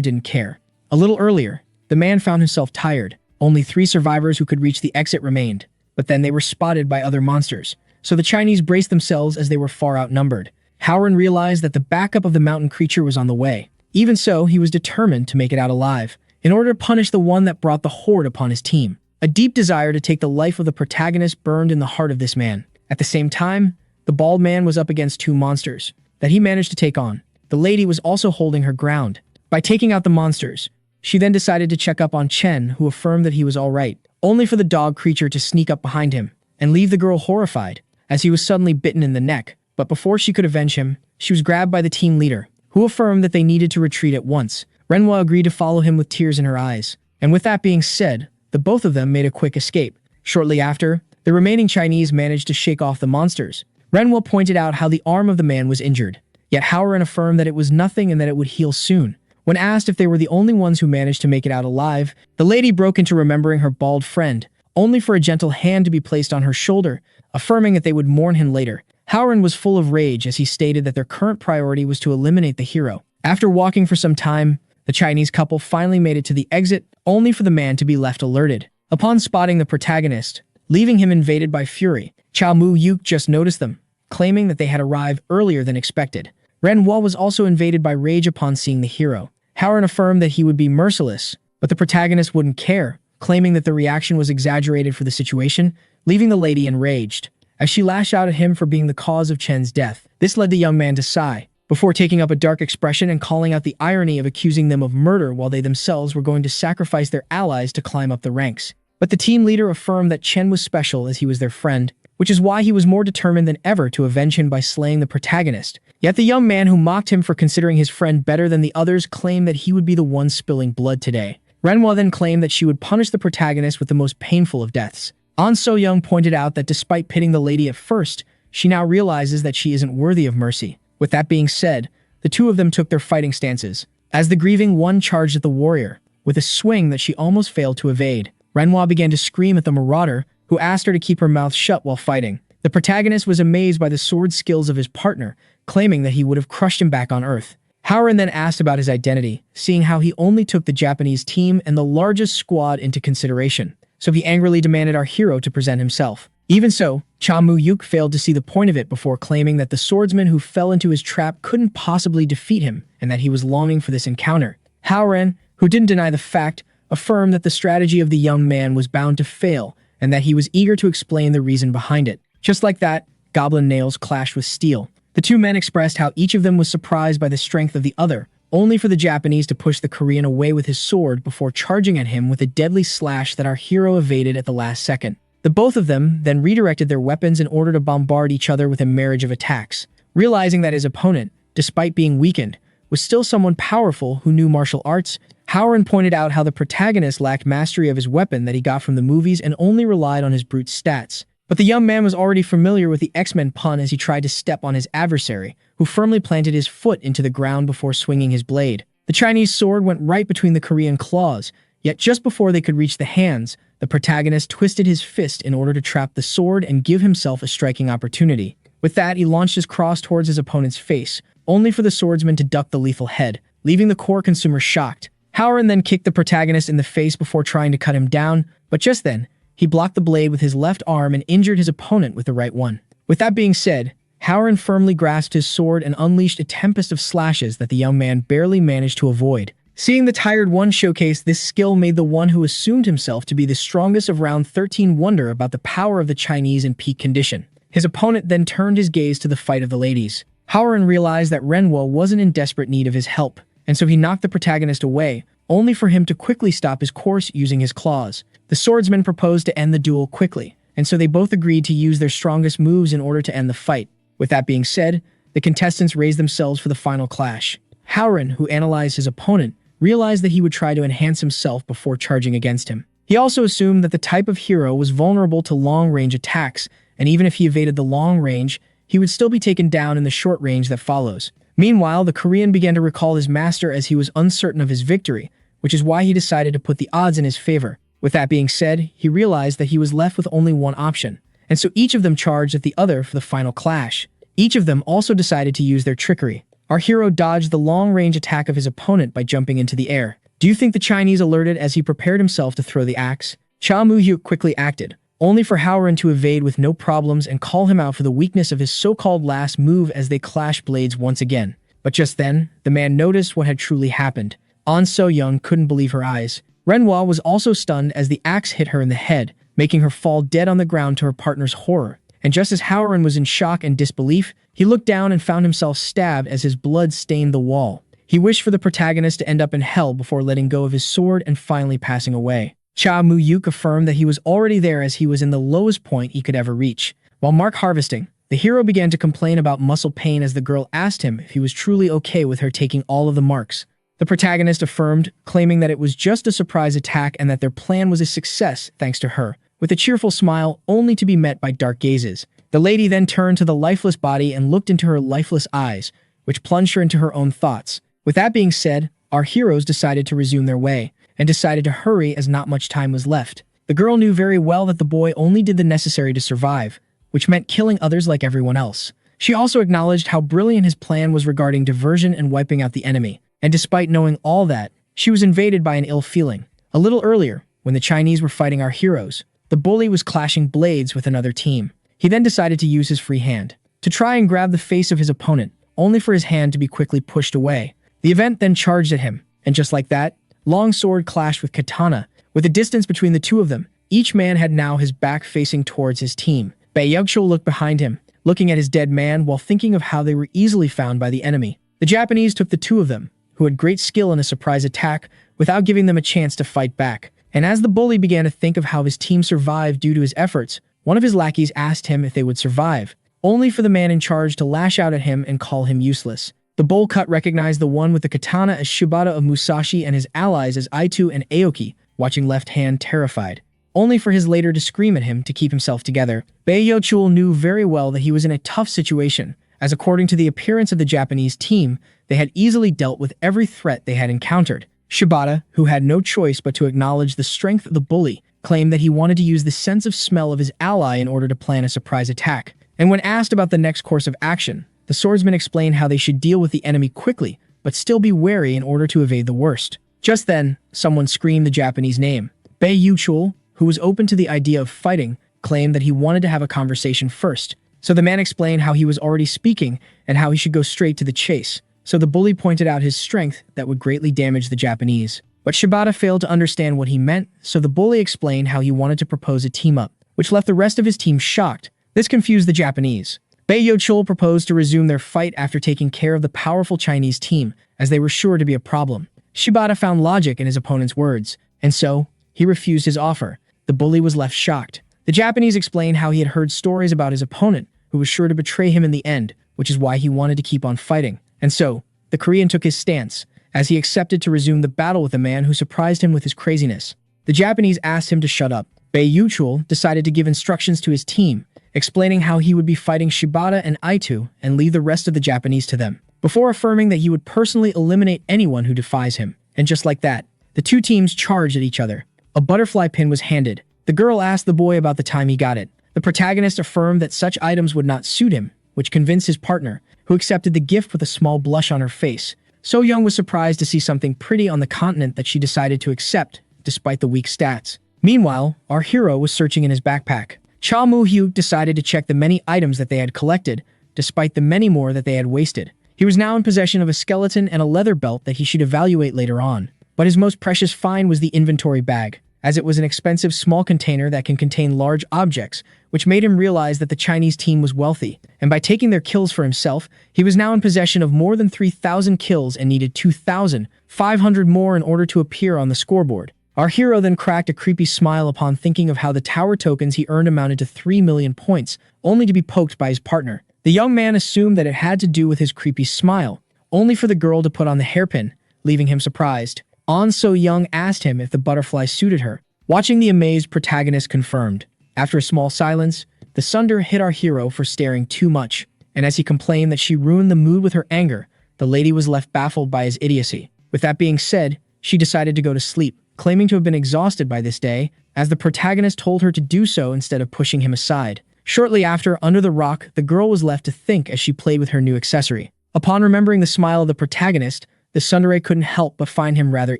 didn't care. A little earlier, the man found himself tired. Only 3 survivors who could reach the exit remained, but then they were spotted by other monsters, so the Chinese braced themselves as they were far outnumbered. Howren realized that the backup of the mountain creature was on the way. Even so, he was determined to make it out alive, in order to punish the one that brought the horde upon his team. A deep desire to take the life of the protagonist burned in the heart of this man. At the same time, the bald man was up against 2 monsters that he managed to take on. The lady was also holding her ground. By taking out the monsters, she then decided to check up on Chen, who affirmed that he was alright, only for the dog creature to sneak up behind him and leave the girl horrified, as he was suddenly bitten in the neck. But before she could avenge him, she was grabbed by the team leader, who affirmed that they needed to retreat at once. Manhwa agreed to follow him with tears in her eyes, and with that being said, the both of them made a quick escape. Shortly after, the remaining Chinese managed to shake off the monsters. Manhwa pointed out how the arm of the man was injured, yet Howren affirmed that it was nothing and that it would heal soon. When asked if they were the only ones who managed to make it out alive, the lady broke into remembering her bald friend, only for a gentle hand to be placed on her shoulder, affirming that they would mourn him later. Howren was full of rage as he stated that their current priority was to eliminate the hero. After walking for some time, the Chinese couple finally made it to the exit, only for the man to be left alerted. Upon spotting the protagonist, leaving him invaded by fury, Chao Mu Yuk just noticed them, claiming that they had arrived earlier than expected. Manhwa was also invaded by rage upon seeing the hero. Howren affirmed that he would be merciless, but the protagonist wouldn't care, claiming that the reaction was exaggerated for the situation, leaving the lady enraged, as she lashed out at him for being the cause of Chen's death. This led the young man to sigh, before taking up a dark expression and calling out the irony of accusing them of murder while they themselves were going to sacrifice their allies to climb up the ranks. But the team leader affirmed that Chen was special as he was their friend, which is why he was more determined than ever to avenge him by slaying the protagonist. Yet the young man who mocked him for considering his friend better than the others claimed that he would be the one spilling blood today. Manhwa then claimed that she would punish the protagonist with the most painful of deaths. An So-young pointed out that despite pitting the lady at first, she now realizes that she isn't worthy of mercy. With that being said, the two of them took their fighting stances, as the grieving one charged at the warrior, with a swing that she almost failed to evade. Manhwa began to scream at the marauder, who asked her to keep her mouth shut while fighting. The protagonist was amazed by the sword skills of his partner, claiming that he would have crushed him back on Earth. Howren then asked about his identity, seeing how he only took the Japanese team and the largest squad into consideration, so he angrily demanded our hero to present himself. Even so, Chao Mu Yuk failed to see the point of it before claiming that the swordsman who fell into his trap couldn't possibly defeat him and that he was longing for this encounter. Howren, who didn't deny the fact, affirmed that the strategy of the young man was bound to fail and that he was eager to explain the reason behind it. Just like that, goblin nails clashed with steel. The two men expressed how each of them was surprised by the strength of the other, only for the Japanese to push the Korean away with his sword before charging at him with a deadly slash that our hero evaded at the last second. The both of them then redirected their weapons in order to bombard each other with a marriage of attacks, realizing that his opponent, despite being weakened, was still someone powerful who knew martial arts. Howren pointed out how the protagonist lacked mastery of his weapon that he got from the movies and only relied on his brute stats. But the young man was already familiar with the X-Men pun as he tried to step on his adversary, who firmly planted his foot into the ground before swinging his blade. The Chinese sword went right between the Korean claws, yet just before they could reach the hands, the protagonist twisted his fist in order to trap the sword and give himself a striking opportunity. With that, he launched his cross towards his opponent's face, only for the swordsman to duck the lethal head, leaving the core consumer shocked. Howren then kicked the protagonist in the face before trying to cut him down, but just then, he blocked the blade with his left arm and injured his opponent with the right one. With that being said, Howren firmly grasped his sword and unleashed a tempest of slashes that the young man barely managed to avoid. Seeing the tired one showcase this skill made the one who assumed himself to be the strongest of round 13 wonder about the power of the Chinese in peak condition. His opponent then turned his gaze to the fight of the ladies. Howren realized that Manhwa wasn't in desperate need of his help, and so he knocked the protagonist away, only for him to quickly stop his course using his claws. The swordsman proposed to end the duel quickly, and so they both agreed to use their strongest moves in order to end the fight. With that being said, the contestants raised themselves for the final clash. Howren, who analyzed his opponent, realized that he would try to enhance himself before charging against him. He also assumed that the type of hero was vulnerable to long-range attacks, and even if he evaded the long range, he would still be taken down in the short range that follows. Meanwhile, the Korean began to recall his master as he was uncertain of his victory, which is why he decided to put the odds in his favor. With that being said, he realized that he was left with only one option, and so each of them charged at the other for the final clash. Each of them also decided to use their trickery. Our hero dodged the long-range attack of his opponent by jumping into the air. Do you think the Chinese alerted as he prepared himself to throw the axe? Cha Mu-hyuk quickly acted, only for Howren to evade with no problems and call him out for the weakness of his so-called last move as they clashed blades once again. But just then, the man noticed what had truly happened. An So-young couldn't believe her eyes. Renhwa was also stunned as the axe hit her in the head, making her fall dead on the ground to her partner's horror. And just as Howren was in shock and disbelief, he looked down and found himself stabbed as his blood stained the wall. He wished for the protagonist to end up in hell before letting go of his sword and finally passing away. Cha Mu-hyuk affirmed that he was already there as he was in the lowest point he could ever reach. While mark harvesting, the hero began to complain about muscle pain as the girl asked him if he was truly okay with her taking all of the marks. The protagonist affirmed, claiming that it was just a surprise attack and that their plan was a success thanks to her, with a cheerful smile only to be met by dark gazes. The lady then turned to the lifeless body and looked into her lifeless eyes, which plunged her into her own thoughts. With that being said, our heroes decided to resume their way, and decided to hurry as not much time was left. The girl knew very well that the boy only did the necessary to survive, which meant killing others like everyone else. She also acknowledged how brilliant his plan was regarding diversion and wiping out the enemy. And despite knowing all that, she was invaded by an ill feeling. A little earlier, when the Chinese were fighting our heroes, the bully was clashing blades with another team. He then decided to use his free hand to try and grab the face of his opponent, only for his hand to be quickly pushed away. The event then charged at him, and just like that, long sword clashed with katana. With a distance between the two of them, each man had now his back facing towards his team. Bae-yeogchul looked behind him, looking at his dead man while thinking of how they were easily found by the enemy. The Japanese took the two of them, who had great skill in a surprise attack, without giving them a chance to fight back. And as the bully began to think of how his team survived due to his efforts, one of his lackeys asked him if they would survive, only for the man in charge to lash out at him and call him useless. The bowl cut recognized the one with the katana as Shibata of Musashi and his allies as Aitu and Aoki, watching left hand terrified, only for his later to scream at him to keep himself together. Bae-yeogchul knew very well that he was in a tough situation, as according to the appearance of the Japanese team, they had easily dealt with every threat they had encountered. Shibata, who had no choice but to acknowledge the strength of the bully, claimed that he wanted to use the sense of smell of his ally in order to plan a surprise attack. And when asked about the next course of action, the swordsman explained how they should deal with the enemy quickly, but still be wary in order to evade the worst. Just then, someone screamed the Japanese name. Bae-yeogchul, who was open to the idea of fighting, claimed that he wanted to have a conversation first. So the man explained how he was already speaking and how he should go straight to the chase. So the bully pointed out his strength that would greatly damage the Japanese. But Shibata failed to understand what he meant, so the bully explained how he wanted to propose a team-up, which left the rest of his team shocked. This confused the Japanese. Bae-yeogchul proposed to resume their fight after taking care of the powerful Chinese team, as they were sure to be a problem. Shibata found logic in his opponent's words, and so, he refused his offer. The bully was left shocked. The Japanese explained how he had heard stories about his opponent, who was sure to betray him in the end, which is why he wanted to keep on fighting. And so, the Korean took his stance, as he accepted to resume the battle with a man who surprised him with his craziness. The Japanese asked him to shut up. Bae-yeogchul decided to give instructions to his team, explaining how he would be fighting Shibata and Aitu and leave the rest of the Japanese to them, before affirming that he would personally eliminate anyone who defies him. And just like that, the two teams charged at each other. A butterfly pin was handed. The girl asked the boy about the time he got it. The protagonist affirmed that such items would not suit him, which convinced his partner, who accepted the gift with a small blush on her face. So-young was surprised to see something pretty on the continent that she decided to accept, despite the weak stats. Meanwhile, our hero was searching in his backpack. Cha Mu-hyuk decided to check the many items that they had collected, despite the many more that they had wasted. He was now in possession of a skeleton and a leather belt that he should evaluate later on. But his most precious find was the inventory bag, as it was an expensive small container that can contain large objects, which made him realize that the Chinese team was wealthy, and by taking their kills for himself, he was now in possession of more than 3,000 kills and needed 2,500 more in order to appear on the scoreboard. Our hero then cracked a creepy smile upon thinking of how the tower tokens he earned amounted to 3 million points, only to be poked by his partner. The young man assumed that it had to do with his creepy smile, only for the girl to put on the hairpin, leaving him surprised. An So-young asked him if the butterfly suited her. Watching the amazed protagonist confirmed. After a small silence, the Sunder hit our hero for staring too much, and as he complained that she ruined the mood with her anger, the lady was left baffled by his idiocy. With that being said, she decided to go to sleep, claiming to have been exhausted by this day, as the protagonist told her to do so instead of pushing him aside. Shortly after, under the rock, the girl was left to think as she played with her new accessory. Upon remembering the smile of the protagonist, the tsundere couldn't help but find him rather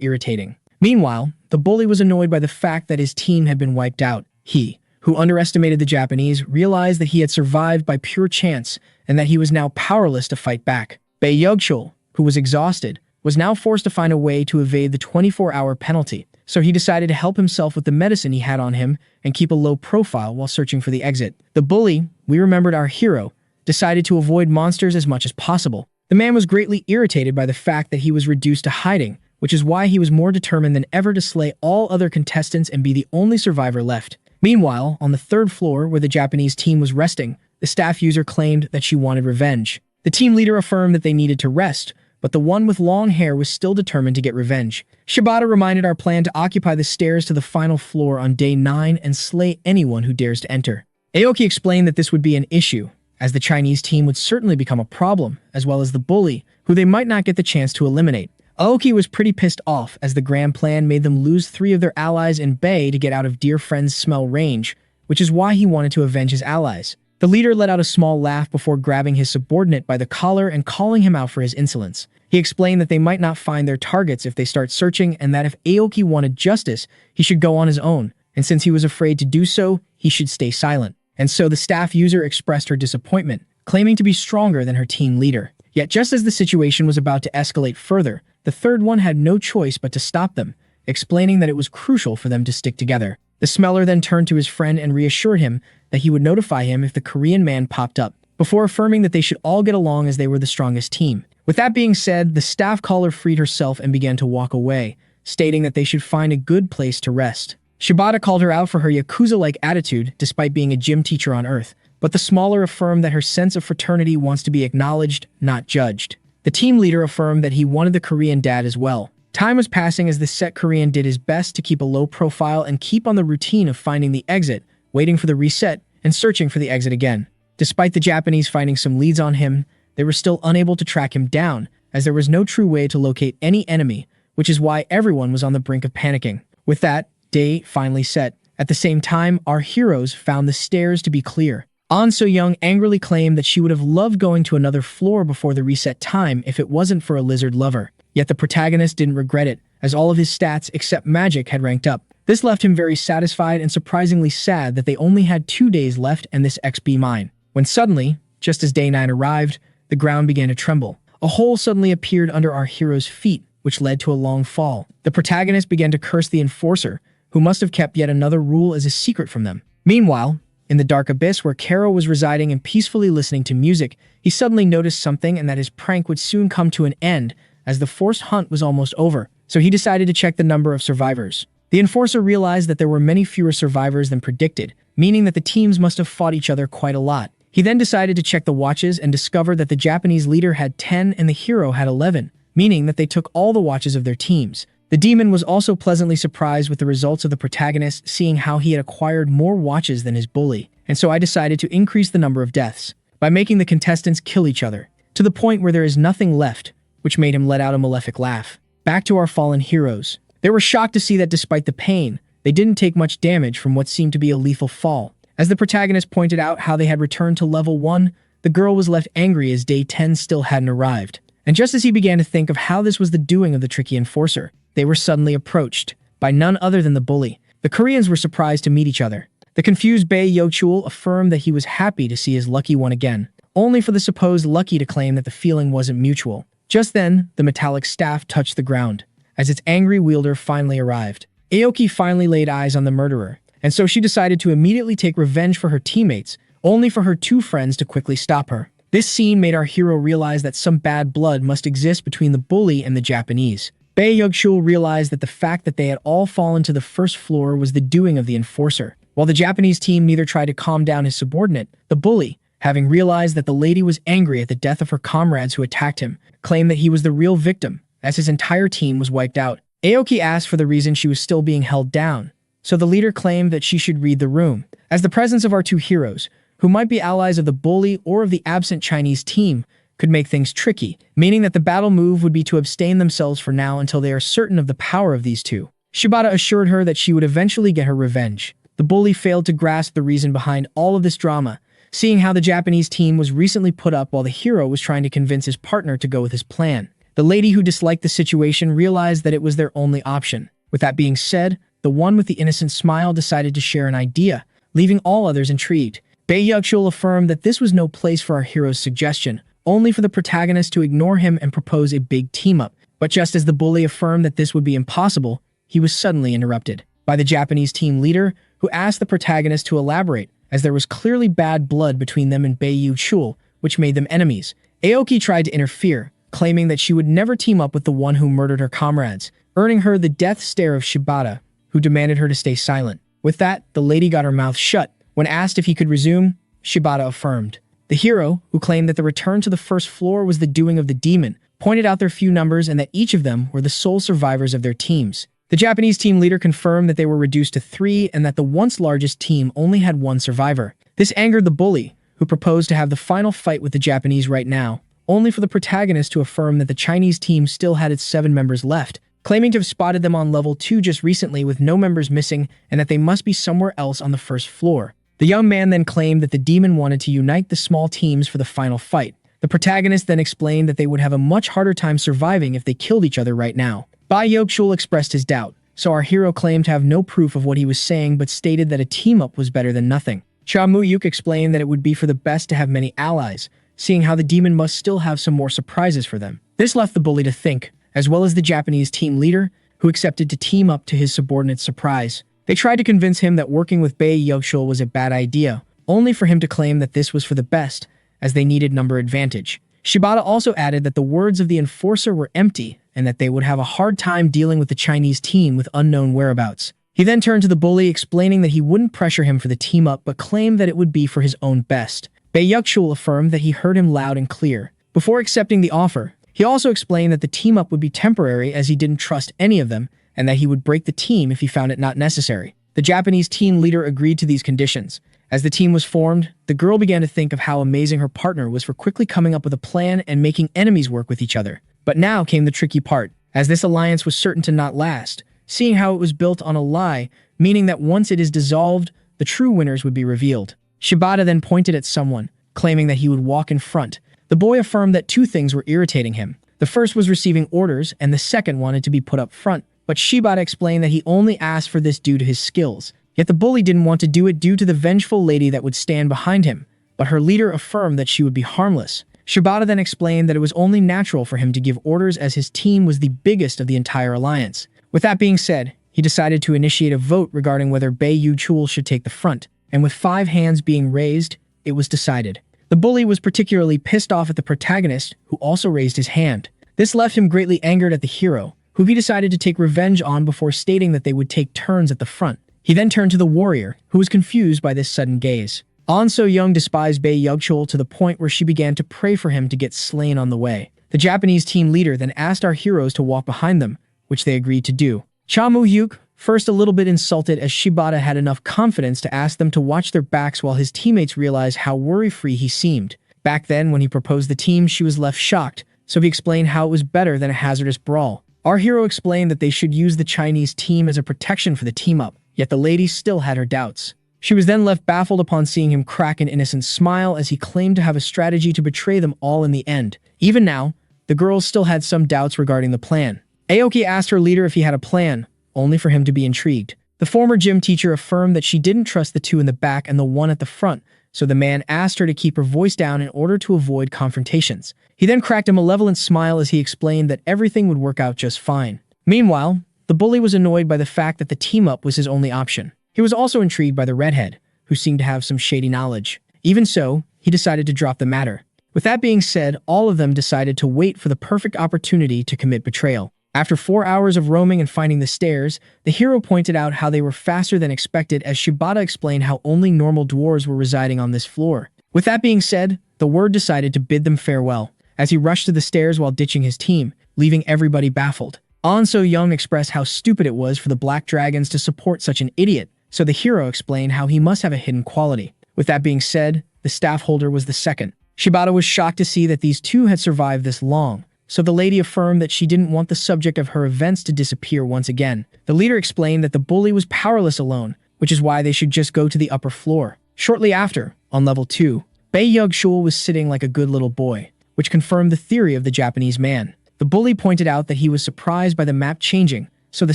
irritating. Meanwhile, the bully was annoyed by the fact that his team had been wiped out. He, who underestimated the Japanese, realized that he had survived by pure chance and that he was now powerless to fight back. Bae Yugchul, who was exhausted, was now forced to find a way to evade the 24-hour penalty, so he decided to help himself with the medicine he had on him and keep a low profile while searching for the exit. The bully, we remembered our hero, decided to avoid monsters as much as possible. The man was greatly irritated by the fact that he was reduced to hiding, which is why he was more determined than ever to slay all other contestants and be the only survivor left. Meanwhile, on the third floor where the Japanese team was resting, the staff user claimed that she wanted revenge. The team leader affirmed that they needed to rest, but the one with long hair was still determined to get revenge. Shibata reminded our plan to occupy the stairs to the final floor on day 9 and slay anyone who dares to enter. Aoki explained that this would be an issue, as the Chinese team would certainly become a problem, as well as the bully, who they might not get the chance to eliminate. Aoki was pretty pissed off as the grand plan made them lose 3 of their allies in Bay to get out of dear friend's smell range, which is why he wanted to avenge his allies. The leader let out a small laugh before grabbing his subordinate by the collar and calling him out for his insolence. He explained that they might not find their targets if they start searching and that if Aoki wanted justice, he should go on his own, and since he was afraid to do so, he should stay silent. And so the staff user expressed her disappointment, claiming to be stronger than her team leader. Yet just as the situation was about to escalate further, the third one had no choice but to stop them, explaining that it was crucial for them to stick together. The smeller then turned to his friend and reassured him that he would notify him if the Korean man popped up, before affirming that they should all get along as they were the strongest team. With that being said, the staff caller freed herself and began to walk away, stating that they should find a good place to rest. Shibata called her out for her Yakuza-like attitude despite being a gym teacher on Earth, but the smaller affirmed that her sense of fraternity wants to be acknowledged, not judged. The team leader affirmed that he wanted the Korean dad as well. Time was passing as the set Korean did his best to keep a low profile and keep on the routine of finding the exit, waiting for the reset, and searching for the exit again. Despite the Japanese finding some leads on him, they were still unable to track him down, as there was no true way to locate any enemy, which is why everyone was on the brink of panicking. With that, day finally set. At the same time, our heroes found the stairs to be clear. An So-young angrily claimed that she would have loved going to another floor before the reset time if it wasn't for a lizard lover. Yet the protagonist didn't regret it, as all of his stats except magic had ranked up. This left him very satisfied and surprisingly sad that they only had 2 days left and this XP mine. When suddenly, just as day 9 arrived, the ground began to tremble. A hole suddenly appeared under our hero's feet, which led to a long fall. The protagonist began to curse the enforcer, who must have kept yet another rule as a secret from them. Meanwhile, in the dark abyss where Karo was residing and peacefully listening to music, he suddenly noticed something and that his prank would soon come to an end, as the forced hunt was almost over, so he decided to check the number of survivors. The enforcer realized that there were many fewer survivors than predicted, meaning that the teams must have fought each other quite a lot. He then decided to check the watches and discovered that the Japanese leader had 10 and the hero had 11, meaning that they took all the watches of their teams. The demon was also pleasantly surprised with the results of the protagonist, seeing how he had acquired more watches than his bully, and so I decided to increase the number of deaths, by making the contestants kill each other, to the point where there is nothing left, which made him let out a malefic laugh. Back to our fallen heroes. They were shocked to see that despite the pain, they didn't take much damage from what seemed to be a lethal fall. As the protagonist pointed out how they had returned to level 1, the girl was left angry as day 10 still hadn't arrived. And just as he began to think of how this was the doing of the tricky enforcer, they were suddenly approached by none other than the bully. The Koreans were surprised to meet each other. The confused Bae Yochul affirmed that he was happy to see his lucky one again, only for the supposed lucky to claim that the feeling wasn't mutual. Just then, the metallic staff touched the ground, as its angry wielder finally arrived. Aoki finally laid eyes on the murderer, and so she decided to immediately take revenge for her teammates, only for her 2 friends to quickly stop her. This scene made our hero realize that some bad blood must exist between the bully and the Japanese. Bae Yugchul realized that the fact that they had all fallen to the first floor was the doing of the enforcer. While the Japanese team neither tried to calm down his subordinate, the bully, having realized that the lady was angry at the death of her comrades who attacked him, claimed that he was the real victim, as his entire team was wiped out. Aoki asked for the reason she was still being held down, so the leader claimed that she should read the room. As the presence of our 2 heroes, who might be allies of the bully or of the absent Chinese team, could make things tricky, meaning that the battle move would be to abstain themselves for now until they are certain of the power of these two. Shibata assured her that she would eventually get her revenge. The bully failed to grasp the reason behind all of this drama, seeing how the Japanese team was recently put up while the hero was trying to convince his partner to go with his plan. The lady who disliked the situation realized that it was their only option. With that being said, the one with the innocent smile decided to share an idea, leaving all others intrigued. Bae Yugchul affirmed that this was no place for our hero's suggestion, only for the protagonist to ignore him and propose a big team-up. But just as the bully affirmed that this would be impossible, he was suddenly interrupted by the Japanese team leader, who asked the protagonist to elaborate, as there was clearly bad blood between them and Bae Yugchul, which made them enemies. Aoki tried to interfere, claiming that she would never team up with the one who murdered her comrades, earning her the death stare of Shibata, who demanded her to stay silent. With that, the lady got her mouth shut. When asked if he could resume, Shibata affirmed. The hero, who claimed that the return to the first floor was the doing of the demon, pointed out their few numbers and that each of them were the sole survivors of their teams. The Japanese team leader confirmed that they were reduced to 3 and that the once largest team only had 1 survivor. This angered the bully, who proposed to have the final fight with the Japanese right now, only for the protagonist to affirm that the Chinese team still had its 7 members left, claiming to have spotted them on level 2 just recently with no members missing and that they must be somewhere else on the first floor. The young man then claimed that the demon wanted to unite the small teams for the final fight. The protagonist then explained that they would have a much harder time surviving if they killed each other right now. Bae Yugchul expressed his doubt, so our hero claimed to have no proof of what he was saying but stated that a team-up was better than nothing. Cha Mu-yuk explained that it would be for the best to have many allies, seeing how the demon must still have some more surprises for them. This left the bully to think, as well as the Japanese team leader, who accepted to team up to his subordinate's surprise. They tried to convince him that working with Bae Yugchul was a bad idea, only for him to claim that this was for the best, as they needed number advantage. Shibata also added that the words of the enforcer were empty and that they would have a hard time dealing with the Chinese team with unknown whereabouts. He then turned to the bully, explaining that he wouldn't pressure him for the team-up but claimed that it would be for his own best. Bae Yugchul affirmed that he heard him loud and clear. Before accepting the offer, he also explained that the team-up would be temporary as he didn't trust any of them and that he would break the team if he found it not necessary. The Japanese team leader agreed to these conditions. As the team was formed, the girl began to think of how amazing her partner was for quickly coming up with a plan and making enemies work with each other. But now came the tricky part, as this alliance was certain to not last, seeing how it was built on a lie, meaning that once it is dissolved, the true winners would be revealed. Shibata then pointed at someone, claiming that he would walk in front. The boy affirmed that 2 things were irritating him. The first was receiving orders, and the second wanted to be put up front. But Shibata explained that he only asked for this due to his skills. Yet the bully didn't want to do it due to the vengeful lady that would stand behind him, but her leader affirmed that she would be harmless. Shibata then explained that it was only natural for him to give orders as his team was the biggest of the entire alliance. With that being said, he decided to initiate a vote regarding whether Bae Yugchul should take the front, and with 5 hands being raised, it was decided. The bully was particularly pissed off at the protagonist, who also raised his hand. This left him greatly angered at the hero, who he decided to take revenge on before stating that they would take turns at the front. He then turned to the warrior, who was confused by this sudden gaze. An So-young despised Bae Yugchul to the point where she began to pray for him to get slain on the way. The Japanese team leader then asked our heroes to walk behind them, which they agreed to do. Cha Mu-yuk, first a little bit insulted as Shibata had enough confidence to ask them to watch their backs while his teammates realized how worry-free he seemed. Back then, when he proposed the team, she was left shocked, so he explained how it was better than a hazardous brawl. Our hero explained that they should use the Chinese team as a protection for the team-up, yet the lady still had her doubts. She was then left baffled upon seeing him crack an innocent smile as he claimed to have a strategy to betray them all in the end. Even now, the girls still had some doubts regarding the plan. Aoki asked her leader if he had a plan, only for him to be intrigued. The former gym teacher affirmed that she didn't trust the 2 in the back and the 1 at the front, so the man asked her to keep her voice down in order to avoid confrontations. He then cracked a malevolent smile as he explained that everything would work out just fine. Meanwhile, the bully was annoyed by the fact that the team-up was his only option. He was also intrigued by the redhead, who seemed to have some shady knowledge. Even so, he decided to drop the matter. With that being said, all of them decided to wait for the perfect opportunity to commit betrayal. After 4 hours of roaming and finding the stairs, the hero pointed out how they were faster than expected as Shibata explained how only normal dwarves were residing on this floor. With that being said, the word decided to bid them farewell, as he rushed to the stairs while ditching his team, leaving everybody baffled. An So-young expressed how stupid it was for the Black Dragons to support such an idiot, so the hero explained how he must have a hidden quality. With that being said, the staff holder was the second. Shibata was shocked to see that these two had survived this long, so the lady affirmed that she didn't want the subject of her events to disappear once again. The leader explained that the bully was powerless alone, which is why they should just go to the upper floor. Shortly after, on level 2, Bae-yug-shul was sitting like a good little boy, which confirmed the theory of the Japanese man. The bully pointed out that he was surprised by the map changing, so the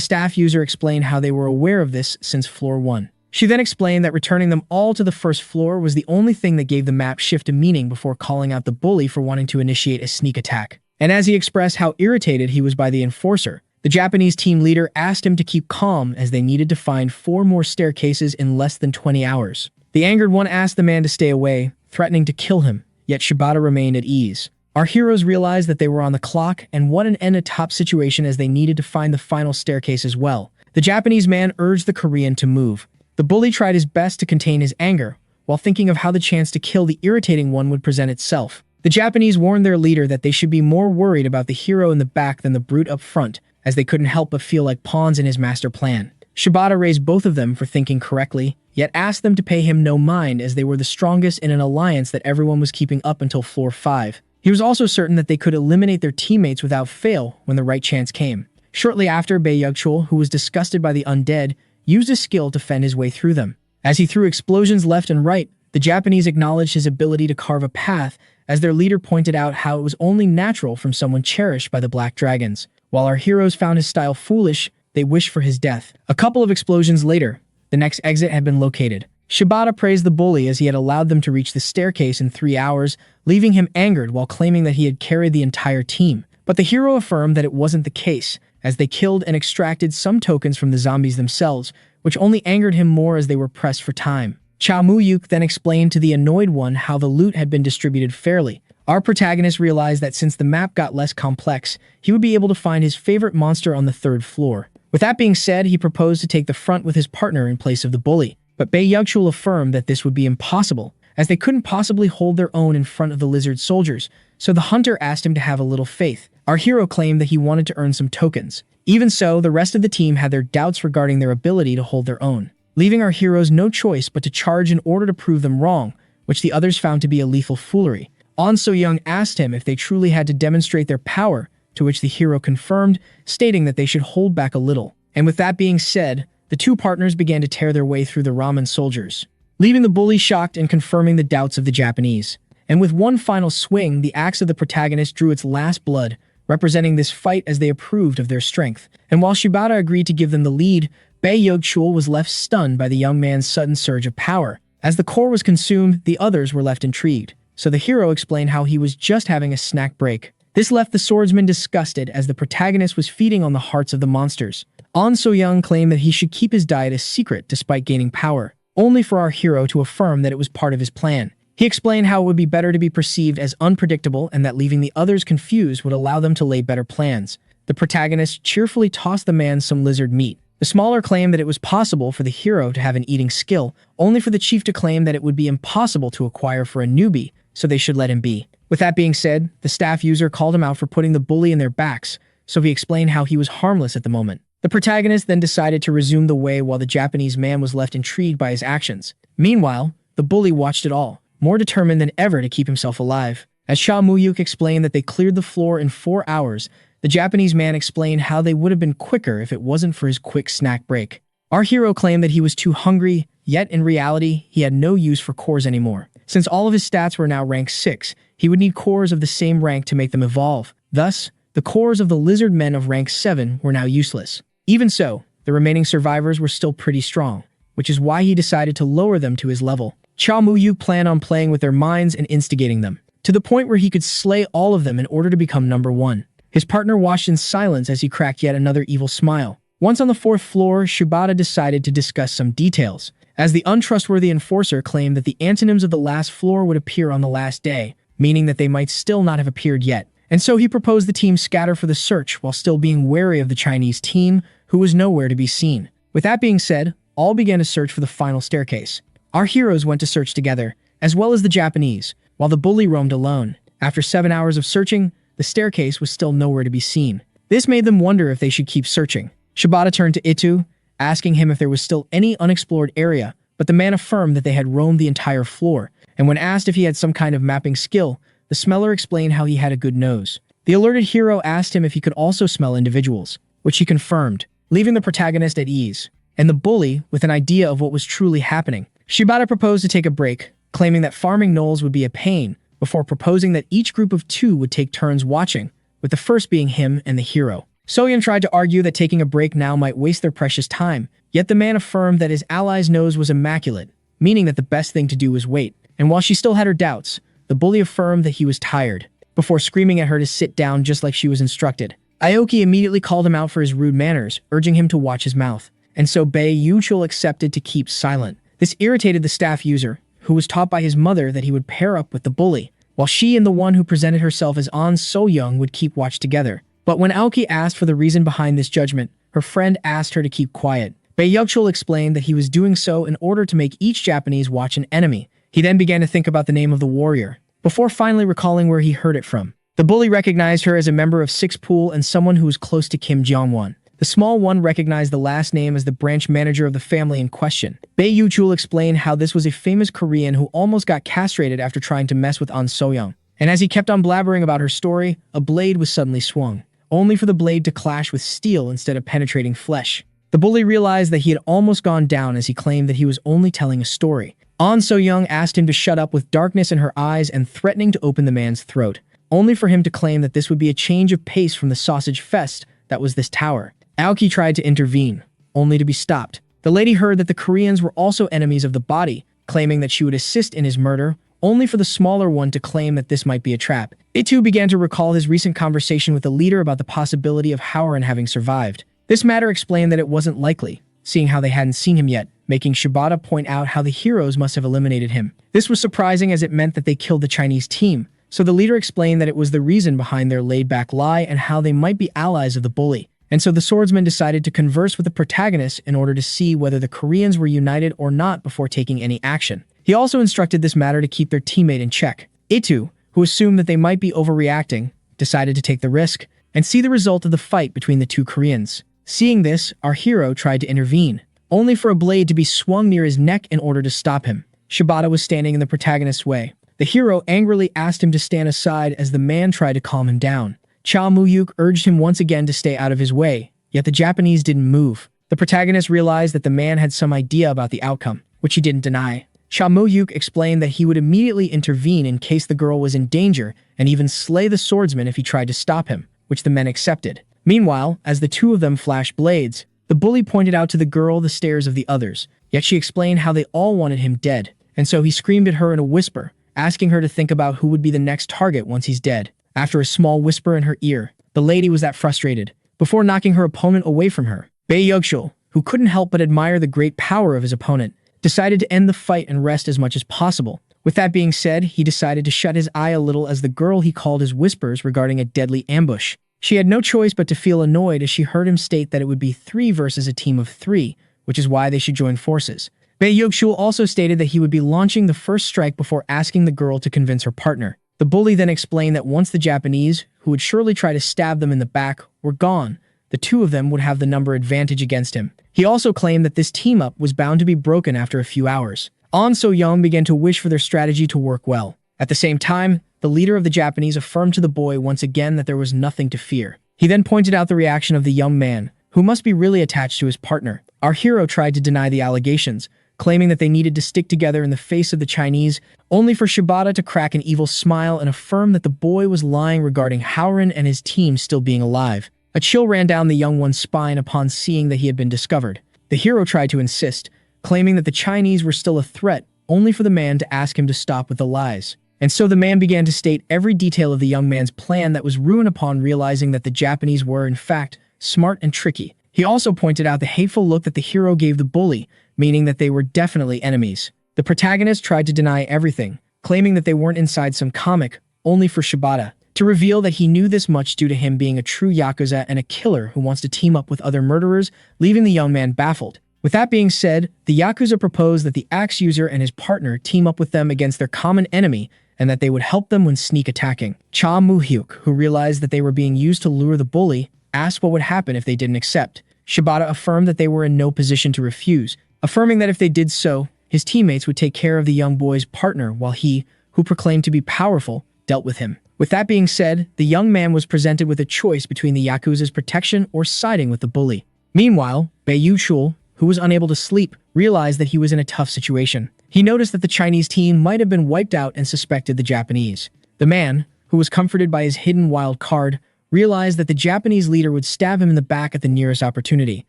staff user explained how they were aware of this since floor 1. She then explained that returning them all to the first floor was the only thing that gave the map shift a meaning before calling out the bully for wanting to initiate a sneak attack. And as he expressed how irritated he was by the enforcer, the Japanese team leader asked him to keep calm as they needed to find 4 more staircases in less than 20 hours. The angered one asked the man to stay away, threatening to kill him, yet Shibata remained at ease. Our heroes realized that they were on the clock, and what an end-a-top situation as they needed to find the final staircase as well. The Japanese man urged the Korean to move. The bully tried his best to contain his anger, while thinking of how the chance to kill the irritating one would present itself. The Japanese warned their leader that they should be more worried about the hero in the back than the brute up front, as they couldn't help but feel like pawns in his master plan. Shibata raised both of them for thinking correctly, yet asked them to pay him no mind as they were the strongest in an alliance that everyone was keeping up until floor 5. He was also certain that they could eliminate their teammates without fail when the right chance came. Shortly after, Bae-yug-shul, who was disgusted by the undead, used a skill to fend his way through them. As he threw explosions left and right, the Japanese acknowledged his ability to carve a path, as their leader pointed out how it was only natural from someone cherished by the Black Dragons. While our heroes found his style foolish, they wished for his death. A couple of explosions later, the next exit had been located. Shibata praised the bully as he had allowed them to reach the staircase in 3 hours, leaving him angered while claiming that he had carried the entire team. But the hero affirmed that it wasn't the case, as they killed and extracted some tokens from the zombies themselves, which only angered him more as they were pressed for time. Cha Mu-yuk then explained to the annoyed one how the loot had been distributed fairly. Our protagonist realized that since the map got less complex, he would be able to find his favorite monster on the 3rd floor. With that being said, he proposed to take the front with his partner in place of the bully. But Bae-yug-shul affirmed that this would be impossible, as they couldn't possibly hold their own in front of the lizard soldiers, so the hunter asked him to have a little faith. Our hero claimed that he wanted to earn some tokens. Even so, the rest of the team had their doubts regarding their ability to hold their own, leaving our heroes no choice but to charge in order to prove them wrong, which the others found to be a lethal foolery. On So-young asked him if they truly had to demonstrate their power, to which the hero confirmed, stating that they should hold back a little. And with that being said, the two partners began to tear their way through the ramen soldiers, leaving the bully shocked and confirming the doubts of the Japanese. And with one final swing, the axe of the protagonist drew its last blood, representing this fight as they approved of their strength. And while Shibata agreed to give them the lead, Bae-yug-shul was left stunned by the young man's sudden surge of power. As the core was consumed, the others were left intrigued, so the hero explained how he was just having a snack break. This left the swordsman disgusted as the protagonist was feeding on the hearts of the monsters. On So-young claimed that he should keep his diet a secret despite gaining power, only for our hero to affirm that it was part of his plan. He explained how it would be better to be perceived as unpredictable and that leaving the others confused would allow them to lay better plans. The protagonist cheerfully tossed the man some lizard meat. The smaller claimed that it was possible for the hero to have an eating skill, only for the chief to claim that it would be impossible to acquire for a newbie, so they should let him be. With that being said, the staff user called him out for putting the bully in their backs, so he explained how he was harmless at the moment. The protagonist then decided to resume the way while the Japanese man was left intrigued by his actions. Meanwhile, the bully watched it all, more determined than ever to keep himself alive. As Cha Mu-yuk explained that they cleared the floor in 4 hours, the Japanese man explained how they would have been quicker if it wasn't for his quick snack break. Our hero claimed that he was too hungry, yet in reality, he had no use for cores anymore. Since all of his stats were now rank 6, he would need cores of the same rank to make them evolve. Thus, the cores of the lizard men of rank 7 were now useless. Even so, the remaining survivors were still pretty strong, which is why he decided to lower them to his level. Cha Mu-yuk planned on playing with their minds and instigating them, to the point where he could slay all of them in order to become number 1. His partner watched in silence as he cracked yet another evil smile. Once on the 4th floor, Shibata decided to discuss some details, as the untrustworthy enforcer claimed that the antonyms of the last floor would appear on the last day, meaning that they might still not have appeared yet. And so he proposed the team scatter for the search while still being wary of the Chinese team, who was nowhere to be seen. With that being said, all began to search for the final staircase. Our heroes went to search together, as well as the Japanese, while the bully roamed alone. After 7 hours of searching, the staircase was still nowhere to be seen. This made them wonder if they should keep searching. Shibata turned to Itu, asking him if there was still any unexplored area, but the man affirmed that they had roamed the entire floor, and when asked if he had some kind of mapping skill, the smeller explained how he had a good nose. The alerted hero asked him if he could also smell individuals, which he confirmed, leaving the protagonist at ease, and the bully with an idea of what was truly happening. Shibata proposed to take a break, claiming that farming gnolls would be a pain, before proposing that each group of 2 would take turns watching, with the first being him and the hero. Soyeon tried to argue that taking a break now might waste their precious time, yet the man affirmed that his ally's nose was immaculate, meaning that the best thing to do was wait. And while she still had her doubts, the bully affirmed that he was tired, before screaming at her to sit down just like she was instructed. Aoki immediately called him out for his rude manners, urging him to watch his mouth, and so Bae Yuchul accepted to keep silent. This irritated the staff user, who was taught by his mother that he would pair up with the bully, while she and the one who presented herself as An So-young would keep watch together. But when Aoki asked for the reason behind this judgment, her friend asked her to keep quiet. Bae Yuchul explained that he was doing so in order to make each Japanese watch an enemy. He then began to think about the name of the warrior, before finally recalling where he heard it from. The bully recognized her as a member of Six Pool and someone who was close to Kim Jong-won. The small one recognized the last name as the branch manager of the family in question. Bae Yuchul explained how this was a famous Korean who almost got castrated after trying to mess with An So-young. And as he kept on blabbering about her story, a blade was suddenly swung, only for the blade to clash with steel instead of penetrating flesh. The bully realized that he had almost gone down as he claimed that he was only telling a story. An So-young asked him to shut up with darkness in her eyes and threatening to open the man's throat, only for him to claim that this would be a change of pace from the sausage fest that was this tower. Aoki tried to intervene, only to be stopped. The lady heard that the Koreans were also enemies of the body, claiming that she would assist in his murder, only for the smaller one to claim that this might be a trap. It too began to recall his recent conversation with the leader about the possibility of Howren having survived. This matter explained that it wasn't likely, seeing how they hadn't seen him yet, making Shibata point out how the heroes must have eliminated him. This was surprising as it meant that they killed the Chinese team, so the leader explained that it was the reason behind their laid-back lie and how they might be allies of the bully. And so the swordsman decided to converse with the protagonist in order to see whether the Koreans were united or not before taking any action. He also instructed this matter to keep their teammate in check. Itu, who assumed that they might be overreacting, decided to take the risk and see the result of the fight between the 2 Koreans. Seeing this, our hero tried to intervene, only for a blade to be swung near his neck in order to stop him. Shibata was standing in the protagonist's way. The hero angrily asked him to stand aside as the man tried to calm him down. Cha Mu-yuk urged him once again to stay out of his way, yet the Japanese didn't move. The protagonist realized that the man had some idea about the outcome, which he didn't deny. Cha Mu-yuk explained that he would immediately intervene in case the girl was in danger and even slay the swordsman if he tried to stop him, which the men accepted. Meanwhile, as the 2 of them flashed blades, the bully pointed out to the girl the stares of the others, yet she explained how they all wanted him dead, and so he screamed at her in a whisper, asking her to think about who would be the next target once he's dead. After a small whisper in her ear, the lady was that frustrated, before knocking her opponent away from her. Bae Yuchul, who couldn't help but admire the great power of his opponent, decided to end the fight and rest as much as possible. With that being said, he decided to shut his eye a little as the girl he called his whispers regarding a deadly ambush. She had no choice but to feel annoyed as she heard him state that it would be 3 versus a team of 3, which is why they should join forces. Bae Yuchul also stated that he would be launching the first strike before asking the girl to convince her partner. The bully then explained that once the Japanese, who would surely try to stab them in the back, were gone, the 2 of them would have the number advantage against him. He also claimed that this team-up was bound to be broken after a few hours. An So-young began to wish for their strategy to work well. At the same time, the leader of the Japanese affirmed to the boy once again that there was nothing to fear. He then pointed out the reaction of the young man, who must be really attached to his partner. Our hero tried to deny the allegations, claiming that they needed to stick together in the face of the Chinese, only for Shibata to crack an evil smile and affirm that the boy was lying regarding Howren and his team still being alive. A chill ran down the young one's spine upon seeing that he had been discovered. The hero tried to insist, claiming that the Chinese were still a threat, only for the man to ask him to stop with the lies. And so the man began to state every detail of the young man's plan that was ruined upon realizing that the Japanese were, in fact, smart and tricky. He also pointed out the hateful look that the hero gave the bully, meaning that they were definitely enemies. The protagonist tried to deny everything, claiming that they weren't inside some comic, only for Shibata to reveal that he knew this much due to him being a true Yakuza and a killer who wants to team up with other murderers, leaving the young man baffled. With that being said, the Yakuza proposed that the axe user and his partner team up with them against their common enemy and that they would help them when sneak attacking. Cha Mu-hyuk, who realized that they were being used to lure the bully, asked what would happen if they didn't accept. Shibata affirmed that they were in no position to refuse, affirming that if they did so, his teammates would take care of the young boy's partner while he, who proclaimed to be powerful, dealt with him. With that being said, the young man was presented with a choice between the Yakuza's protection or siding with the bully. Meanwhile, Baiyuchul, who was unable to sleep, realized that he was in a tough situation. He noticed that the Chinese team might have been wiped out and suspected the Japanese. The man, who was comforted by his hidden wild card, realized that the Japanese leader would stab him in the back at the nearest opportunity.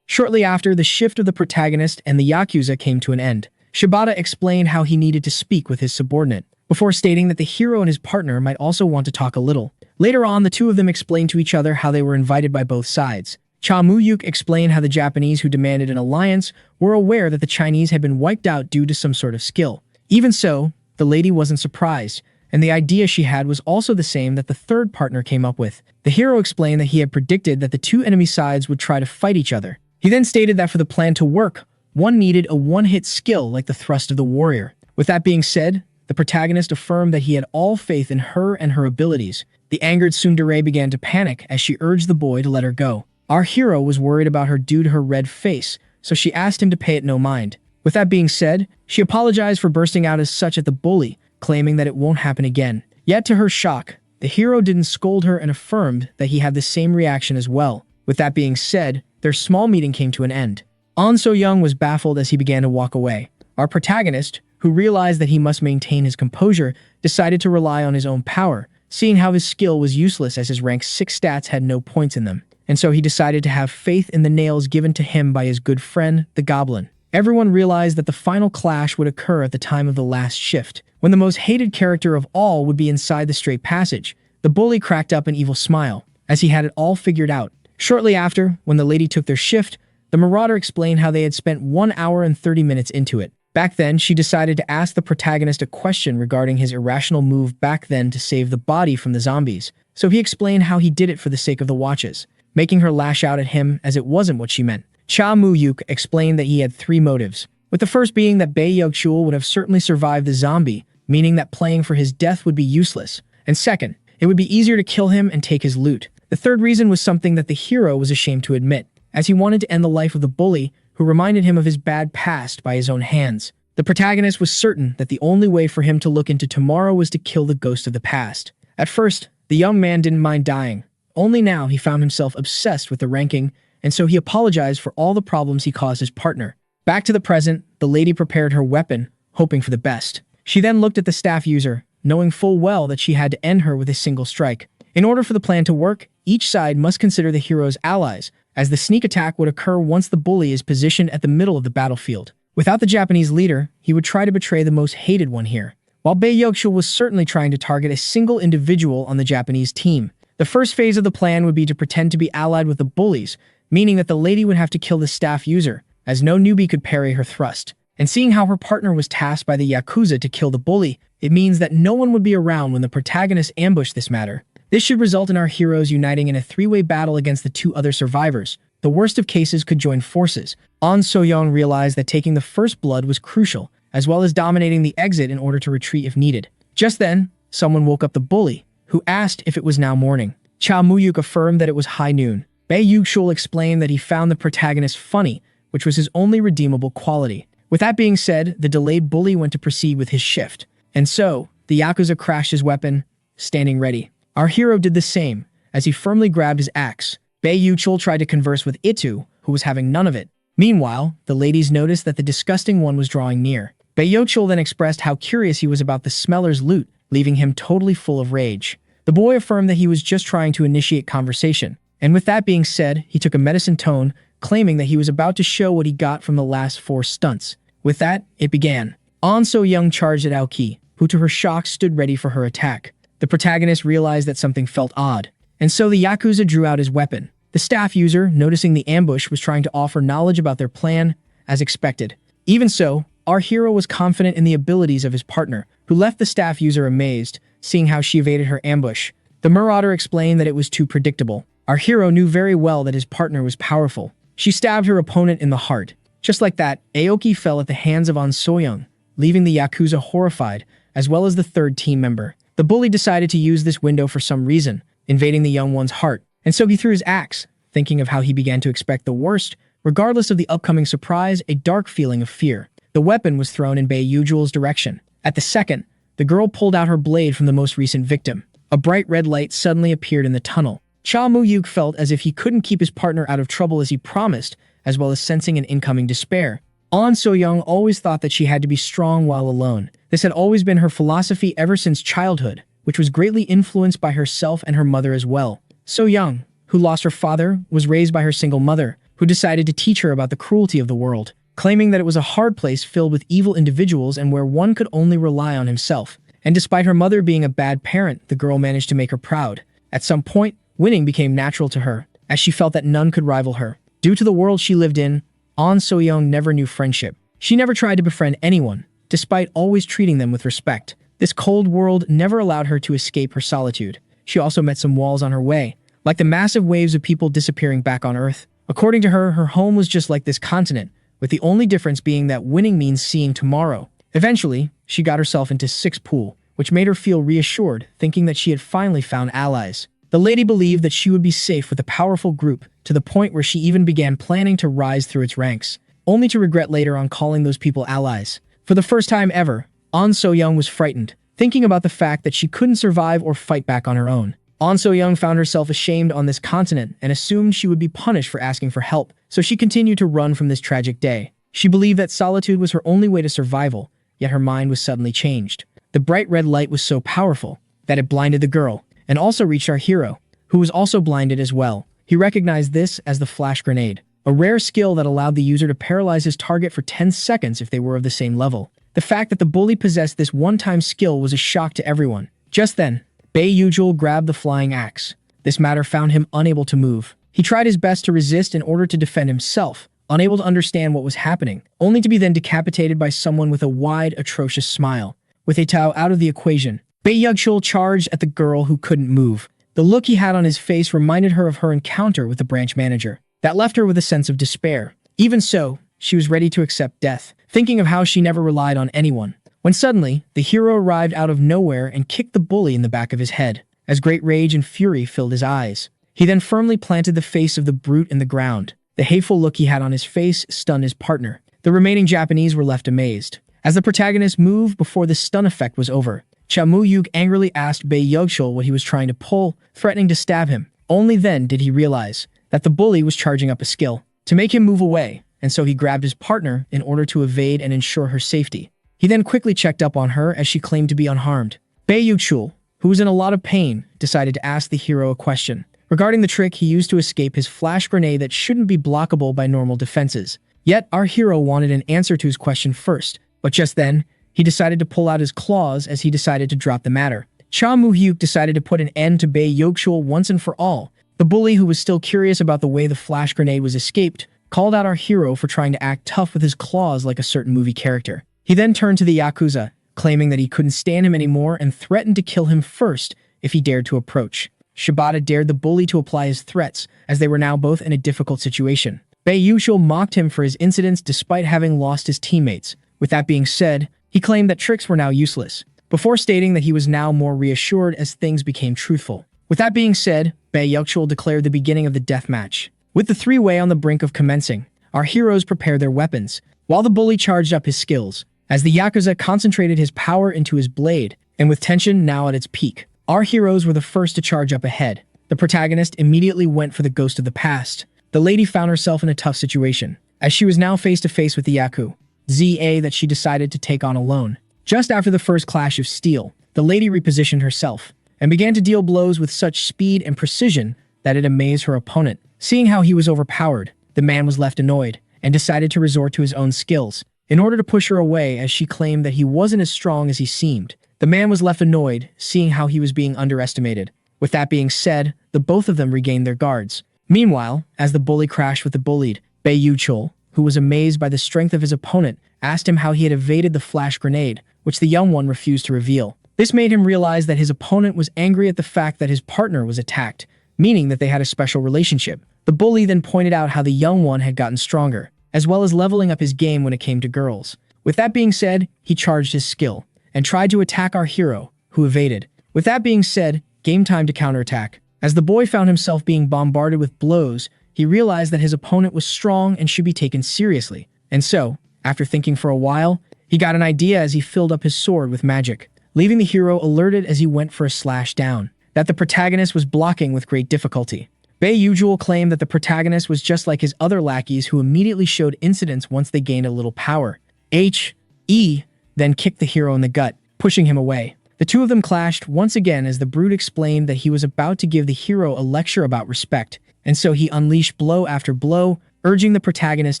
Shortly after, the shift of the protagonist and the Yakuza came to an end. Shibata explained how he needed to speak with his subordinate, before stating that the hero and his partner might also want to talk a little. Later on, the two of them explained to each other how they were invited by both sides. Cha Muyuk explained how the Japanese who demanded an alliance were aware that the Chinese had been wiped out due to some sort of skill. Even so, the lady wasn't surprised, and the idea she had was also the same that the third partner came up with. The hero explained that he had predicted that the two enemy sides would try to fight each other. He then stated that for the plan to work, one needed a one-hit skill like the thrust of the warrior. With that being said, the protagonist affirmed that he had all faith in her and her abilities. The angered tsundere began to panic as she urged the boy to let her go. Our hero was worried about her due to her red face, so she asked him to pay it no mind. With that being said, she apologized for bursting out as such at the bully, claiming that it won't happen again. Yet to her shock, the hero didn't scold her and affirmed that he had the same reaction as well. With that being said, their small meeting came to an end. An So-young was baffled as he began to walk away. Our protagonist, who realized that he must maintain his composure, decided to rely on his own power, seeing how his skill was useless as his rank 6 stats had no points in them. And so he decided to have faith in the nails given to him by his good friend, the Goblin. Everyone realized that the final clash would occur at the time of the last shift, when the most hated character of all would be inside the straight passage. The bully cracked up an evil smile, as he had it all figured out. Shortly after, when the lady took their shift, the marauder explained how they had spent 1 hour and 30 minutes into it. Back then, she decided to ask the protagonist a question regarding his irrational move back then to save the body from the zombies, so he explained how he did it for the sake of the watches, making her lash out at him as it wasn't what she meant. Cha Muyuk explained that he had 3 motives, with the first being that Baiyuchul would have certainly survived the zombie, meaning that playing for his death would be useless, and second, it would be easier to kill him and take his loot. The third reason was something that the hero was ashamed to admit, as he wanted to end the life of the bully, who reminded him of his bad past by his own hands. The protagonist was certain that the only way for him to look into tomorrow was to kill the ghost of the past. At first, the young man didn't mind dying. Only now he found himself obsessed with the ranking, and so he apologized for all the problems he caused his partner. Back to the present, the lady prepared her weapon, hoping for the best. She then looked at the staff user, knowing full well that she had to end her with a single strike. In order for the plan to work, each side must consider the hero's allies, as the sneak attack would occur once the bully is positioned at the middle of the battlefield. Without the Japanese leader, he would try to betray the most hated one here. While Baiyuchul was certainly trying to target a single individual on the Japanese team, the first phase of the plan would be to pretend to be allied with the bullies, meaning that the lady would have to kill the staff user, as no newbie could parry her thrust. And seeing how her partner was tasked by the Yakuza to kill the bully, it means that no one would be around when the protagonist ambushed this matter. This should result in our heroes uniting in a 3-way battle against the 2 other survivors. The worst of cases could join forces. An So-young realized that taking the first blood was crucial, as well as dominating the exit in order to retreat if needed. Just then, someone woke up the bully, who asked if it was now morning. Cha Muyuk affirmed that it was high noon. Baiyuchul explained that he found the protagonist funny, which was his only redeemable quality. With that being said, the delayed bully went to proceed with his shift. And so, the Yakuza crashed his weapon, standing ready. Our hero did the same, as he firmly grabbed his axe. Baiyuchul tried to converse with Itu, who was having none of it. Meanwhile, the ladies noticed that the disgusting one was drawing near. Baiyuchul then expressed how curious he was about the smeller's loot, leaving him totally full of rage. The boy affirmed that he was just trying to initiate conversation, and with that being said, he took a menacing tone, claiming that he was about to show what he got from the last 4 stunts. With that, it began. An So-young charged at Aoki, who to her shock stood ready for her attack. The protagonist realized that something felt odd, and so the Yakuza drew out his weapon. The staff user, noticing the ambush, was trying to offer knowledge about their plan, as expected. Even so, our hero was confident in the abilities of his partner, who left the staff user amazed, seeing how she evaded her ambush. The marauder explained that it was too predictable. Our hero knew very well that his partner was powerful. She stabbed her opponent in the heart. Just like that, Aoki fell at the hands of An So-young, leaving the Yakuza horrified, as well as the third team member. The bully decided to use this window for some reason, invading the young one's heart, and so he threw his axe, thinking of how he began to expect the worst. Regardless of the upcoming surprise, a dark feeling of fear. The weapon was thrown in Bei Yujul's direction. At the second, the girl pulled out her blade from the most recent victim. A bright red light suddenly appeared in the tunnel. Cha Mu-yuk felt as if he couldn't keep his partner out of trouble as he promised, as well as sensing an incoming despair. An So-young always thought that she had to be strong while alone. This had always been her philosophy ever since childhood, which was greatly influenced by herself and her mother as well. So-young, who lost her father, was raised by her single mother, who decided to teach her about the cruelty of the world, claiming that it was a hard place filled with evil individuals and where one could only rely on himself. And despite her mother being a bad parent, the girl managed to make her proud. At some point, winning became natural to her, as she felt that none could rival her. Due to the world she lived in, An So-young never knew friendship. She never tried to befriend anyone, despite always treating them with respect. This cold world never allowed her to escape her solitude. She also met some walls on her way, like the massive waves of people disappearing back on Earth. According to her, her home was just like this continent, with the only difference being that winning means seeing tomorrow. Eventually, she got herself into Six Pool, which made her feel reassured, thinking that she had finally found allies. The lady believed that she would be safe with a powerful group, to the point where she even began planning to rise through its ranks, only to regret later on calling those people allies. For the first time ever, An So-young was frightened, thinking about the fact that she couldn't survive or fight back on her own. An So-young found herself ashamed on this continent and assumed she would be punished for asking for help, so she continued to run from this tragic day. She believed that solitude was her only way to survival, yet her mind was suddenly changed. The bright red light was so powerful that it blinded the girl, and also reached our hero, who was also blinded as well. He recognized this as the flash grenade, a rare skill that allowed the user to paralyze his target for 10 seconds if they were of the same level. The fact that the bully possessed this one-time skill was a shock to everyone. Just then, Bei Yujul grabbed the flying axe. This matter found him unable to move. He tried his best to resist in order to defend himself, unable to understand what was happening, only to be then decapitated by someone with a wide, atrocious smile. With a Tao out of the equation, Bei Yujul charged at the girl who couldn't move. The look he had on his face reminded her of her encounter with the branch manager. That left her with a sense of despair. Even so, she was ready to accept death, thinking of how she never relied on anyone. When suddenly, the hero arrived out of nowhere and kicked the bully in the back of his head, as great rage and fury filled his eyes. He then firmly planted the face of the brute in the ground. The hateful look he had on his face stunned his partner. The remaining Japanese were left amazed. As the protagonist moved before the stun effect was over, Cha Mu-yuk angrily asked Bei Yujul what he was trying to pull, threatening to stab him. Only then did he realize that the bully was charging up a skill to make him move away, and so he grabbed his partner in order to evade and ensure her safety. He then quickly checked up on her as she claimed to be unharmed. Bei Yujul, who was in a lot of pain, decided to ask the hero a question regarding the trick he used to escape his flash grenade that shouldn't be blockable by normal defenses. Yet, our hero wanted an answer to his question first, but just then, he decided to pull out his claws as he decided to drop the matter. Cha Mu-hyuk decided to put an end to Bei Yujul once and for all. The bully, who was still curious about the way the flash grenade was escaped, called out our hero for trying to act tough with his claws like a certain movie character. He then turned to the Yakuza, claiming that he couldn't stand him anymore and threatened to kill him first if he dared to approach. Shibata dared the bully to apply his threats, as they were now both in a difficult situation. Bei Yujul mocked him for his incidents despite having lost his teammates. With that being said, he claimed that tricks were now useless, before stating that he was now more reassured as things became truthful. With that being said, Bei Yujul declared the beginning of the death match. With the three-way on the brink of commencing, our heroes prepared their weapons, while the bully charged up his skills, as the Yakuza concentrated his power into his blade, and with tension now at its peak. Our heroes were the first to charge up ahead. The protagonist immediately went for the ghost of the past. The lady found herself in a tough situation, as she was now face to face with the Yakuza that she decided to take on alone. Just after the first clash of steel, the lady repositioned herself, and began to deal blows with such speed and precision that it amazed her opponent. Seeing how he was overpowered, the man was left annoyed, and decided to resort to his own skills, in order to push her away as she claimed that he wasn't as strong as he seemed. The man was left annoyed, seeing how he was being underestimated. With that being said, the both of them regained their guards. Meanwhile, as the bully crashed with the bullied, Bei Yujul, who was amazed by the strength of his opponent, asked him how he had evaded the flash grenade, which the young one refused to reveal. This made him realize that his opponent was angry at the fact that his partner was attacked, meaning that they had a special relationship. The bully then pointed out how the young one had gotten stronger, as well as leveling up his game when it came to girls. With that being said, he charged his skill, and tried to attack our hero, who evaded. With that being said, game time to counterattack. As the boy found himself being bombarded with blows, he realized that his opponent was strong and should be taken seriously. And so, After thinking for a while, he got an idea as he filled up his sword with magic, leaving the hero alerted as he went for a slash down, that the protagonist was blocking with great difficulty. Usual claimed that the protagonist was just like his other lackeys who immediately showed incidents once they gained a little power. E then kicked the hero in the gut, pushing him away. The two of them clashed once again as the brute explained that he was about to give the hero a lecture about respect, and so he unleashed blow after blow, urging the protagonist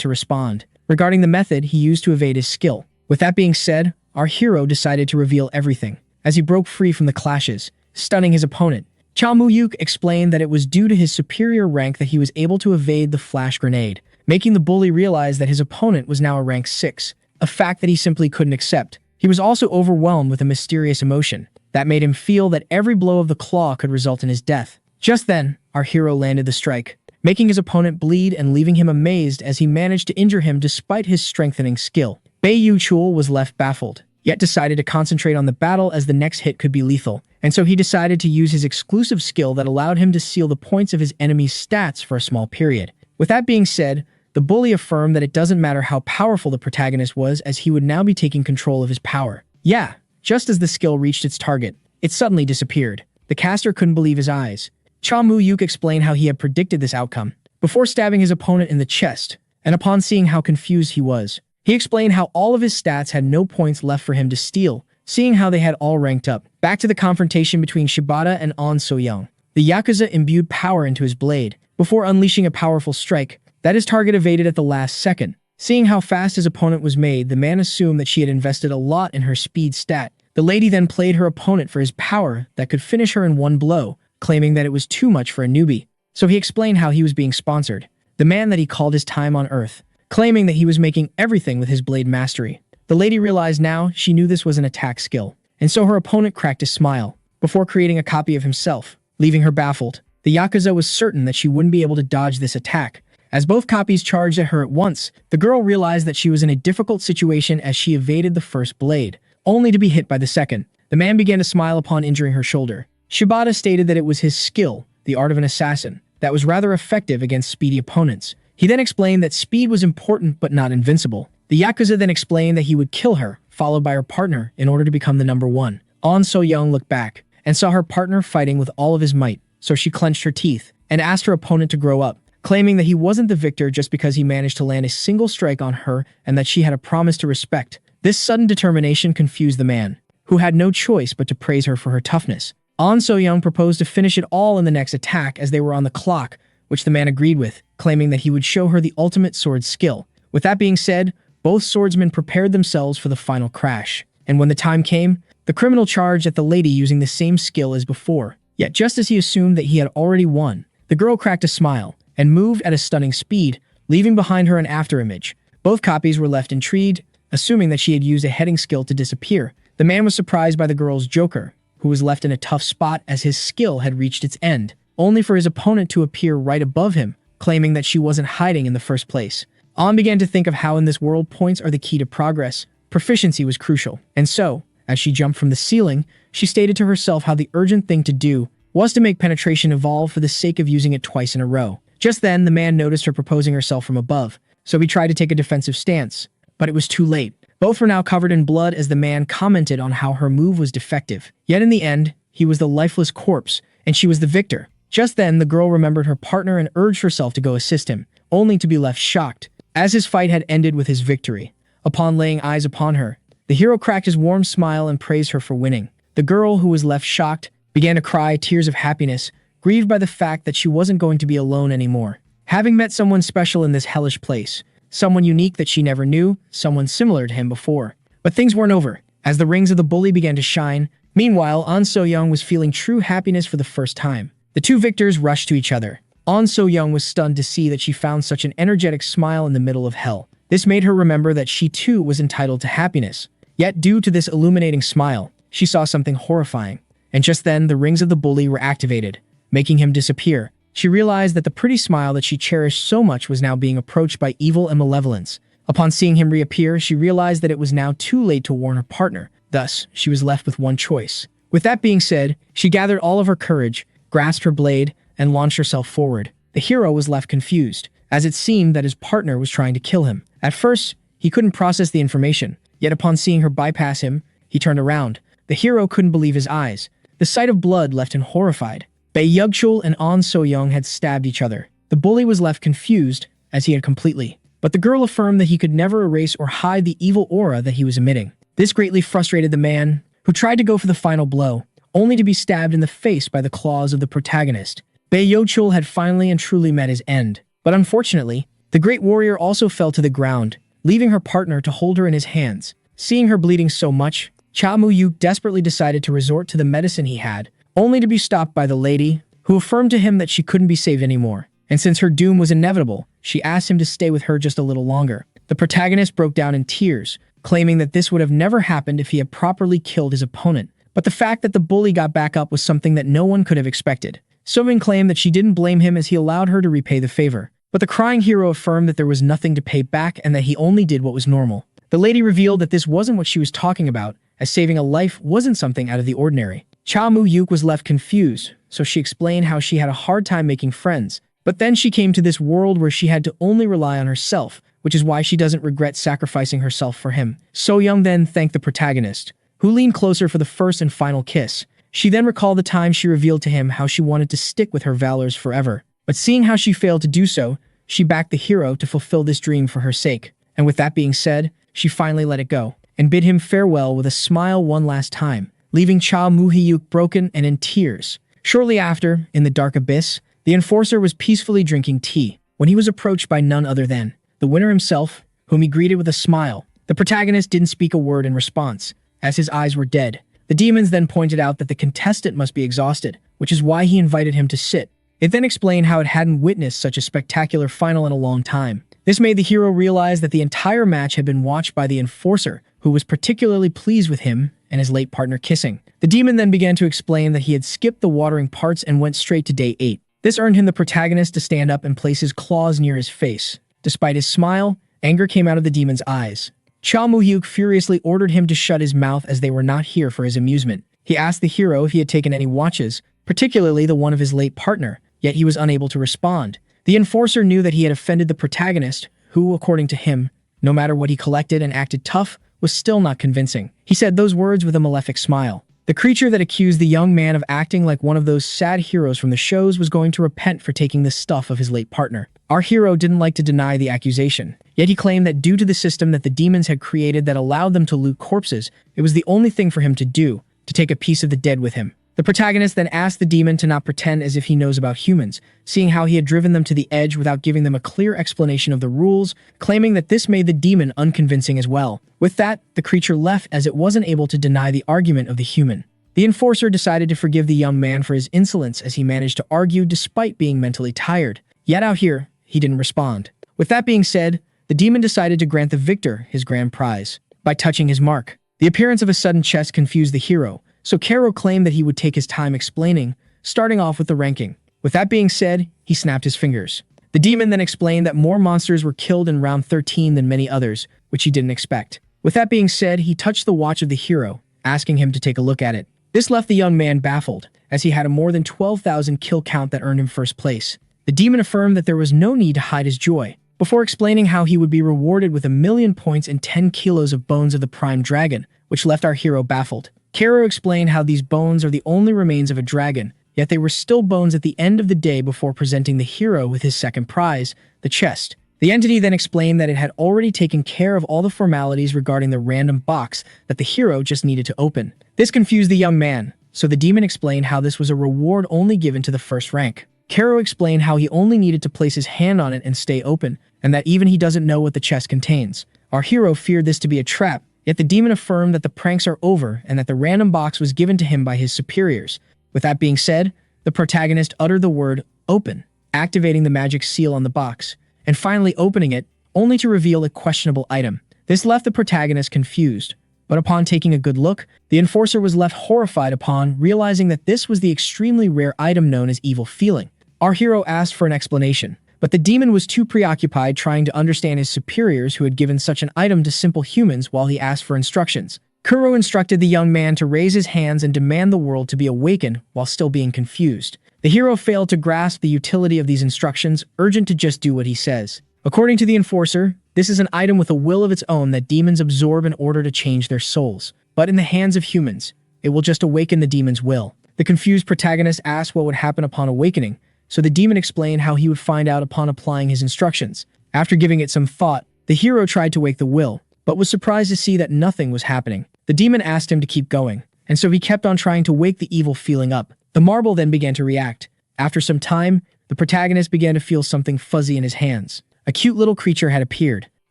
to respond. Regarding the method he used to evade his skill. With that being said, our hero decided to reveal everything, as he broke free from the clashes, stunning his opponent. Cha Mu-yuk explained that it was due to his superior rank that he was able to evade the flash grenade, making the bully realize that his opponent was now a rank 6, a fact that he simply couldn't accept. He was also overwhelmed with a mysterious emotion that made him feel that every blow of the claw could result in his death. Just then, our hero landed the strike, making his opponent bleed and leaving him amazed as he managed to injure him despite his strengthening skill. Yu Chul was left baffled, yet decided to concentrate on the battle as the next hit could be lethal, and so he decided to use his exclusive skill that allowed him to seal the points of his enemy's stats for a small period. With that being said, the bully affirmed that it doesn't matter how powerful the protagonist was as he would now be taking control of his power. Yeah, just as the skill reached its target, it suddenly disappeared. The caster couldn't believe his eyes. Cha Mu-yuk explained how he had predicted this outcome, before stabbing his opponent in the chest, and upon seeing how confused he was, he explained how all of his stats had no points left for him to steal, seeing how they had all ranked up. Back to the confrontation between Shibata and An So-young. The Yakuza imbued power into his blade, before unleashing a powerful strike that his target evaded at the last second. Seeing how fast his opponent was made, the man assumed that she had invested a lot in her speed stat. The lady then played her opponent for his power that could finish her in one blow, claiming that it was too much for a newbie. So he explained how he was being sponsored. The man that he called his time on Earth, claiming that he was making everything with his blade mastery. The lady realized now she knew this was an attack skill, and so her opponent cracked a smile, before creating a copy of himself, leaving her baffled. The Yakuza was certain that she wouldn't be able to dodge this attack. As both copies charged at her at once, the girl realized that she was in a difficult situation as she evaded the first blade, only to be hit by the second. The man began to smile upon injuring her shoulder. Shibata stated that it was his skill, the art of an assassin, that was rather effective against speedy opponents. He then explained that speed was important but not invincible. The Yakuza then explained that he would kill her, followed by her partner, in order to become the number one. An So-young looked back and saw her partner fighting with all of his might, so she clenched her teeth and asked her opponent to grow up, claiming that he wasn't the victor just because he managed to land a single strike on her and that she had a promise to respect. This sudden determination confused the man, who had no choice but to praise her for her toughness. An So-young proposed to finish it all in the next attack as they were on the clock, which the man agreed with, claiming that he would show her the ultimate sword skill. With that being said, both swordsmen prepared themselves for the final crash, and when the time came, the criminal charged at the lady using the same skill as before. Yet just as he assumed that he had already won, the girl cracked a smile and moved at a stunning speed, leaving behind her an afterimage. Both copies were left intrigued, assuming that she had used a heading skill to disappear. The man was surprised by the girl's joker, who was left in a tough spot as his skill had reached its end, only for his opponent to appear right above him, claiming that she wasn't hiding in the first place. An began to think of how in this world points are the key to progress. Proficiency was crucial, and so, as she jumped from the ceiling, she stated to herself how the urgent thing to do was to make penetration evolve for the sake of using it twice in a row. Just then, the man noticed her proposing herself from above, so he tried to take a defensive stance, but it was too late. Both were now covered in blood as the man commented on how her move was defective. Yet in the end, he was the lifeless corpse, and she was the victor. Just then, the girl remembered her partner and urged herself to go assist him, only to be left shocked, as his fight had ended with his victory. Upon laying eyes upon her, the hero cracked his warm smile and praised her for winning. The girl, who was left shocked, began to cry tears of happiness, grieved by the fact that she wasn't going to be alone anymore. Having met someone special in this hellish place, someone unique that she never knew, someone similar to him before. But things weren't over, as the rings of the bully began to shine. Meanwhile, An So-young was feeling true happiness for the first time. The two victors rushed to each other. An So-young was stunned to see that she found such an energetic smile in the middle of hell. This made her remember that she too was entitled to happiness. Yet due to this illuminating smile, she saw something horrifying. And just then, the rings of the bully were activated, making him disappear. She realized that the pretty smile that she cherished so much was now being approached by evil and malevolence. Upon seeing him reappear, she realized that it was now too late to warn her partner. Thus, she was left with one choice. With that being said, she gathered all of her courage, grasped her blade, and launched herself forward. The hero was left confused, as it seemed that his partner was trying to kill him. At first, he couldn't process the information. Yet upon seeing her bypass him, he turned around. The hero couldn't believe his eyes. The sight of blood left him horrified. Bae Yugchul and An So-young had stabbed each other. The bully was left confused, as he had completely. But the girl affirmed that he could never erase or hide the evil aura that he was emitting. This greatly frustrated the man, who tried to go for the final blow, only to be stabbed in the face by the claws of the protagonist. Bae Yugchul had finally and truly met his end. But unfortunately, the great warrior also fell to the ground, leaving her partner to hold her in his hands. Seeing her bleeding so much, Cha Mu-yuk desperately decided to resort to the medicine he had, only to be stopped by the lady, who affirmed to him that she couldn't be saved anymore. And since her doom was inevitable, she asked him to stay with her just a little longer. The protagonist broke down in tears, claiming that this would have never happened if he had properly killed his opponent. But the fact that the bully got back up was something that no one could have expected. So-min claimed that she didn't blame him as he allowed her to repay the favor. But the crying hero affirmed that there was nothing to pay back and that he only did what was normal. The lady revealed that this wasn't what she was talking about, as saving a life wasn't something out of the ordinary. Cha Mu-yuk was left confused, so she explained how she had a hard time making friends. But then she came to this world where she had to only rely on herself, which is why she doesn't regret sacrificing herself for him. So-young then thanked the protagonist, who leaned closer for the first and final kiss. She then recalled the time she revealed to him how she wanted to stick with her valors forever. But seeing how she failed to do so, she backed the hero to fulfill this dream for her sake. And with that being said, she finally let it go, and bid him farewell with a smile one last time, leaving Cha Mu-hyuk broken and in tears. Shortly after, in the dark abyss, the enforcer was peacefully drinking tea, when he was approached by none other than the winner himself, whom he greeted with a smile. The protagonist didn't speak a word in response, as his eyes were dead. The demons then pointed out that the contestant must be exhausted, which is why he invited him to sit. It then explained how it hadn't witnessed such a spectacular final in a long time. This made the hero realize that the entire match had been watched by the enforcer, who was particularly pleased with him and his late partner kissing. The demon then began to explain that he had skipped the watering parts and went straight to day 8. This earned him the protagonist to stand up and place his claws near his face. Despite his smile, anger came out of the demon's eyes. Cha Mu-hyuk furiously ordered him to shut his mouth as they were not here for his amusement. He asked the hero if he had taken any watches, particularly the one of his late partner, yet he was unable to respond. The enforcer knew that he had offended the protagonist, who, according to him, no matter what he collected and acted tough, was still not convincing. He said those words with a malefic smile. The creature that accused the young man of acting like one of those sad heroes from the shows was going to repent for taking the stuff of his late partner. Our hero didn't like to deny the accusation, yet he claimed that due to the system that the demons had created that allowed them to loot corpses, it was the only thing for him to do, to take a piece of the dead with him. The protagonist then asked the demon to not pretend as if he knows about humans, seeing how he had driven them to the edge without giving them a clear explanation of the rules, claiming that this made the demon unconvincing as well. With that, the creature left as it wasn't able to deny the argument of the human. The enforcer decided to forgive the young man for his insolence as he managed to argue despite being mentally tired. Yet out here, he didn't respond. With that being said, the demon decided to grant the victor his grand prize by touching his mark. The appearance of a sudden chest confused the hero, so Kero claimed that he would take his time explaining, starting off with the ranking. With that being said, he snapped his fingers. The demon then explained that more monsters were killed in round 13 than many others, which he didn't expect. With that being said, he touched the watch of the hero, asking him to take a look at it. This left the young man baffled, as he had a more than 12,000 kill count that earned him first place. The demon affirmed that there was no need to hide his joy, before explaining how he would be rewarded with 1,000,000 points and 10 kilos of bones of the prime dragon, which left our hero baffled. Kero explained how these bones are the only remains of a dragon, yet they were still bones at the end of the day before presenting the hero with his second prize, the chest. The entity then explained that it had already taken care of all the formalities regarding the random box that the hero just needed to open. This confused the young man, so the demon explained how this was a reward only given to the first rank. Kero explained how he only needed to place his hand on it and stay open, and that even he doesn't know what the chest contains. Our hero feared this to be a trap, yet the demon affirmed that the pranks are over and that the random box was given to him by his superiors. With that being said, the protagonist uttered the word open, activating the magic seal on the box, and finally opening it, only to reveal a questionable item. This left the protagonist confused, but upon taking a good look, the enforcer was left horrified upon realizing that this was the extremely rare item known as Evil Feeling. Our hero asked for an explanation, but the demon was too preoccupied trying to understand his superiors who had given such an item to simple humans while he asked for instructions. Kuro instructed the young man to raise his hands and demand the world to be awakened while still being confused. The hero failed to grasp the utility of these instructions, urgent to just do what he says. According to the enforcer, This is an item with a will of its own that demons absorb in order to change their souls. But in the hands of humans, it will just awaken the demon's will. The confused protagonist asked what would happen upon awakening, so the demon explained how he would find out upon applying his instructions. After giving it some thought, the hero tried to wake the will, but was surprised to see that nothing was happening. The demon asked him to keep going, and so he kept on trying to wake the evil feeling up. The marble then began to react. After some time, the protagonist began to feel something fuzzy in his hands. A cute little creature had appeared.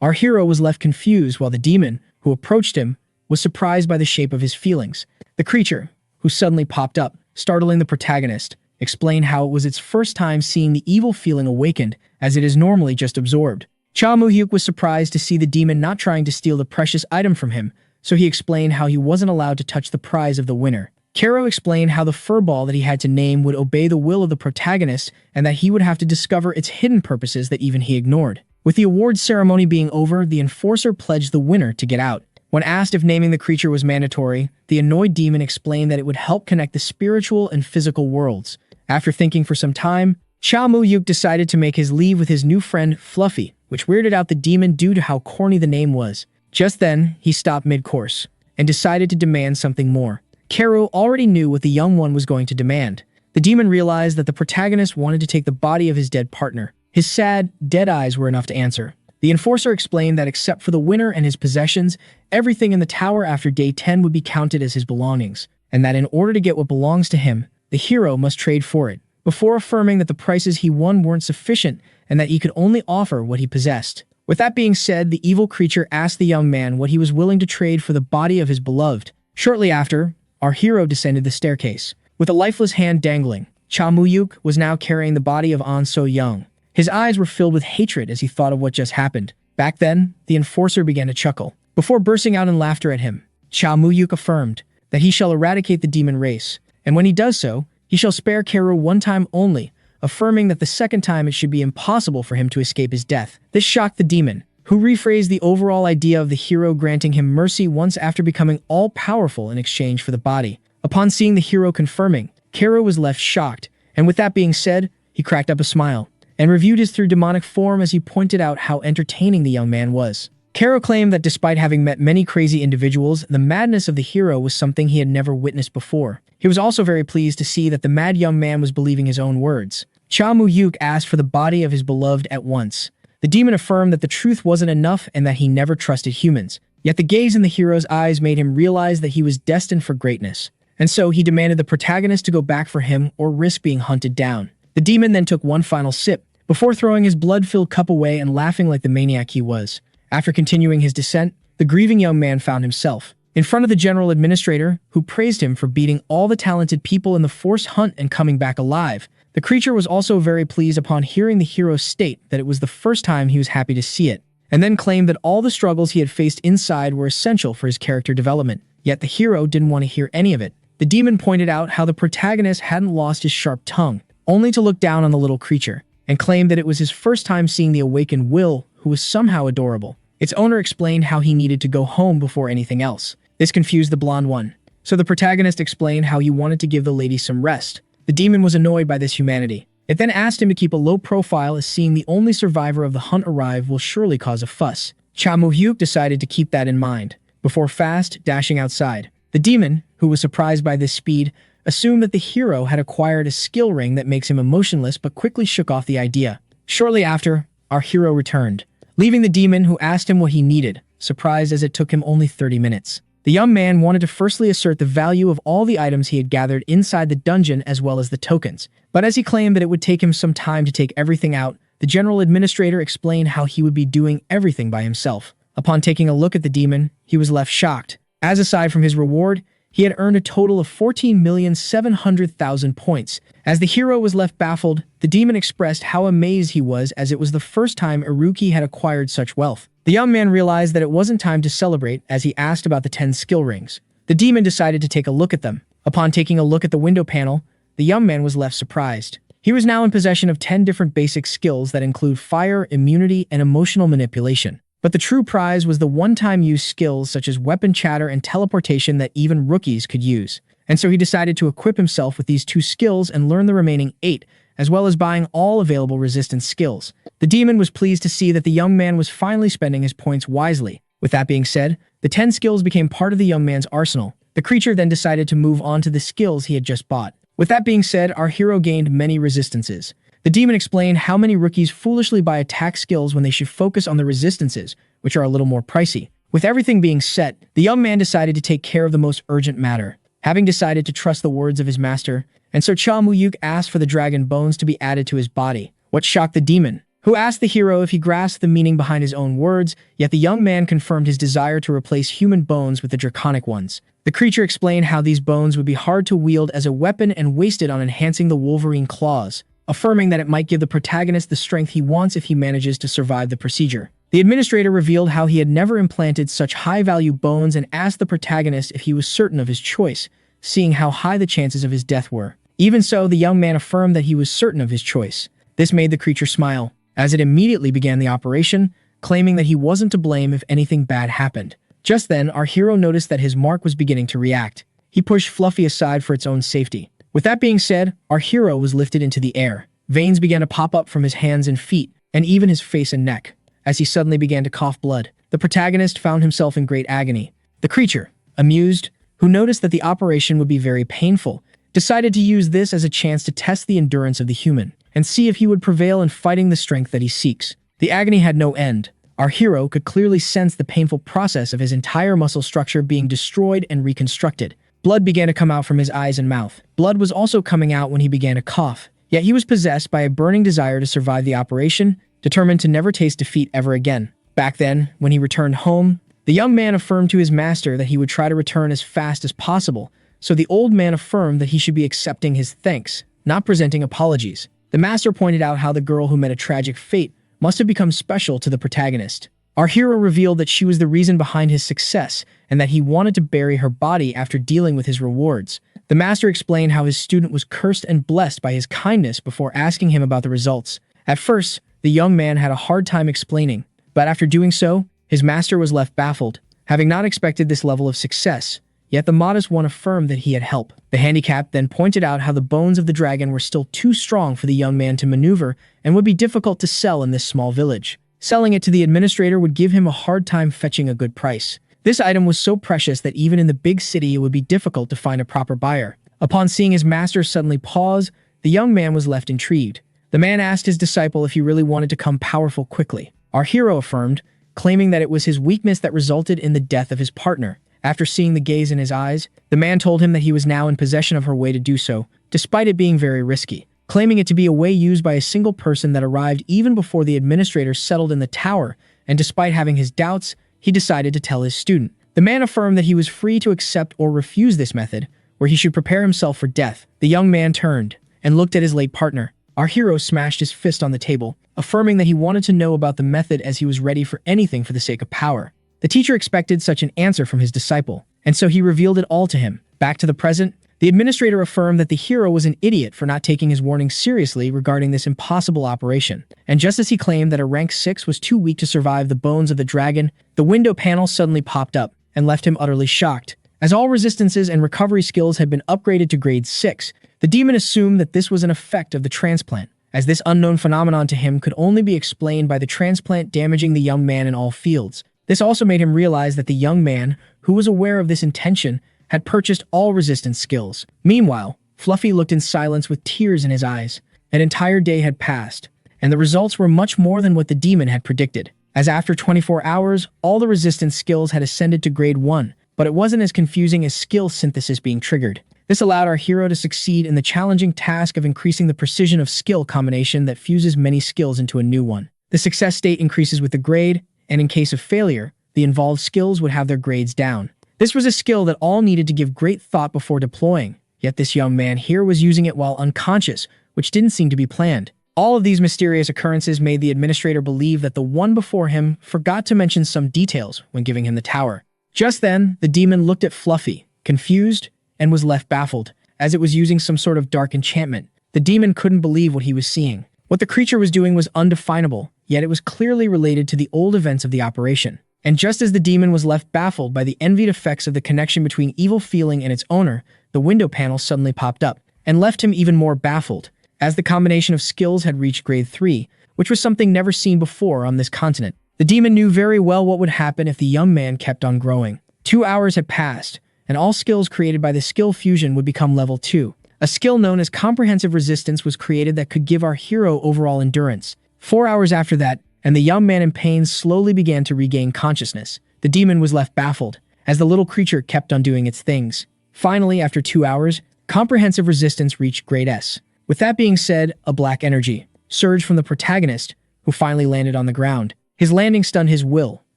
Our hero was left confused while the demon, who approached him, was surprised by the shape of his feelings. The creature, who suddenly popped up, startling the protagonist, explained how it was its first time seeing the evil feeling awakened, as it is normally just absorbed. Cha Moo-hyuk was surprised to see the demon not trying to steal the precious item from him, so he explained how he wasn't allowed to touch the prize of the winner. Kero explained how the furball that he had to name would obey the will of the protagonist and that he would have to discover its hidden purposes that even he ignored. With the awards ceremony being over, the enforcer pledged the winner to get out. When asked if naming the creature was mandatory, the annoyed demon explained that it would help connect the spiritual and physical worlds. After thinking for some time, Cha Moo-hyuk decided to make his leave with his new friend, Fluffy, which weirded out the demon due to how corny the name was. Just then, he stopped mid-course and decided to demand something more. Kero already knew what the young one was going to demand. The demon realized that the protagonist wanted to take the body of his dead partner. His sad, dead eyes were enough to answer. The enforcer explained that except for the winner and his possessions, everything in the tower after day 10 would be counted as his belongings, and that in order to get what belongs to him, the hero must trade for it, before affirming that the prices he won weren't sufficient and that he could only offer what he possessed. With that being said, the evil creature asked the young man what he was willing to trade for the body of his beloved. Shortly after, our hero descended the staircase. With a lifeless hand dangling, Cha Moo-hyuk was now carrying the body of An So-young. His eyes were filled with hatred as he thought of what just happened. Back then, the enforcer began to chuckle. Before bursting out in laughter at him, Cha Moo-hyuk affirmed that he shall eradicate the demon race, and when he does so, he shall spare Kero one time only, affirming that the second time it should be impossible for him to escape his death. This shocked the demon, who rephrased the overall idea of the hero granting him mercy once after becoming all-powerful in exchange for the body. Upon seeing the hero confirming, Kero was left shocked, and with that being said, he cracked up a smile and reviewed his through demonic form as he pointed out how entertaining the young man was. Kero claimed that despite having met many crazy individuals, the madness of the hero was something he had never witnessed before. He was also very pleased to see that the mad young man was believing his own words. Cha Moo-hyuk asked for the body of his beloved at once. The demon affirmed that the truth wasn't enough and that he never trusted humans. Yet the gaze in the hero's eyes made him realize that he was destined for greatness. And so he demanded the protagonist to go back for him or risk being hunted down. The demon then took one final sip, before throwing his blood-filled cup away and laughing like the maniac he was. After continuing his descent, the grieving young man found himself in front of the general administrator, who praised him for beating all the talented people in the forced hunt and coming back alive. The creature was also very pleased upon hearing the hero state that it was the first time he was happy to see it, and then claimed that all the struggles he had faced inside were essential for his character development. Yet the hero didn't want to hear any of it. The demon pointed out how the protagonist hadn't lost his sharp tongue, only to look down on the little creature, and claimed that it was his first time seeing the awakened Will, who was somehow adorable. Its owner explained how he needed to go home before anything else. This confused the blonde one, so the protagonist explained how he wanted to give the lady some rest. The demon was annoyed by this humanity. It then asked him to keep a low profile, as seeing the only survivor of the hunt arrive will surely cause a fuss. Cha Moo-hyuk decided to keep that in mind, before fast dashing outside. The demon, who was surprised by this speed, assumed that the hero had acquired a skill ring that makes him emotionless, but quickly shook off the idea. Shortly after, our hero returned, leaving the demon, who asked him what he needed, surprised as it took him only 30 minutes. The young man wanted to firstly assert the value of all the items he had gathered inside the dungeon as well as the tokens, but as he claimed that it would take him some time to take everything out, the general administrator explained how he would be doing everything by himself. Upon taking a look at the demon, he was left shocked, as aside from his reward, he had earned a total of 14,700,000 points. As the hero was left baffled, the demon expressed how amazed he was, as it was the first time Iruki had acquired such wealth. The young man realized that it wasn't time to celebrate, as he asked about the 10 skill rings. The demon decided to take a look at them. Upon taking a look at the window panel, the young man was left surprised. He was now in possession of 10 different basic skills that include fire, immunity, and emotional manipulation. But the true prize was the one-time use skills such as weapon chatter and teleportation that even rookies could use. And so he decided to equip himself with these 2 skills and learn the remaining 8, as well as buying all available resistance skills. The demon was pleased to see that the young man was finally spending his points wisely. With that being said, the 10 skills became part of the young man's arsenal. The creature then decided to move on to the skills he had just bought. With that being said, our hero gained many resistances. The demon explained how many rookies foolishly buy attack skills when they should focus on the resistances, which are a little more pricey. With everything being set, the young man decided to take care of the most urgent matter. Having decided to trust the words of his master, and so Cha Muyuk asked for the dragon bones to be added to his body. What shocked the demon, who asked the hero if he grasped the meaning behind his own words, yet the young man confirmed his desire to replace human bones with the draconic ones. The creature explained how these bones would be hard to wield as a weapon and wasted on enhancing the Wolverine claws, affirming that it might give the protagonist the strength he wants if he manages to survive the procedure. The administrator revealed how he had never implanted such high-value bones and asked the protagonist if he was certain of his choice, seeing how high the chances of his death were. Even so, the young man affirmed that he was certain of his choice. This made the creature smile, as it immediately began the operation, claiming that he wasn't to blame if anything bad happened. Just then, our hero noticed that his mark was beginning to react. He pushed Fluffy aside for its own safety. With that being said, our hero was lifted into the air. Veins began to pop up from his hands and feet, and even his face and neck. As he suddenly began to cough blood, the protagonist found himself in great agony. The creature, amused, who noticed that the operation would be very painful, decided to use this as a chance to test the endurance of the human, and see if he would prevail in fighting the strength that he seeks. The agony had no end. Our hero could clearly sense the painful process of his entire muscle structure being destroyed and reconstructed. Blood began to come out from his eyes and mouth. Blood was also coming out when he began to cough. Yet he was possessed by a burning desire to survive the operation, determined to never taste defeat ever again. Back then, when he returned home, the young man affirmed to his master that he would try to return as fast as possible, so the old man affirmed that he should be accepting his thanks, not presenting apologies. The master pointed out how the girl who met a tragic fate must have become special to the protagonist. Our hero revealed that she was the reason behind his success and that he wanted to bury her body after dealing with his rewards. The master explained how his student was cursed and blessed by his kindness before asking him about the results. At first, the young man had a hard time explaining, but after doing so, his master was left baffled, having not expected this level of success. Yet the modest one affirmed that he had help. The handicap then pointed out how the bones of the dragon were still too strong for the young man to maneuver and would be difficult to sell in this small village. Selling it to the administrator would give him a hard time fetching a good price. This item was so precious that even in the big city it would be difficult to find a proper buyer. Upon seeing his master suddenly pause, the young man was left intrigued. The man asked his disciple if he really wanted to become powerful quickly. Our hero affirmed, claiming that it was his weakness that resulted in the death of his partner. After seeing the gaze in his eyes, the man told him that he was now in possession of her way to do so, despite it being very risky, claiming it to be a way used by a single person that arrived even before the administrator settled in the tower, and despite having his doubts, he decided to tell his student. The man affirmed that he was free to accept or refuse this method, where he should prepare himself for death. The young man turned and looked at his late partner. Our hero smashed his fist on the table, affirming that he wanted to know about the method as he was ready for anything for the sake of power. The teacher expected such an answer from his disciple, and so he revealed it all to him. Back to the present, the administrator affirmed that the hero was an idiot for not taking his warning seriously regarding this impossible operation. And just as he claimed that a rank 6 was too weak to survive the bones of the dragon, the window panel suddenly popped up and left him utterly shocked. As all resistances and recovery skills had been upgraded to grade 6, the demon assumed that this was an effect of the transplant, as this unknown phenomenon to him could only be explained by the transplant damaging the young man in all fields. This also made him realize that the young man, who was aware of this intention, had purchased all resistance skills. Meanwhile, Fluffy looked in silence with tears in his eyes. An entire day had passed, and the results were much more than what the demon had predicted, as after 24 hours, all the resistance skills had ascended to grade 1, but it wasn't as confusing as skill synthesis being triggered. This allowed our hero to succeed in the challenging task of increasing the precision of skill combination that fuses many skills into a new one. The success state increases with the grade, and in case of failure, the involved skills would have their grades down. This was a skill that all needed to give great thought before deploying, yet this young man here was using it while unconscious, which didn't seem to be planned. All of these mysterious occurrences made the administrator believe that the one before him forgot to mention some details when giving him the tower. Just then, the demon looked at Fluffy, confused, and was left baffled, as it was using some sort of dark enchantment. The demon couldn't believe what he was seeing. What the creature was doing was undefinable, yet it was clearly related to the old events of the operation. And just as the demon was left baffled by the envied effects of the connection between evil feeling and its owner, the window panel suddenly popped up, and left him even more baffled, as the combination of skills had reached grade 3, which was something never seen before on this continent. The demon knew very well what would happen if the young man kept on growing. 2 hours had passed, and all skills created by the skill fusion would become level 2. A skill known as comprehensive resistance was created that could give our hero overall endurance. 4 hours after that, and the young man in pain slowly began to regain consciousness. The demon was left baffled, as the little creature kept on doing its things. Finally, after 2 hours, comprehensive resistance reached grade S. With that being said, a black energy surged from the protagonist, who finally landed on the ground. His landing stunned his will,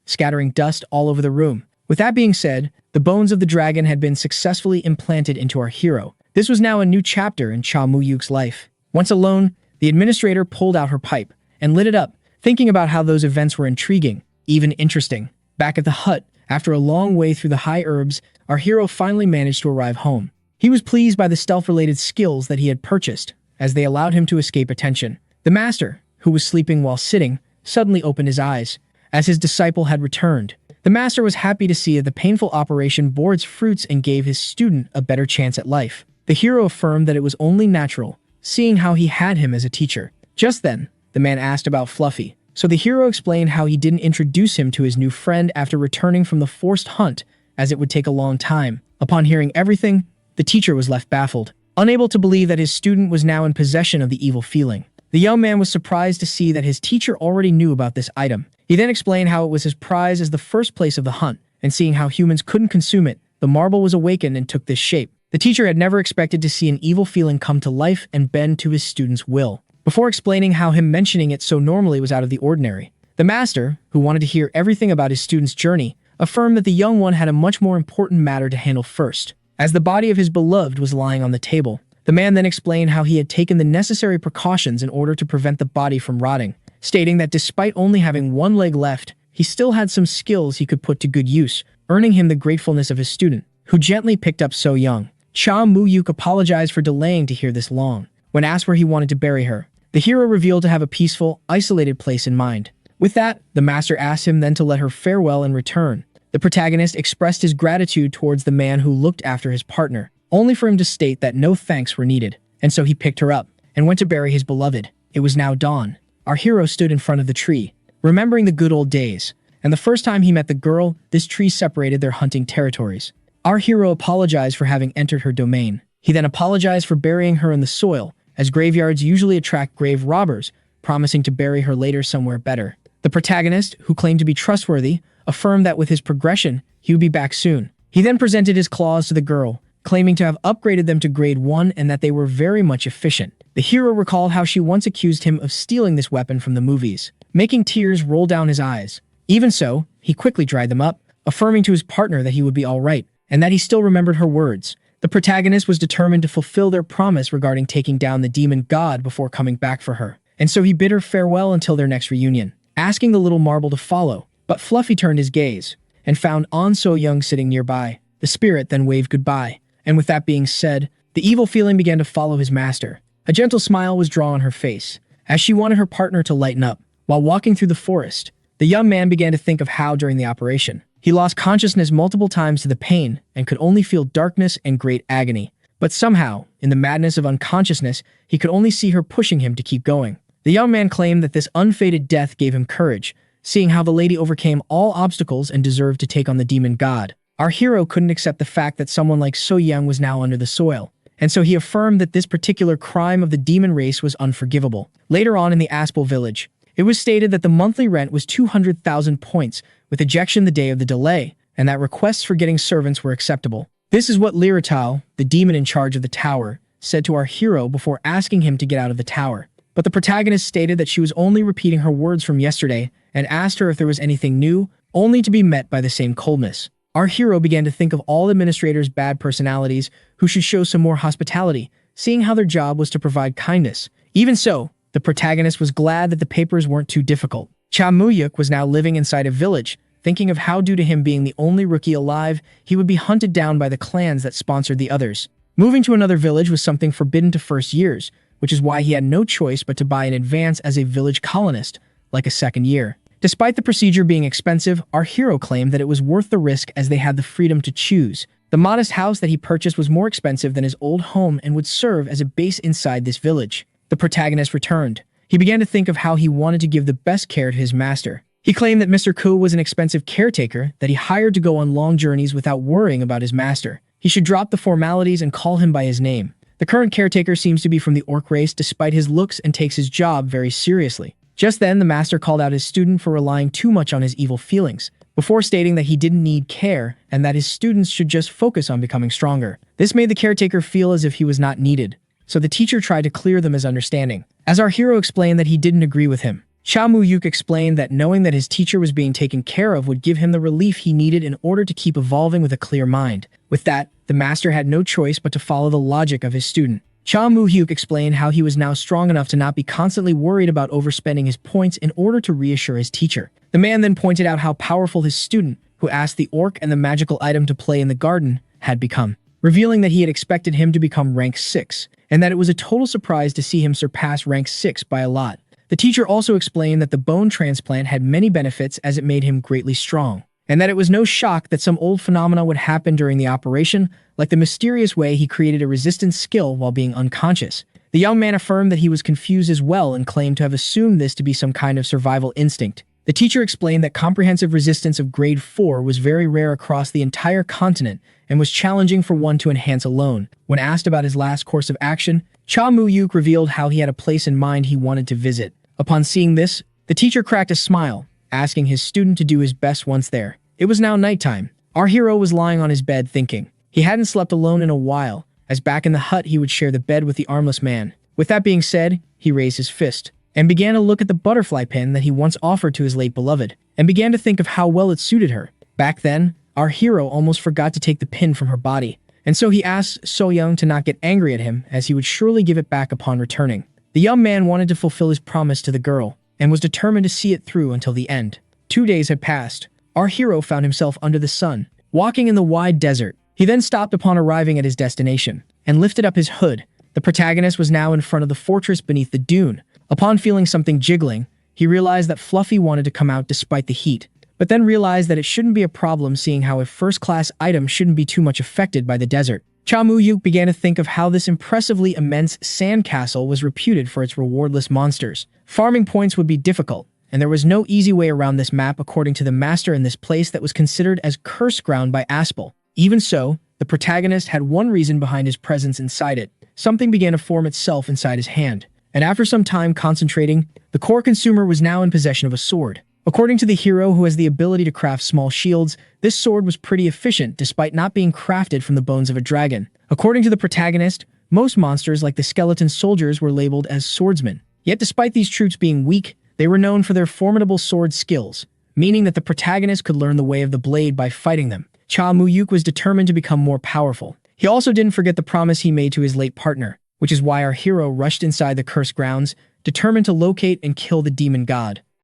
scattering dust all over the room. With that being said, the bones of the dragon had been successfully implanted into our hero. This was now a new chapter in Cha Mu-yuk's life. Once alone, the administrator pulled out her pipe and lit it up, thinking about how those events were intriguing, even interesting. Back at the hut, after a long way through the high herbs, our hero finally managed to arrive home. He was pleased by the stealth-related skills that he had purchased, as they allowed him to escape attention. The master, who was sleeping while sitting, suddenly opened his eyes, as his disciple had returned. The master was happy to see that the painful operation bore its fruits and gave his student a better chance at life. The hero affirmed that it was only natural, seeing how he had him as a teacher. Just then, the man asked about Fluffy, so the hero explained how he didn't introduce him to his new friend after returning from the forced hunt, as it would take a long time. Upon hearing everything, the teacher was left baffled, unable to believe that his student was now in possession of the evil feeling. The young man was surprised to see that his teacher already knew about this item. He then explained how it was his prize as the first place of the hunt, and seeing how humans couldn't consume it, the marble was awakened and took this shape. The teacher had never expected to see an evil feeling come to life and bend to his student's will. Before explaining how him mentioning it so normally was out of the ordinary, the master, who wanted to hear everything about his student's journey, affirmed that the young one had a much more important matter to handle first, as the body of his beloved was lying on the table. The man then explained how he had taken the necessary precautions in order to prevent the body from rotting, stating that despite only having one leg left, he still had some skills he could put to good use, earning him the gratefulness of his student, who gently picked up So Young. Cha Mu-yuk apologized for delaying to hear this long. When asked where he wanted to bury her, the hero revealed to have a peaceful, isolated place in mind. With that, the master asked him then to let her farewell in return. The protagonist expressed his gratitude towards the man who looked after his partner, only for him to state that no thanks were needed, and so he picked her up and went to bury his beloved. It was now dawn. Our hero stood in front of the tree, remembering the good old days, and the first time he met the girl, this tree separated their hunting territories. Our hero apologized for having entered her domain. He then apologized for burying her in the soil, as graveyards usually attract grave robbers, promising to bury her later somewhere better. The protagonist, who claimed to be trustworthy, affirmed that with his progression, he would be back soon. He then presented his claws to the girl, claiming to have upgraded them to grade 1 and that they were very much efficient. The hero recalled how she once accused him of stealing this weapon from the movies, making tears roll down his eyes. Even so, he quickly dried them up, affirming to his partner that he would be alright, and that he still remembered her words. The protagonist was determined to fulfill their promise regarding taking down the demon god before coming back for her, and so he bid her farewell until their next reunion, asking the little marble to follow. But Fluffy turned his gaze, and found An So Young sitting nearby. The spirit then waved goodbye, and with that being said, the evil feeling began to follow his master. A gentle smile was drawn on her face, as she wanted her partner to lighten up. While walking through the forest, the young man began to think of how during the operation, he lost consciousness multiple times to the pain and could only feel darkness and great agony. But somehow, in the madness of unconsciousness, he could only see her pushing him to keep going. The young man claimed that this unfated death gave him courage, seeing how the lady overcame all obstacles and deserved to take on the demon god. Our hero couldn't accept the fact that someone like So Young was now under the soil, and so he affirmed that this particular crime of the demon race was unforgivable. Later on in the Aspel village, it was stated that the monthly rent was 200,000 points, with ejection the day of the delay, and that requests for getting servants were acceptable. This is what Liratal, the demon in charge of the tower, said to our hero before asking him to get out of the tower. But the protagonist stated that she was only repeating her words from yesterday and asked her if there was anything new, only to be met by the same coldness. Our hero began to think of all administrators' bad personalities who should show some more hospitality, seeing how their job was to provide kindness. Even so, the protagonist was glad that the papers weren't too difficult. Cha Mu-yuk was now living inside a village, thinking of how due to him being the only rookie alive, he would be hunted down by the clans that sponsored the others. Moving to another village was something forbidden to first years, which is why he had no choice but to buy in advance as a village colonist, like a second year. Despite the procedure being expensive, our hero claimed that it was worth the risk as they had the freedom to choose. The modest house that he purchased was more expensive than his old home and would serve as a base inside this village. the protagonist returned. He began to think of how he wanted to give the best care to his master. He claimed that Mr. Ku was an expensive caretaker that he hired to go on long journeys without worrying about his master. He should drop the formalities and call him by his name. The current caretaker seems to be from the orc race despite his looks and takes his job very seriously. Just then, the master called out his student for relying too much on his evil feelings, before stating that he didn't need care and that his students should just focus on becoming stronger. This made the caretaker feel as if he was not needed, so the teacher tried to clear the misunderstanding. As our hero explained that he didn't agree with him, Cha Mu-yuk explained that knowing that his teacher was being taken care of would give him the relief he needed in order to keep evolving with a clear mind. With that, the master had no choice but to follow the logic of his student. Cha Mu-hyuk explained how he was now strong enough to not be constantly worried about overspending his points in order to reassure his teacher. The man then pointed out how powerful his student, who asked the orc and the magical item to play in the garden, had become, revealing that he had expected him to become rank 6, and that it was a total surprise to see him surpass rank 6 by a lot. The teacher also explained that the bone transplant had many benefits as it made him greatly strong, and that it was no shock that some old phenomena would happen during the operation, like the mysterious way he created a resistance skill while being unconscious. The young man affirmed that he was confused as well and claimed to have assumed this to be some kind of survival instinct. The teacher explained that comprehensive resistance of grade 4 was very rare across the entire continent and was challenging for one to enhance alone. When asked about his last course of action, Cha Mu-yuk revealed how he had a place in mind he wanted to visit. Upon seeing this, the teacher cracked a smile, asking his student to do his best once there. It was now nighttime. Our hero was lying on his bed thinking. He hadn't slept alone in a while, as back in the hut he would share the bed with the armless man. With that being said, he raised his fist, and began to look at the butterfly pin that he once offered to his late beloved, and began to think of how well it suited her. Back then, our hero almost forgot to take the pin from her body, and so he asked So Young to not get angry at him, as he would surely give it back upon returning. The young man wanted to fulfill his promise to the girl, and was determined to see it through until the end. 2 days had passed. Our hero found himself under the sun, walking in the wide desert. He then stopped upon arriving at his destination, and lifted up his hood. The protagonist was now in front of the fortress beneath the dune. Upon feeling something jiggling, he realized that Fluffy wanted to come out despite the heat, but then realized that it shouldn't be a problem seeing how a first-class item shouldn't be too much affected by the desert. Cha Mu-yuk began to think of how this impressively immense sandcastle was reputed for its rewardless monsters. Farming points would be difficult, and there was no easy way around this map according to the master in this place that was considered as cursed ground by Aspel. Even so, the protagonist had one reason behind his presence inside it. Something began to form itself inside his hand, and after some time concentrating, the core consumer was now in possession of a sword. According to the hero who has the ability to craft small shields, this sword was pretty efficient despite not being crafted from the bones of a dragon. According to the protagonist, most monsters like the skeleton soldiers were labeled as swordsmen. Yet despite these troops being weak, they were known for their formidable sword skills, meaning that the protagonist could learn the way of the blade by fighting them. Cha Mu-yuk was determined to become more powerful. He also didn't forget the promise he made to his late partner, which is why our hero rushed inside the cursed grounds, determined to locate and kill the demon god.